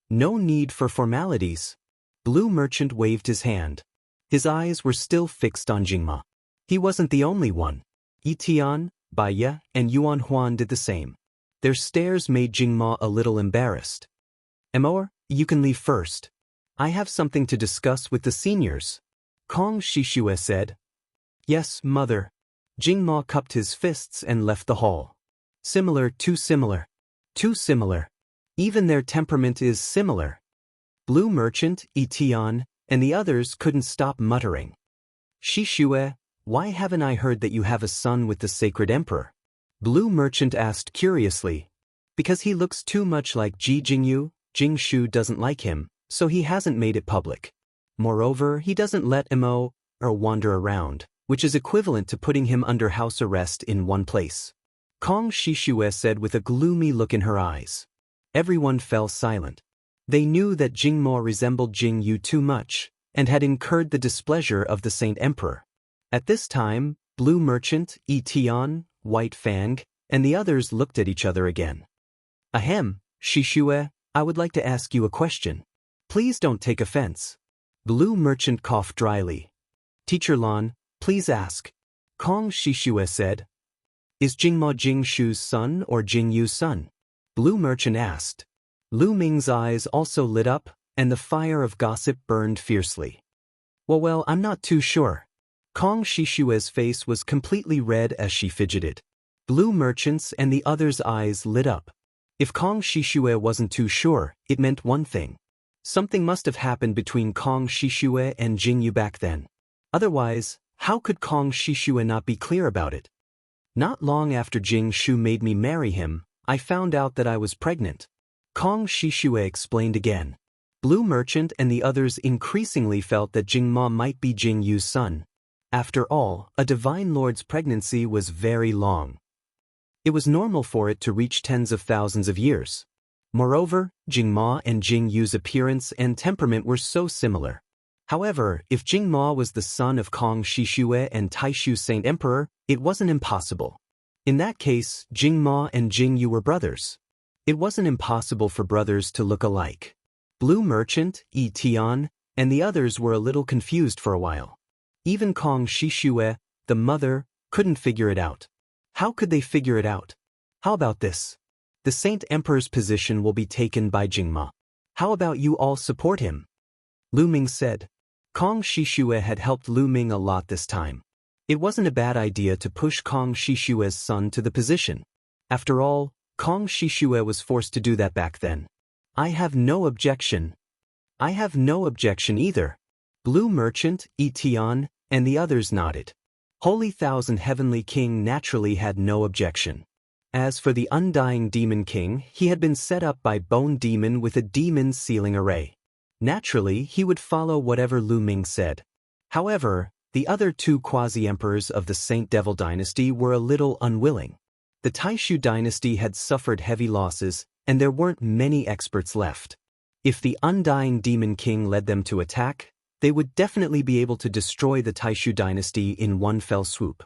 No need for formalities. Blue Merchant waved his hand. His eyes were still fixed on Jingma. He wasn't the only one. Itian, Baiya, and Yuan Huan did the same. Their stares made Jingma a little embarrassed. Emor, you can leave first. I have something to discuss with the seniors. Kong Shishue said. Yes, mother. Jingma cupped his fists and left the hall. Similar, too similar. Too similar. Even their temperament is similar. Blue Merchant, Itian, and the others couldn't stop muttering. Shishue, why haven't I heard that you have a son with the Sacred Emperor? Blue Merchant asked curiously. Because he looks too much like Ji Jingyu, Jing Shu doesn't like him, so he hasn't made it public. Moreover, he doesn't let Mo or wander around, which is equivalent to putting him under house arrest in one place. Kong Shishue said with a gloomy look in her eyes. Everyone fell silent. They knew that Jingmo resembled Jingyu too much, and had incurred the displeasure of the Saint Emperor. At this time, Blue Merchant, Itian, White Fang, and the others looked at each other again. Ahem, Shishue, I would like to ask you a question. Please don't take offense. Blue Merchant coughed dryly. Teacher Lan, please ask. Kong Shishue said. Is Jingmo Jingshu's son or Jingyu's son? Blue Merchant asked. Lu Ming's eyes also lit up, and the fire of gossip burned fiercely. Well, I'm not too sure. Kong Shishue's face was completely red as she fidgeted. Blue Merchant's and the others' eyes lit up. If Kong Shishue wasn't too sure, it meant one thing. Something must have happened between Kong Shishue and Jingyu back then. Otherwise, how could Kong Shishue not be clear about it? Not long after Jing Shu made me marry him, I found out that I was pregnant. Kong Shishue explained again. Blue Merchant and the others increasingly felt that Jingma might be Jingyu's son. After all, a Divine Lord's pregnancy was very long. It was normal for it to reach tens of thousands of years. Moreover, Jingma and Jingyu's appearance and temperament were so similar. However, if Jingma was the son of Kong Shishue and Taishu Saint Emperor, it wasn't impossible. In that case, Jingma and Jingyu were brothers. It wasn't impossible for brothers to look alike. Blue Merchant, Itian, and the others were a little confused for a while. Even Kong Shishue, the mother, couldn't figure it out. How could they figure it out? How about this? The Saint Emperor's position will be taken by Jingma. How about you all support him? Lu Ming said. Kong Shishue had helped Lu Ming a lot this time. It wasn't a bad idea to push Kong Shishue's son to the position. After all, Kong Shishue was forced to do that back then. I have no objection. I have no objection either. Blue Merchant, Etian, and the others nodded. Holy Thousand Heavenly King naturally had no objection. As for the Undying Demon King, he had been set up by Bone Demon with a demon sealing array. Naturally, he would follow whatever Lu Ming said. However, the other two quasi-emperors of the Saint Devil dynasty were a little unwilling. The Taishu dynasty had suffered heavy losses, and there weren't many experts left. If the Undying Demon King led them to attack, they would definitely be able to destroy the Taishu dynasty in one fell swoop.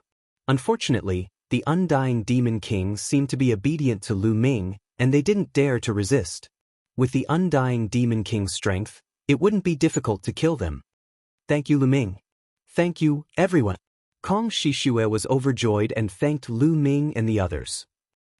Unfortunately, the Undying Demon King seemed to be obedient to Lu Ming, and they didn't dare to resist. With the Undying Demon King's strength, it wouldn't be difficult to kill them. Thank you, Lu Ming. Thank you, everyone. Kong Shishue was overjoyed and thanked Lu Ming and the others.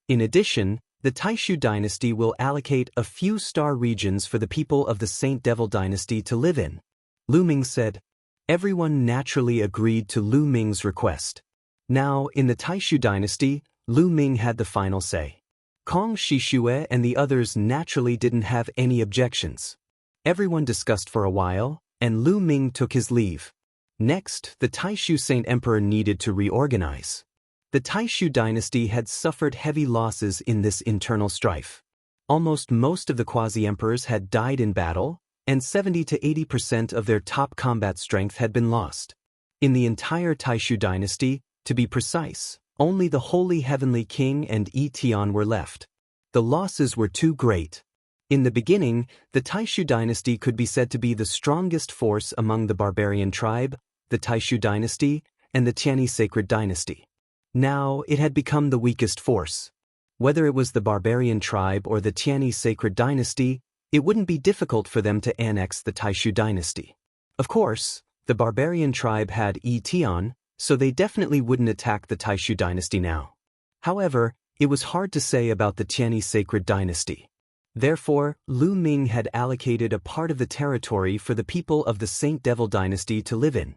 In addition, the Taishu dynasty will allocate a few star regions for the people of the Saint Devil dynasty to live in. Lu Ming said. Everyone naturally agreed to Lu Ming's request. Now, in the Taishu dynasty, Lu Ming had the final say. Kong Shishue and the others naturally didn't have any objections. Everyone discussed for a while, and Lu Ming took his leave. Next, the Taishu Saint Emperor needed to reorganize. The Taishu dynasty had suffered heavy losses in this internal strife. Almost most of the quasi-emperors had died in battle, and 70 to 80% of their top combat strength had been lost. In the entire Taishu dynasty, to be precise, only the Holy Heavenly King and Etian were left. The losses were too great. In the beginning, the Taishu dynasty could be said to be the strongest force among the barbarian tribe, the Taishu dynasty, and the Tianyi sacred dynasty. Now, it had become the weakest force. Whether it was the barbarian tribe or the Tianyi sacred dynasty, it wouldn't be difficult for them to annex the Taishu dynasty. Of course, the barbarian tribe had Etian, so they definitely wouldn't attack the Taishu dynasty now. However, it was hard to say about the Tianyi sacred dynasty. Therefore, Lu Ming had allocated a part of the territory for the people of the Saint Devil dynasty to live in.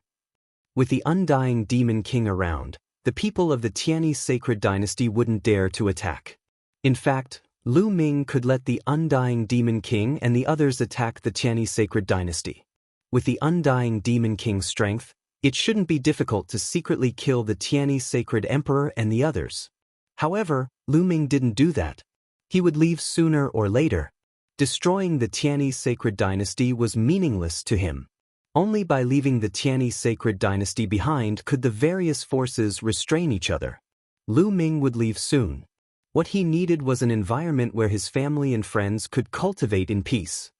With the Undying Demon King around, the people of the Tianyi sacred dynasty wouldn't dare to attack. In fact, Lu Ming could let the Undying Demon King and the others attack the Tianyi sacred dynasty. With the Undying Demon King's strength, it shouldn't be difficult to secretly kill the Tianyi sacred emperor and the others. However, Lu Ming didn't do that. He would leave sooner or later. Destroying the Tianyi sacred dynasty was meaningless to him. Only by leaving the Tianyi sacred dynasty behind could the various forces restrain each other. Lu Ming would leave soon. What he needed was an environment where his family and friends could cultivate in peace.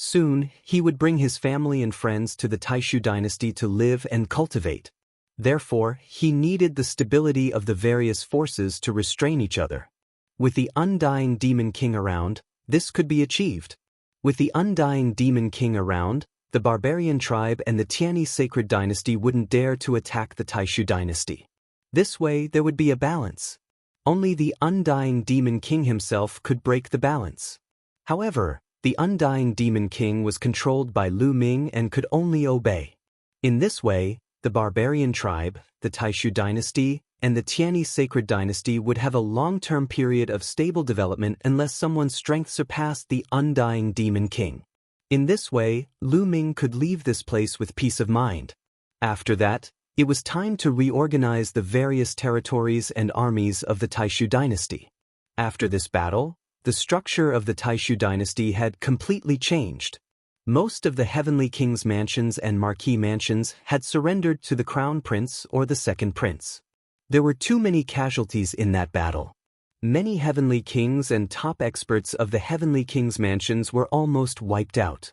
Soon, he would bring his family and friends to the Taishu dynasty to live and cultivate. Therefore, he needed the stability of the various forces to restrain each other. With the Undying Demon King around, this could be achieved. With the Undying Demon King around, the barbarian tribe and the Tianyi sacred dynasty wouldn't dare to attack the Taishu dynasty. This way, there would be a balance. Only the Undying Demon King himself could break the balance. However, the Undying Demon King was controlled by Lu Ming and could only obey. In this way, the barbarian tribe, the Taishu dynasty, and the Tianyi sacred dynasty would have a long-term period of stable development unless someone's strength surpassed the Undying Demon King. In this way, Lu Ming could leave this place with peace of mind. After that, it was time to reorganize the various territories and armies of the Taishu dynasty. After this battle, the structure of the Taishu dynasty had completely changed. Most of the Heavenly King's mansions and marquee mansions had surrendered to the Crown Prince or the Second Prince. There were too many casualties in that battle. Many Heavenly Kings and top experts of the Heavenly King's mansions were almost wiped out.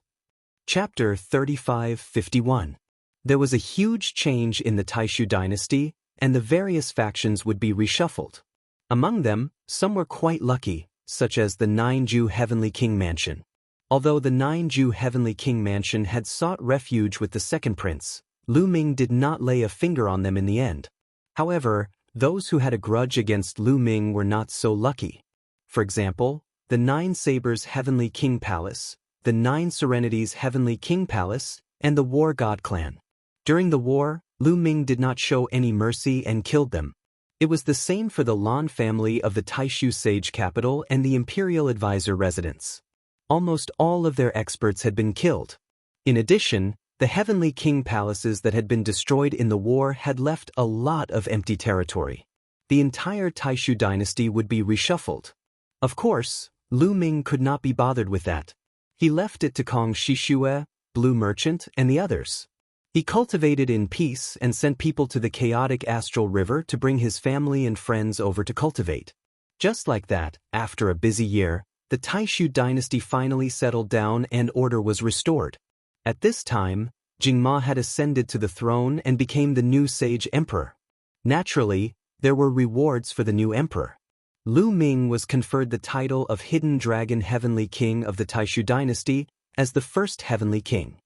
Chapter 35-51. There was a huge change in the Taishu dynasty, and the various factions would be reshuffled. Among them, some were quite lucky, such as the Nine-Ju Heavenly King Mansion. Although the Nine-Ju Heavenly King Mansion had sought refuge with the Second Prince, Lu Ming did not lay a finger on them in the end. However, those who had a grudge against Lu Ming were not so lucky. For example, the Nine Sabers Heavenly King Palace, the Nine Serenities Heavenly King Palace, and the War God clan. During the war, Lu Ming did not show any mercy and killed them. It was the same for the Lan family of the Taishu sage capital and the imperial advisor residence. Almost all of their experts had been killed. In addition, the heavenly king palaces that had been destroyed in the war had left a lot of empty territory. The entire Taishu dynasty would be reshuffled. Of course, Lu Ming could not be bothered with that. He left it to Kong Shishue, Blue Merchant, and the others. He cultivated in peace and sent people to the chaotic astral river to bring his family and friends over to cultivate. Just like that, after a busy year, the Taishu dynasty finally settled down and order was restored. At this time, Jingma had ascended to the throne and became the new sage emperor. Naturally, there were rewards for the new emperor. Lu Ming was conferred the title of Hidden Dragon Heavenly King of the Taishu dynasty as the first heavenly king.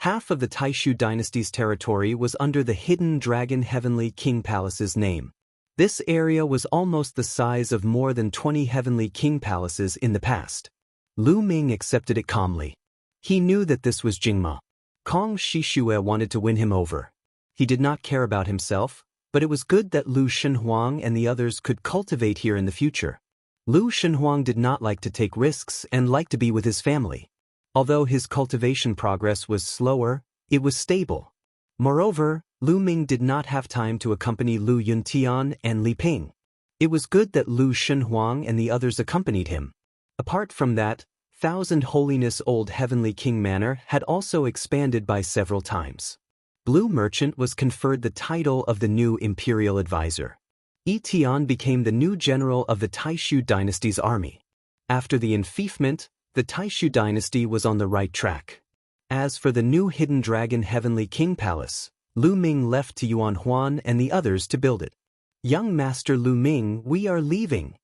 Half of the Taishu dynasty's territory was under the Hidden Dragon Heavenly King Palace's name. This area was almost the size of more than 20 heavenly king palaces in the past. Lu Ming accepted it calmly. He knew that this was Jingma. Kong Shishue wanted to win him over. He did not care about himself, but it was good that Lu Shenhuang and the others could cultivate here in the future. Lu Shenhuang did not like to take risks and liked to be with his family. Although his cultivation progress was slower, it was stable. Moreover, Lu Ming did not have time to accompany Lu Yuntian and Li Ping. It was good that Lu Shenhuang and the others accompanied him. Apart from that, Thousand Holiness Old Heavenly King Manor had also expanded by several times. Blue Merchant was conferred the title of the new imperial advisor. Yi Tian became the new general of the Taishu dynasty's army. After the enfeoffment, the Taishu dynasty was on the right track. As for the new Hidden Dragon Heavenly King Palace, Lu Ming left to Yuan Huan and the others to build it. Young Master Lu Ming, we are leaving.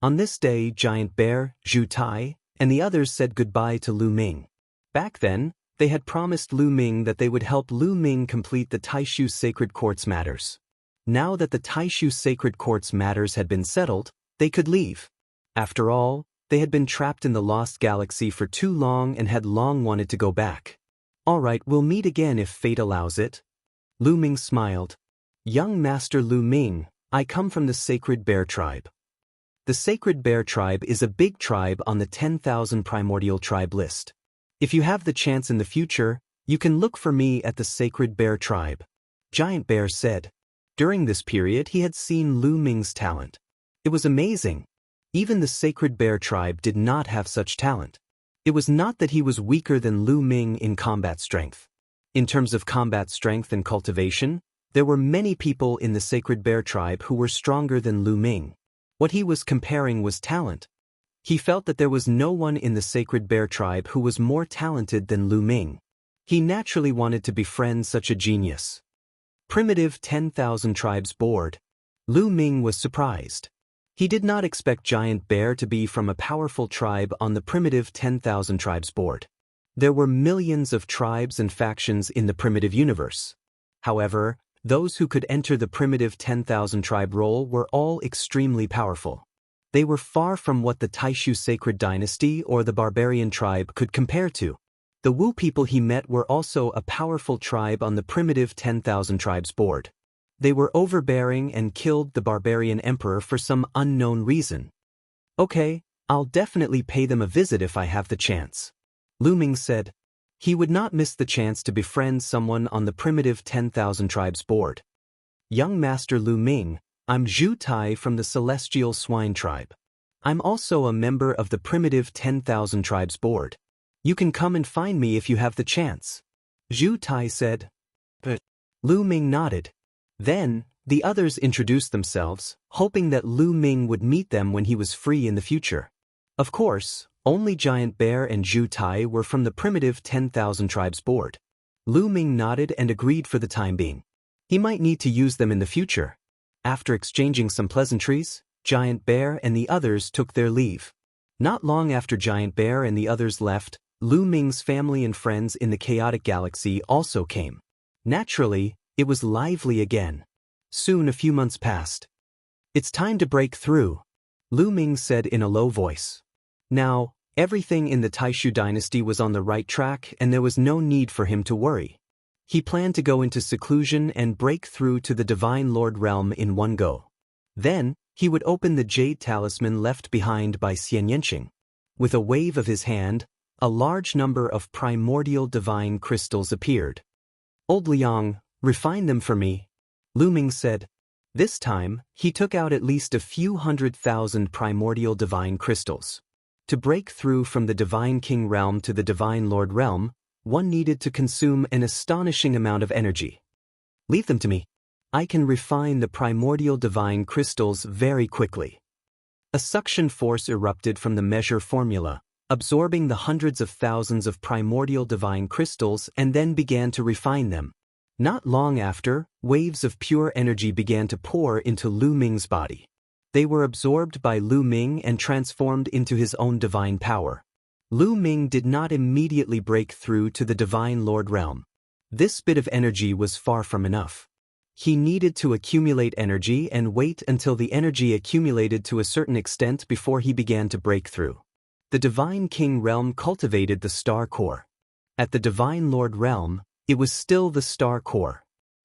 On this day, Giant Bear, Zhu Tai, and the others said goodbye to Lu Ming. Back then, they had promised Lu Ming that they would help Lu Ming complete the Taishu Sacred Court's matters. Now that the Taishu Sacred Court's matters had been settled, they could leave. After all, they had been trapped in the Lost Galaxy for too long and had long wanted to go back. All right, we'll meet again if fate allows it. Lu Ming smiled. Young Master Lu Ming, I come from the Sacred Bear Tribe. The Sacred Bear Tribe is a big tribe on the 10,000 primordial tribe list. If you have the chance in the future, you can look for me at the Sacred Bear Tribe. Giant Bear said. During this period he had seen Lu Ming's talent. It was amazing. Even the Sacred Bear Tribe did not have such talent. It was not that he was weaker than Lu Ming in combat strength. In terms of combat strength and cultivation, there were many people in the Sacred Bear Tribe who were stronger than Lu Ming. What he was comparing was talent. He felt that there was no one in the Sacred Bear Tribe who was more talented than Lu Ming. He naturally wanted to befriend such a genius. Primitive 10,000 Tribes Board. Lu Ming was surprised. He did not expect Giant Bear to be from a powerful tribe on the Primitive 10,000 Tribes Board. There were millions of tribes and factions in the primitive universe. However, those who could enter the Primitive 10,000 Tribe role were all extremely powerful. They were far from what the Taishu Sacred Dynasty or the Barbarian Tribe could compare to. The Wu people he met were also a powerful tribe on the Primitive 10,000 Tribes Board. They were overbearing and killed the Barbarian Emperor for some unknown reason. Okay, I'll definitely pay them a visit if I have the chance. Lu Ming said. He would not miss the chance to befriend someone on the Primitive 10,000 Tribes Board. Young Master Lu Ming, I'm Zhu Tai from the Celestial Swine Tribe. I'm also a member of the Primitive 10,000 Tribes Board. You can come and find me if you have the chance. Zhu Tai said. But Lu Ming nodded. Then, the others introduced themselves, hoping that Lu Ming would meet them when he was free in the future. Of course, only Giant Bear and Zhu Tai were from the Primitive 10,000 Tribes Board. Lu Ming nodded and agreed for the time being. He might need to use them in the future. After exchanging some pleasantries, Giant Bear and the others took their leave. Not long after Giant Bear and the others left, Lu Ming's family and friends in the chaotic galaxy also came. Naturally, it was lively again. Soon a few months passed. It's time to break through, Lu Ming said in a low voice. Now, Everything in the Taishu dynasty was on the right track and there was no need for him to worry. He planned to go into seclusion and break through to the Divine Lord realm in one go. Then, he would open the jade talisman left behind by Xian Yanqing. With a wave of his hand, a large number of primordial divine crystals appeared. "Old Liang, refine them for me," Lu Ming said. This time, he took out at least a few 100,000 primordial divine crystals. To break through from the Divine King realm to the Divine Lord realm, one needed to consume an astonishing amount of energy. "Leave them to me. I can refine the primordial divine crystals very quickly." A suction force erupted from the measure formula, absorbing the hundreds of thousands of primordial divine crystals and then began to refine them. Not long after, waves of pure energy began to pour into Lu Ming's body. They were absorbed by Lu Ming and transformed into his own divine power. Lu Ming did not immediately break through to the Divine Lord realm. This bit of energy was far from enough. He needed to accumulate energy and wait until the energy accumulated to a certain extent before he began to break through. The Divine King realm cultivated the star core. At the Divine Lord realm, it was still the star core.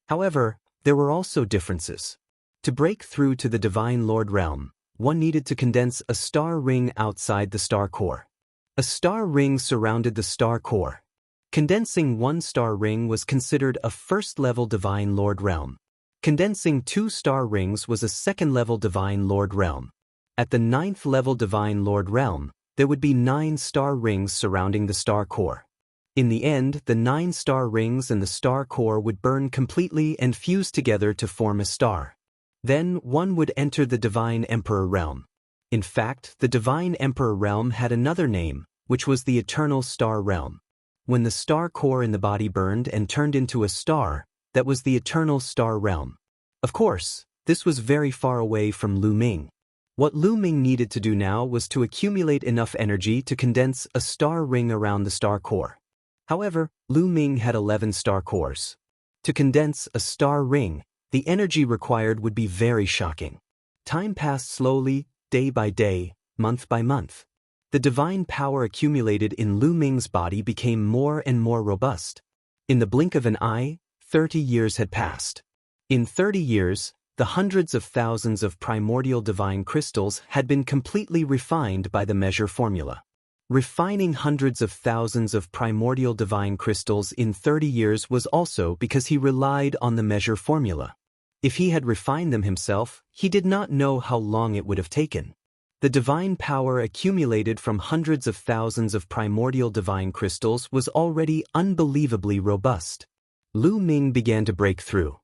However, there were also differences. To break through to the Divine Lord realm, one needed to condense a star ring outside the star core. A star ring surrounded the star core. Condensing one star ring was considered a first-level Divine Lord realm. Condensing 2 star rings was a second-level Divine Lord realm. At the 9th-level Divine Lord realm, there would be 9 star rings surrounding the star core. In the end, the 9 star rings and the star core would burn completely and fuse together to form a star. Then one would enter the Divine Emperor realm. In fact, the Divine Emperor realm had another name, which was the Eternal Star realm. When the star core in the body burned and turned into a star, that was the Eternal Star realm. Of course, this was very far away from Lu Ming. What Lu Ming needed to do now was to accumulate enough energy to condense a star ring around the star core. However, Lu Ming had 11 star cores. To condense a star ring, the energy required would be very shocking. Time passed slowly, day by day, month by month. The divine power accumulated in Lu Ming's body became more and more robust. In the blink of an eye, 30 years had passed. In 30 years, the hundreds of thousands of primordial divine crystals had been completely refined by the measure formula. Refining hundreds of thousands of primordial divine crystals in 30 years was also because he relied on the measure formula. If he had refined them himself, he did not know how long it would have taken. The divine power accumulated from hundreds of thousands of primordial divine crystals was already unbelievably robust. Lu Ming began to break through.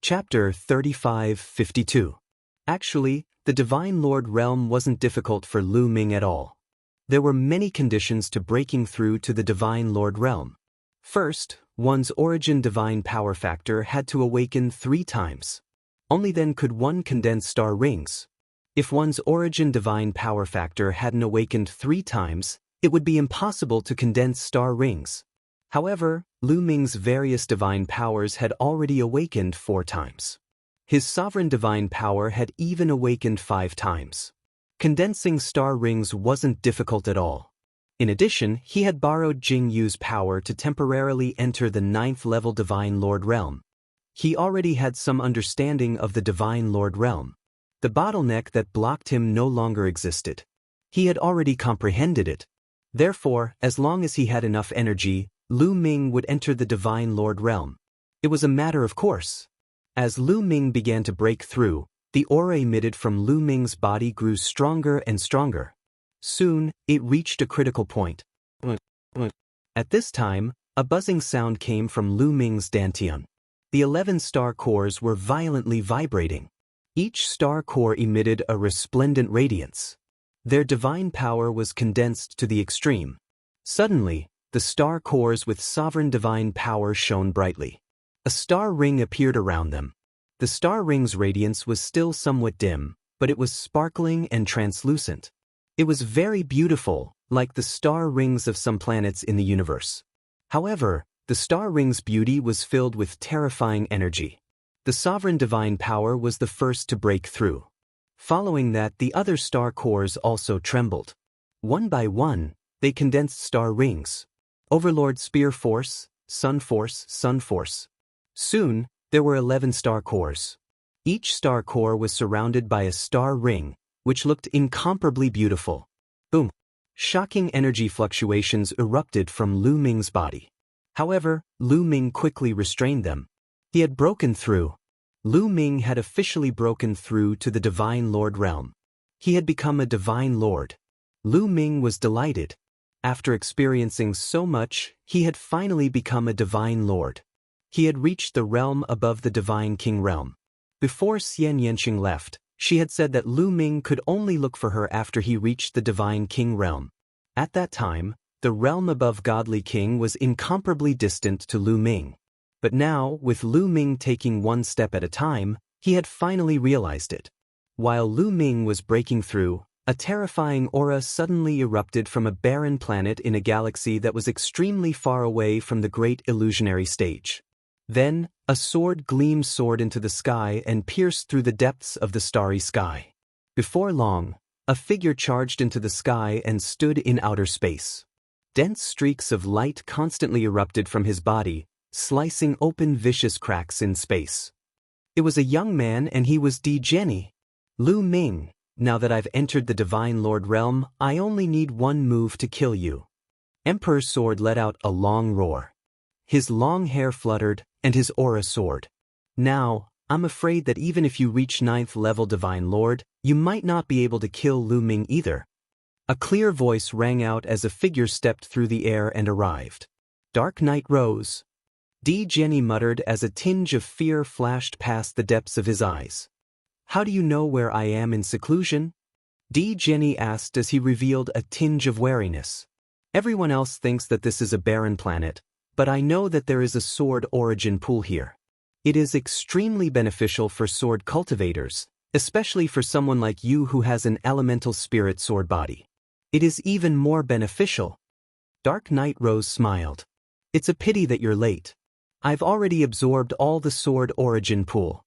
Chapter 35-52. Actually, the Divine Lord realm wasn't difficult for Lu Ming at all. There were many conditions to breaking through to the Divine Lord realm. First, one's origin divine power factor had to awaken 3 times. Only then could one condense star rings. If one's origin divine power factor hadn't awakened 3 times, it would be impossible to condense star rings. However, Lu Ming's various divine powers had already awakened 4 times. His sovereign divine power had even awakened 5 times. Condensing star rings wasn't difficult at all. In addition, he had borrowed Jingyu's power to temporarily enter the 9th level Divine Lord realm. He already had some understanding of the Divine Lord realm. The bottleneck that blocked him no longer existed. He had already comprehended it. Therefore, as long as he had enough energy, Lu Ming would enter the Divine Lord realm. It was a matter of course. As Lu Ming began to break through, the aura emitted from Lu Ming's body grew stronger and stronger. Soon, it reached a critical point. At this time, a buzzing sound came from Lu Ming's dantian. The 11 star cores were violently vibrating. Each star core emitted a resplendent radiance. Their divine power was condensed to the extreme. Suddenly, the star cores with sovereign divine power shone brightly. A star ring appeared around them. The star ring's radiance was still somewhat dim, but it was sparkling and translucent. It was very beautiful, like the star rings of some planets in the universe. However, the star ring's beauty was filled with terrifying energy. The sovereign divine power was the first to break through. Following that, the other star cores also trembled. One by one, They condensed star rings. Overlord Spear Force, Sun Force, Sun Force. Soon, there were 11 star cores. Each star core was surrounded by a star ring, which looked incomparably beautiful. Boom! Shocking energy fluctuations erupted from Lu Ming's body. However, Lu Ming quickly restrained them. He had broken through. Lu Ming had officially broken through to the Divine Lord realm. He had become a Divine Lord. Lu Ming was delighted. After experiencing so much, he had finally become a Divine Lord. He had reached the realm above the Divine King realm. Before Xian Yanqing left, she had said that Lu Ming could only look for her after he reached the Divine King realm. At that time, the realm above Godly King was incomparably distant to Lu Ming. But now, with Lu Ming taking one step at a time, he had finally realized it. While Lu Ming was breaking through, a terrifying aura suddenly erupted from a barren planet in a galaxy that was extremely far away from the great illusionary stage. Then, a sword soared into the sky and pierced through the depths of the starry sky. Before long, a figure charged into the sky and stood in outer space. Dense streaks of light constantly erupted from his body, slicing open vicious cracks in space. It was a young man, and he was Di Jenny. Lu Ming, now that I've entered the Divine Lord realm, I only need one move to kill you. Emperor's sword let out a long roar. His long hair fluttered, and his aura soared. Now, I'm afraid that even if you reach 9th level Divine Lord, you might not be able to kill Lu Ming either. A clear voice rang out as a figure stepped through the air and arrived. Dark Knight rose. Di Jenny muttered as a tinge of fear flashed past the depths of his eyes. How do you know where I am in seclusion? Di Jenny asked as he revealed a tinge of wariness. Everyone else thinks that this is a barren planet, but I know that there is a sword origin pool here. It is extremely beneficial for sword cultivators, especially for someone like you who has an elemental spirit sword body. It is even more beneficial. Dark Knight Rose smiled. It's a pity that you're late. I've already absorbed all the sword origin pool.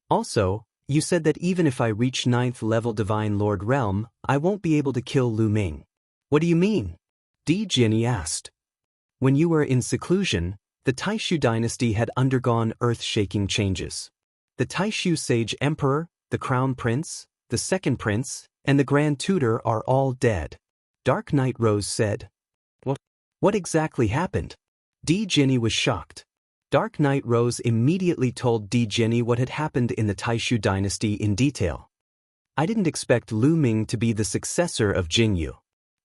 Also, you said that even if I reach 9th level Divine Lord realm, I won't be able to kill Lu Ming. What do you mean? Di Jenny asked. When you were in seclusion, the Taishu dynasty had undergone earth-shaking changes. The Taishu Sage Emperor, the Crown Prince, the Second Prince, and the Grand Tutor are all dead. Dark Knight Rose said. What exactly happened? Di Jenny was shocked. Dark Knight Rose immediately told Di Jenny what had happened in the Taishu dynasty in detail. I didn't expect Lu Ming to be the successor of Jianghu.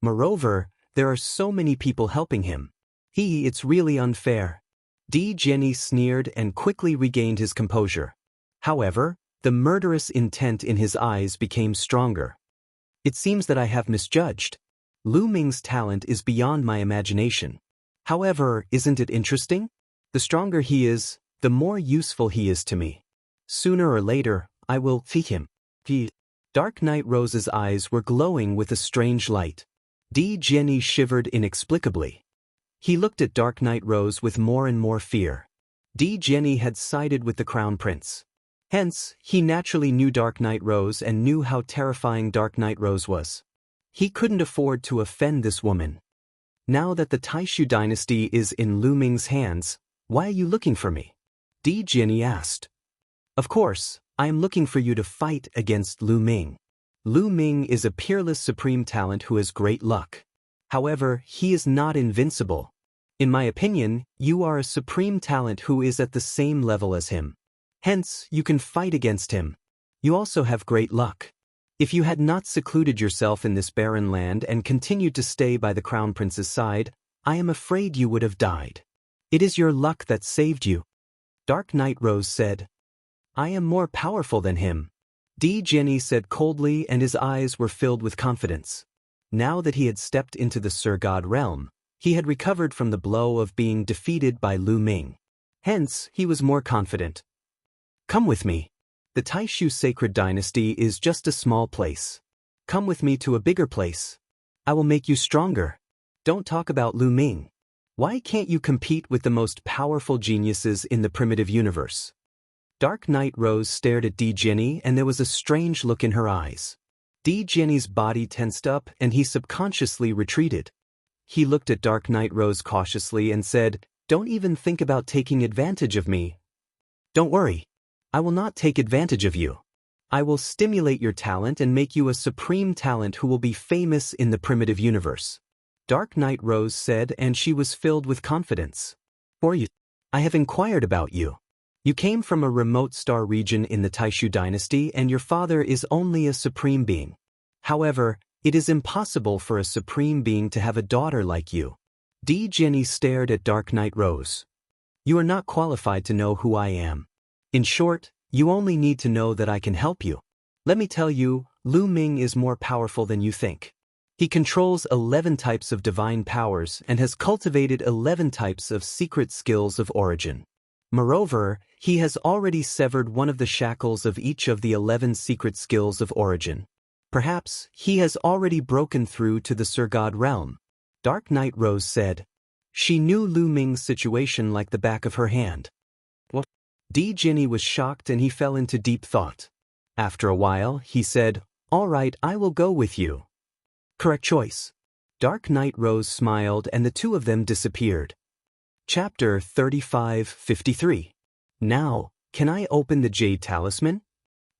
Moreover, there are so many people helping him. It's really unfair. Di Jenny sneered and quickly regained his composure. However, the murderous intent in his eyes became stronger. It seems that I have misjudged. Lu Ming's talent is beyond my imagination. However, isn't it interesting? The stronger he is, the more useful he is to me. Sooner or later, I will defeat him. Dark Knight Rose's eyes were glowing with a strange light. Di Jenny shivered inexplicably. He looked at Dark Knight Rose with more and more fear. Di Jenny had sided with the Crown Prince. Hence, he naturally knew Dark Knight Rose and knew how terrifying Dark Knight Rose was. He couldn't afford to offend this woman. Now that the Taishu dynasty is in Lu Ming's hands, why are you looking for me? Di Jenny asked. Of course, I am looking for you to fight against Lu Ming. Lu Ming is a peerless supreme talent who has great luck. However, he is not invincible. In my opinion, you are a supreme talent who is at the same level as him. Hence, you can fight against him. You also have great luck. If you had not secluded yourself in this barren land and continued to stay by the Crown Prince's side, I am afraid you would have died. It is your luck that saved you. Dark Knight Rose said. I am more powerful than him. Di Jenny said coldly, and his eyes were filled with confidence. Now that he had stepped into the Sir God realm, he had recovered from the blow of being defeated by Lu Ming. Hence, he was more confident. Come with me. The Taishu Sacred Dynasty is just a small place. Come with me to a bigger place. I will make you stronger. Don't talk about Lu Ming. Why can't you compete with the most powerful geniuses in the primitive universe? Dark Knight Rose stared at Di Jenny, and there was a strange look in her eyes. Di Jenny's body tensed up and he subconsciously retreated. he looked at Dark Knight Rose cautiously and said, "Don't even think about taking advantage of me. Don't worry. I will not take advantage of you. I will stimulate your talent and make you a supreme talent who will be famous in the primitive universe." Dark Knight Rose said, and she was filled with confidence. "For you, I have inquired about you. You came from a remote star region in the Taishu dynasty and your father is only a supreme being. However, it is impossible for a supreme being to have a daughter like you." Jenny stared at Dark Knight Rose. "You are not qualified to know who I am. In short, you only need to know that I can help you. Let me tell you, Lu Ming is more powerful than you think. He controls 11 types of divine powers and has cultivated 11 types of secret skills of origin. Moreover, he has already severed one of the shackles of each of the 11 secret skills of origin. Perhaps he has already broken through to the Sir God realm." Dark Knight Rose said. She knew Lu Ming's situation like the back of her hand. What? Jinny was shocked and he fell into deep thought. After a while, he said, "All right, I will go with you." "Correct choice." Dark Knight Rose smiled and the two of them disappeared. Chapter 35-53. Now, can I open the Jade Talisman?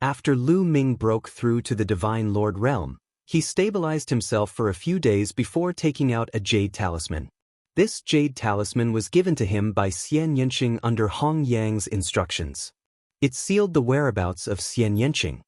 After Lu Ming broke through to the Divine Lord realm, he stabilized himself for a few days before taking out a Jade Talisman. This Jade Talisman was given to him by Xian Yanqing under Hong Yang's instructions. It sealed the whereabouts of Xian Yanqing.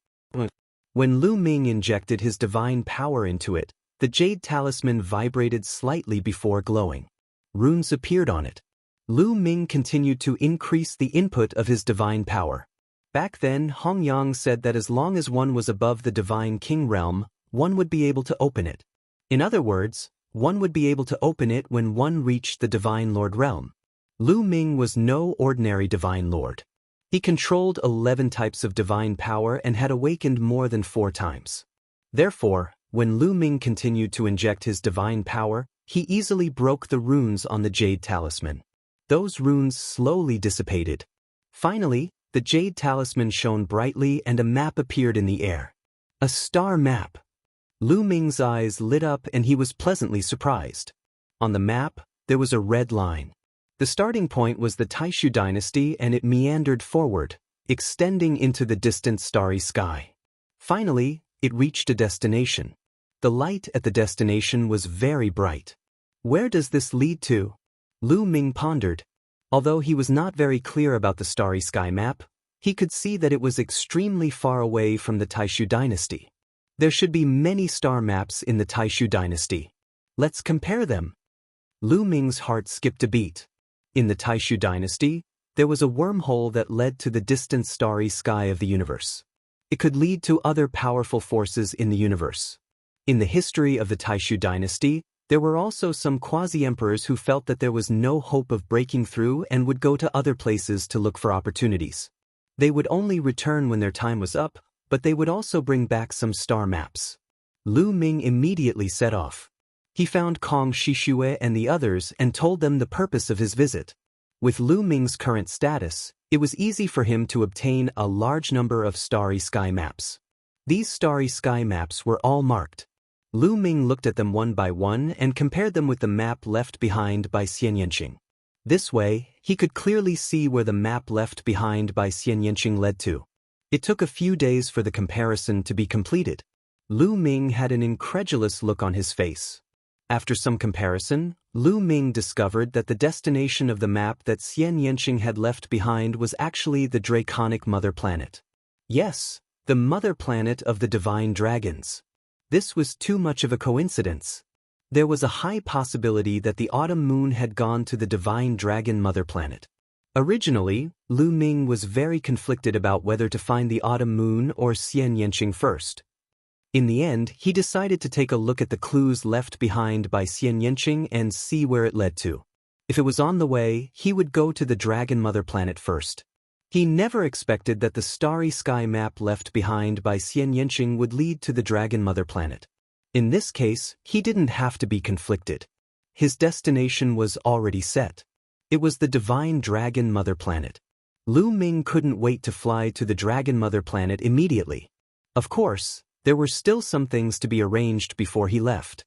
When Lu Ming injected his divine power into it, the Jade Talisman vibrated slightly before glowing. Runes appeared on it. Lu Ming continued to increase the input of his divine power. Back then, Hong Yang said that as long as one was above the Divine King realm, one would be able to open it. In other words, one would be able to open it when one reached the Divine Lord realm. Lu Ming was no ordinary Divine Lord. He controlled 11 types of divine power and had awakened more than 4 times. Therefore, when Lu Ming continued to inject his divine power, he easily broke the runes on the Jade Talisman. Those runes slowly dissipated. Finally, the Jade Talisman shone brightly and a map appeared in the air. A star map. Lu Ming's eyes lit up and he was pleasantly surprised. On the map, there was a red line. The starting point was the Taishu dynasty and it meandered forward, extending into the distant starry sky. Finally, it reached a destination. The light at the destination was very bright. Where does this lead to? Lu Ming pondered. Although he was not very clear about the starry sky map, he could see that it was extremely far away from the Taishu dynasty. There should be many star maps in the Taishu dynasty. Let's compare them. Lu Ming's heart skipped a beat. In the Taishu dynasty, there was a wormhole that led to the distant starry sky of the universe. It could lead to other powerful forces in the universe. In the history of the Taishu dynasty, there were also some quasi-emperors who felt that there was no hope of breaking through and would go to other places to look for opportunities. They would only return when their time was up, but they would also bring back some star maps. Lu Ming immediately set off. He found Kong Shishue and the others and told them the purpose of his visit. With Lu Ming's current status, it was easy for him to obtain a large number of starry sky maps. These starry sky maps were all marked. Lu Ming looked at them one by one and compared them with the map left behind by Xian Yanqing. This way, he could clearly see where the map left behind by Xian Yanqing led to. It took a few days for the comparison to be completed. Lu Ming had an incredulous look on his face. After some comparison, Lu Ming discovered that the destination of the map that Xian Yanqing had left behind was actually the Draconic Mother Planet. Yes, the Mother Planet of the Divine Dragons. This was too much of a coincidence. There was a high possibility that the autumn moon had gone to the Divine Dragon Mother Planet. Originally, Lu Ming was very conflicted about whether to find the autumn moon or Xian Yanqing first. In the end, he decided to take a look at the clues left behind by Xian Yanqing and see where it led to. If it was on the way, he would go to the Dragon Mother Planet first. He never expected that the starry sky map left behind by Xian Yanqing would lead to the Dragon Mother Planet. In this case, he didn't have to be conflicted. His destination was already set. It was the Divine Dragon Mother Planet. Lu Ming couldn't wait to fly to the Dragon Mother Planet immediately. Of course, there were still some things to be arranged before he left.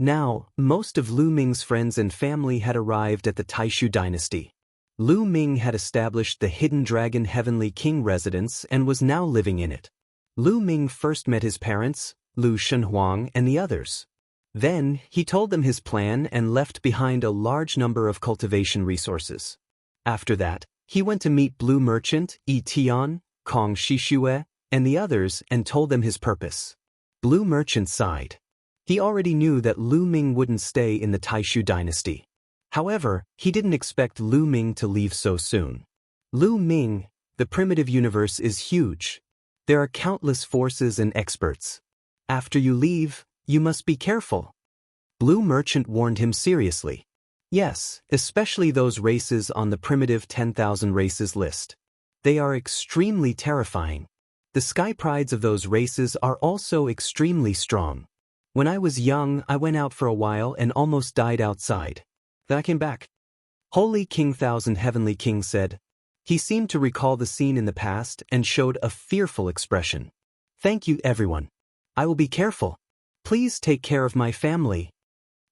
Now, most of Lu Ming's friends and family had arrived at the Taishu dynasty. Lu Ming had established the Hidden Dragon Heavenly King residence and was now living in it. Lu Ming first met his parents, Lu Shenhuang and the others. Then, he told them his plan and left behind a large number of cultivation resources. After that, he went to meet Blue Merchant, Yi Tian, Kong Shishue, and the others and told them his purpose. Blue Merchant sighed. He already knew that Lu Ming wouldn't stay in the Taishu dynasty. However, he didn't expect Lu Ming to leave so soon. Lu Ming, the primitive universe is huge. There are countless forces and experts. After you leave, you must be careful. Blue Merchant warned him seriously. Yes, especially those races on the primitive 10,000 races list. They are extremely terrifying. The sky prides of those races are also extremely strong. When I was young, I went out for a while and almost died outside. Then I came back. Holy King Thousand Heavenly King said. He seemed to recall the scene in the past and showed a fearful expression. Thank you, everyone. I will be careful. Please take care of my family.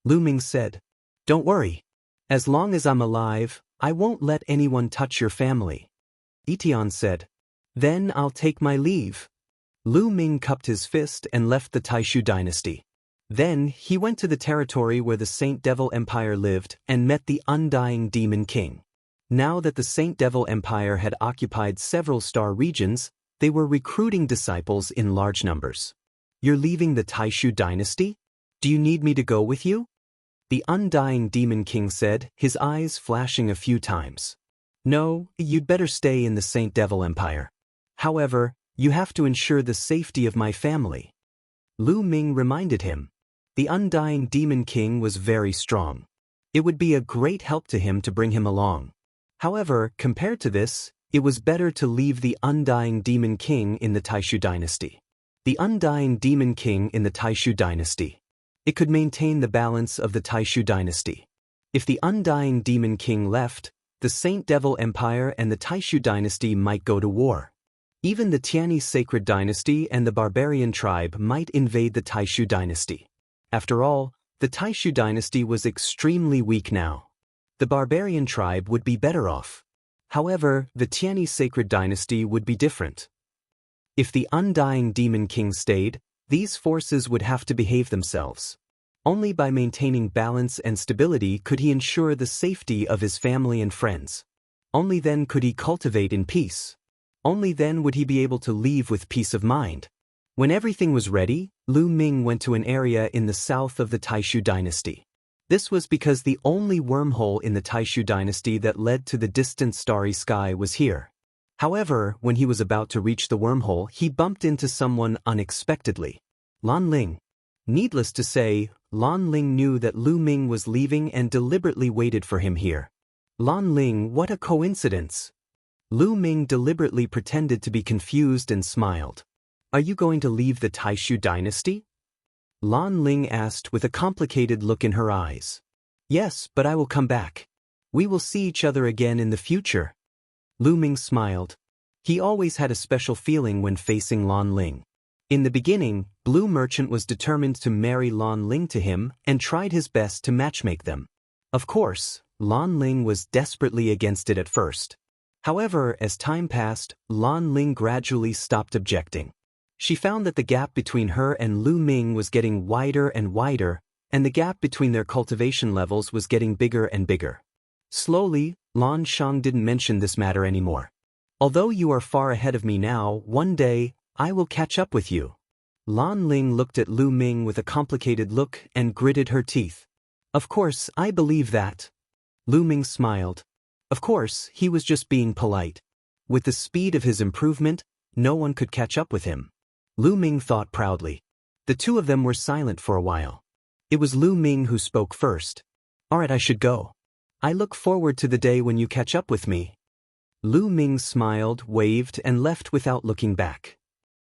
Lu Ming said. Don't worry. As long as I'm alive, I won't let anyone touch your family. Etian said. Then I'll take my leave. Lu Ming cupped his fist and left the Taishu dynasty. Then he went to the territory where the Saint Devil Empire lived and met the Undying Demon King. Now that the Saint Devil Empire had occupied several star regions, they were recruiting disciples in large numbers. You're leaving the Taishu dynasty? Do you need me to go with you? The Undying Demon King said, his eyes flashing a few times. No, you'd better stay in the Saint Devil Empire. However, you have to ensure the safety of my family. Lu Ming reminded him. The Undying Demon King was very strong. It would be a great help to him to bring him along. However, compared to this, it was better to leave the Undying Demon King in the Taishu dynasty. The Undying Demon King in the Taishu dynasty. It could maintain the balance of the Taishu dynasty. If the Undying Demon King left, the Saint Devil Empire and the Taishu dynasty might go to war. Even the Tianyi Sacred Dynasty and the Barbarian tribe might invade the Taishu dynasty. After all, the Taishu dynasty was extremely weak now. The Barbarian tribe would be better off. However, the Tianyi Sacred Dynasty would be different. If the Undying Demon King stayed, these forces would have to behave themselves. Only by maintaining balance and stability could he ensure the safety of his family and friends. Only then could he cultivate in peace. Only then would he be able to leave with peace of mind. When everything was ready, Lu Ming went to an area in the south of the Taishu dynasty. This was because the only wormhole in the Taishu dynasty that led to the distant starry sky was here. However, when he was about to reach the wormhole, he bumped into someone unexpectedly. Lan Ling. Needless to say, Lan Ling knew that Lu Ming was leaving and deliberately waited for him here. Lan Ling, what a coincidence! Lu Ming deliberately pretended to be confused and smiled. Are you going to leave the Taishu dynasty? Lan Ling asked with a complicated look in her eyes. Yes, but I will come back. We will see each other again in the future. Lu Ming smiled. He always had a special feeling when facing Lan Ling. In the beginning, Blue Merchant was determined to marry Lan Ling to him and tried his best to matchmake them. Of course, Lan Ling was desperately against it at first. However, as time passed, Lan Ling gradually stopped objecting. She found that the gap between her and Lu Ming was getting wider and wider, and the gap between their cultivation levels was getting bigger and bigger. Slowly, Lan Shang didn't mention this matter anymore. Although you are far ahead of me now, one day, I will catch up with you. Lan Ling looked at Lu Ming with a complicated look and gritted her teeth. Of course, I believe that. Lu Ming smiled. Of course, he was just being polite. With the speed of his improvement, no one could catch up with him. Lu Ming thought proudly. The two of them were silent for a while. It was Lu Ming who spoke first. Alright, I should go. I look forward to the day when you catch up with me. Lu Ming smiled, waved, and left without looking back.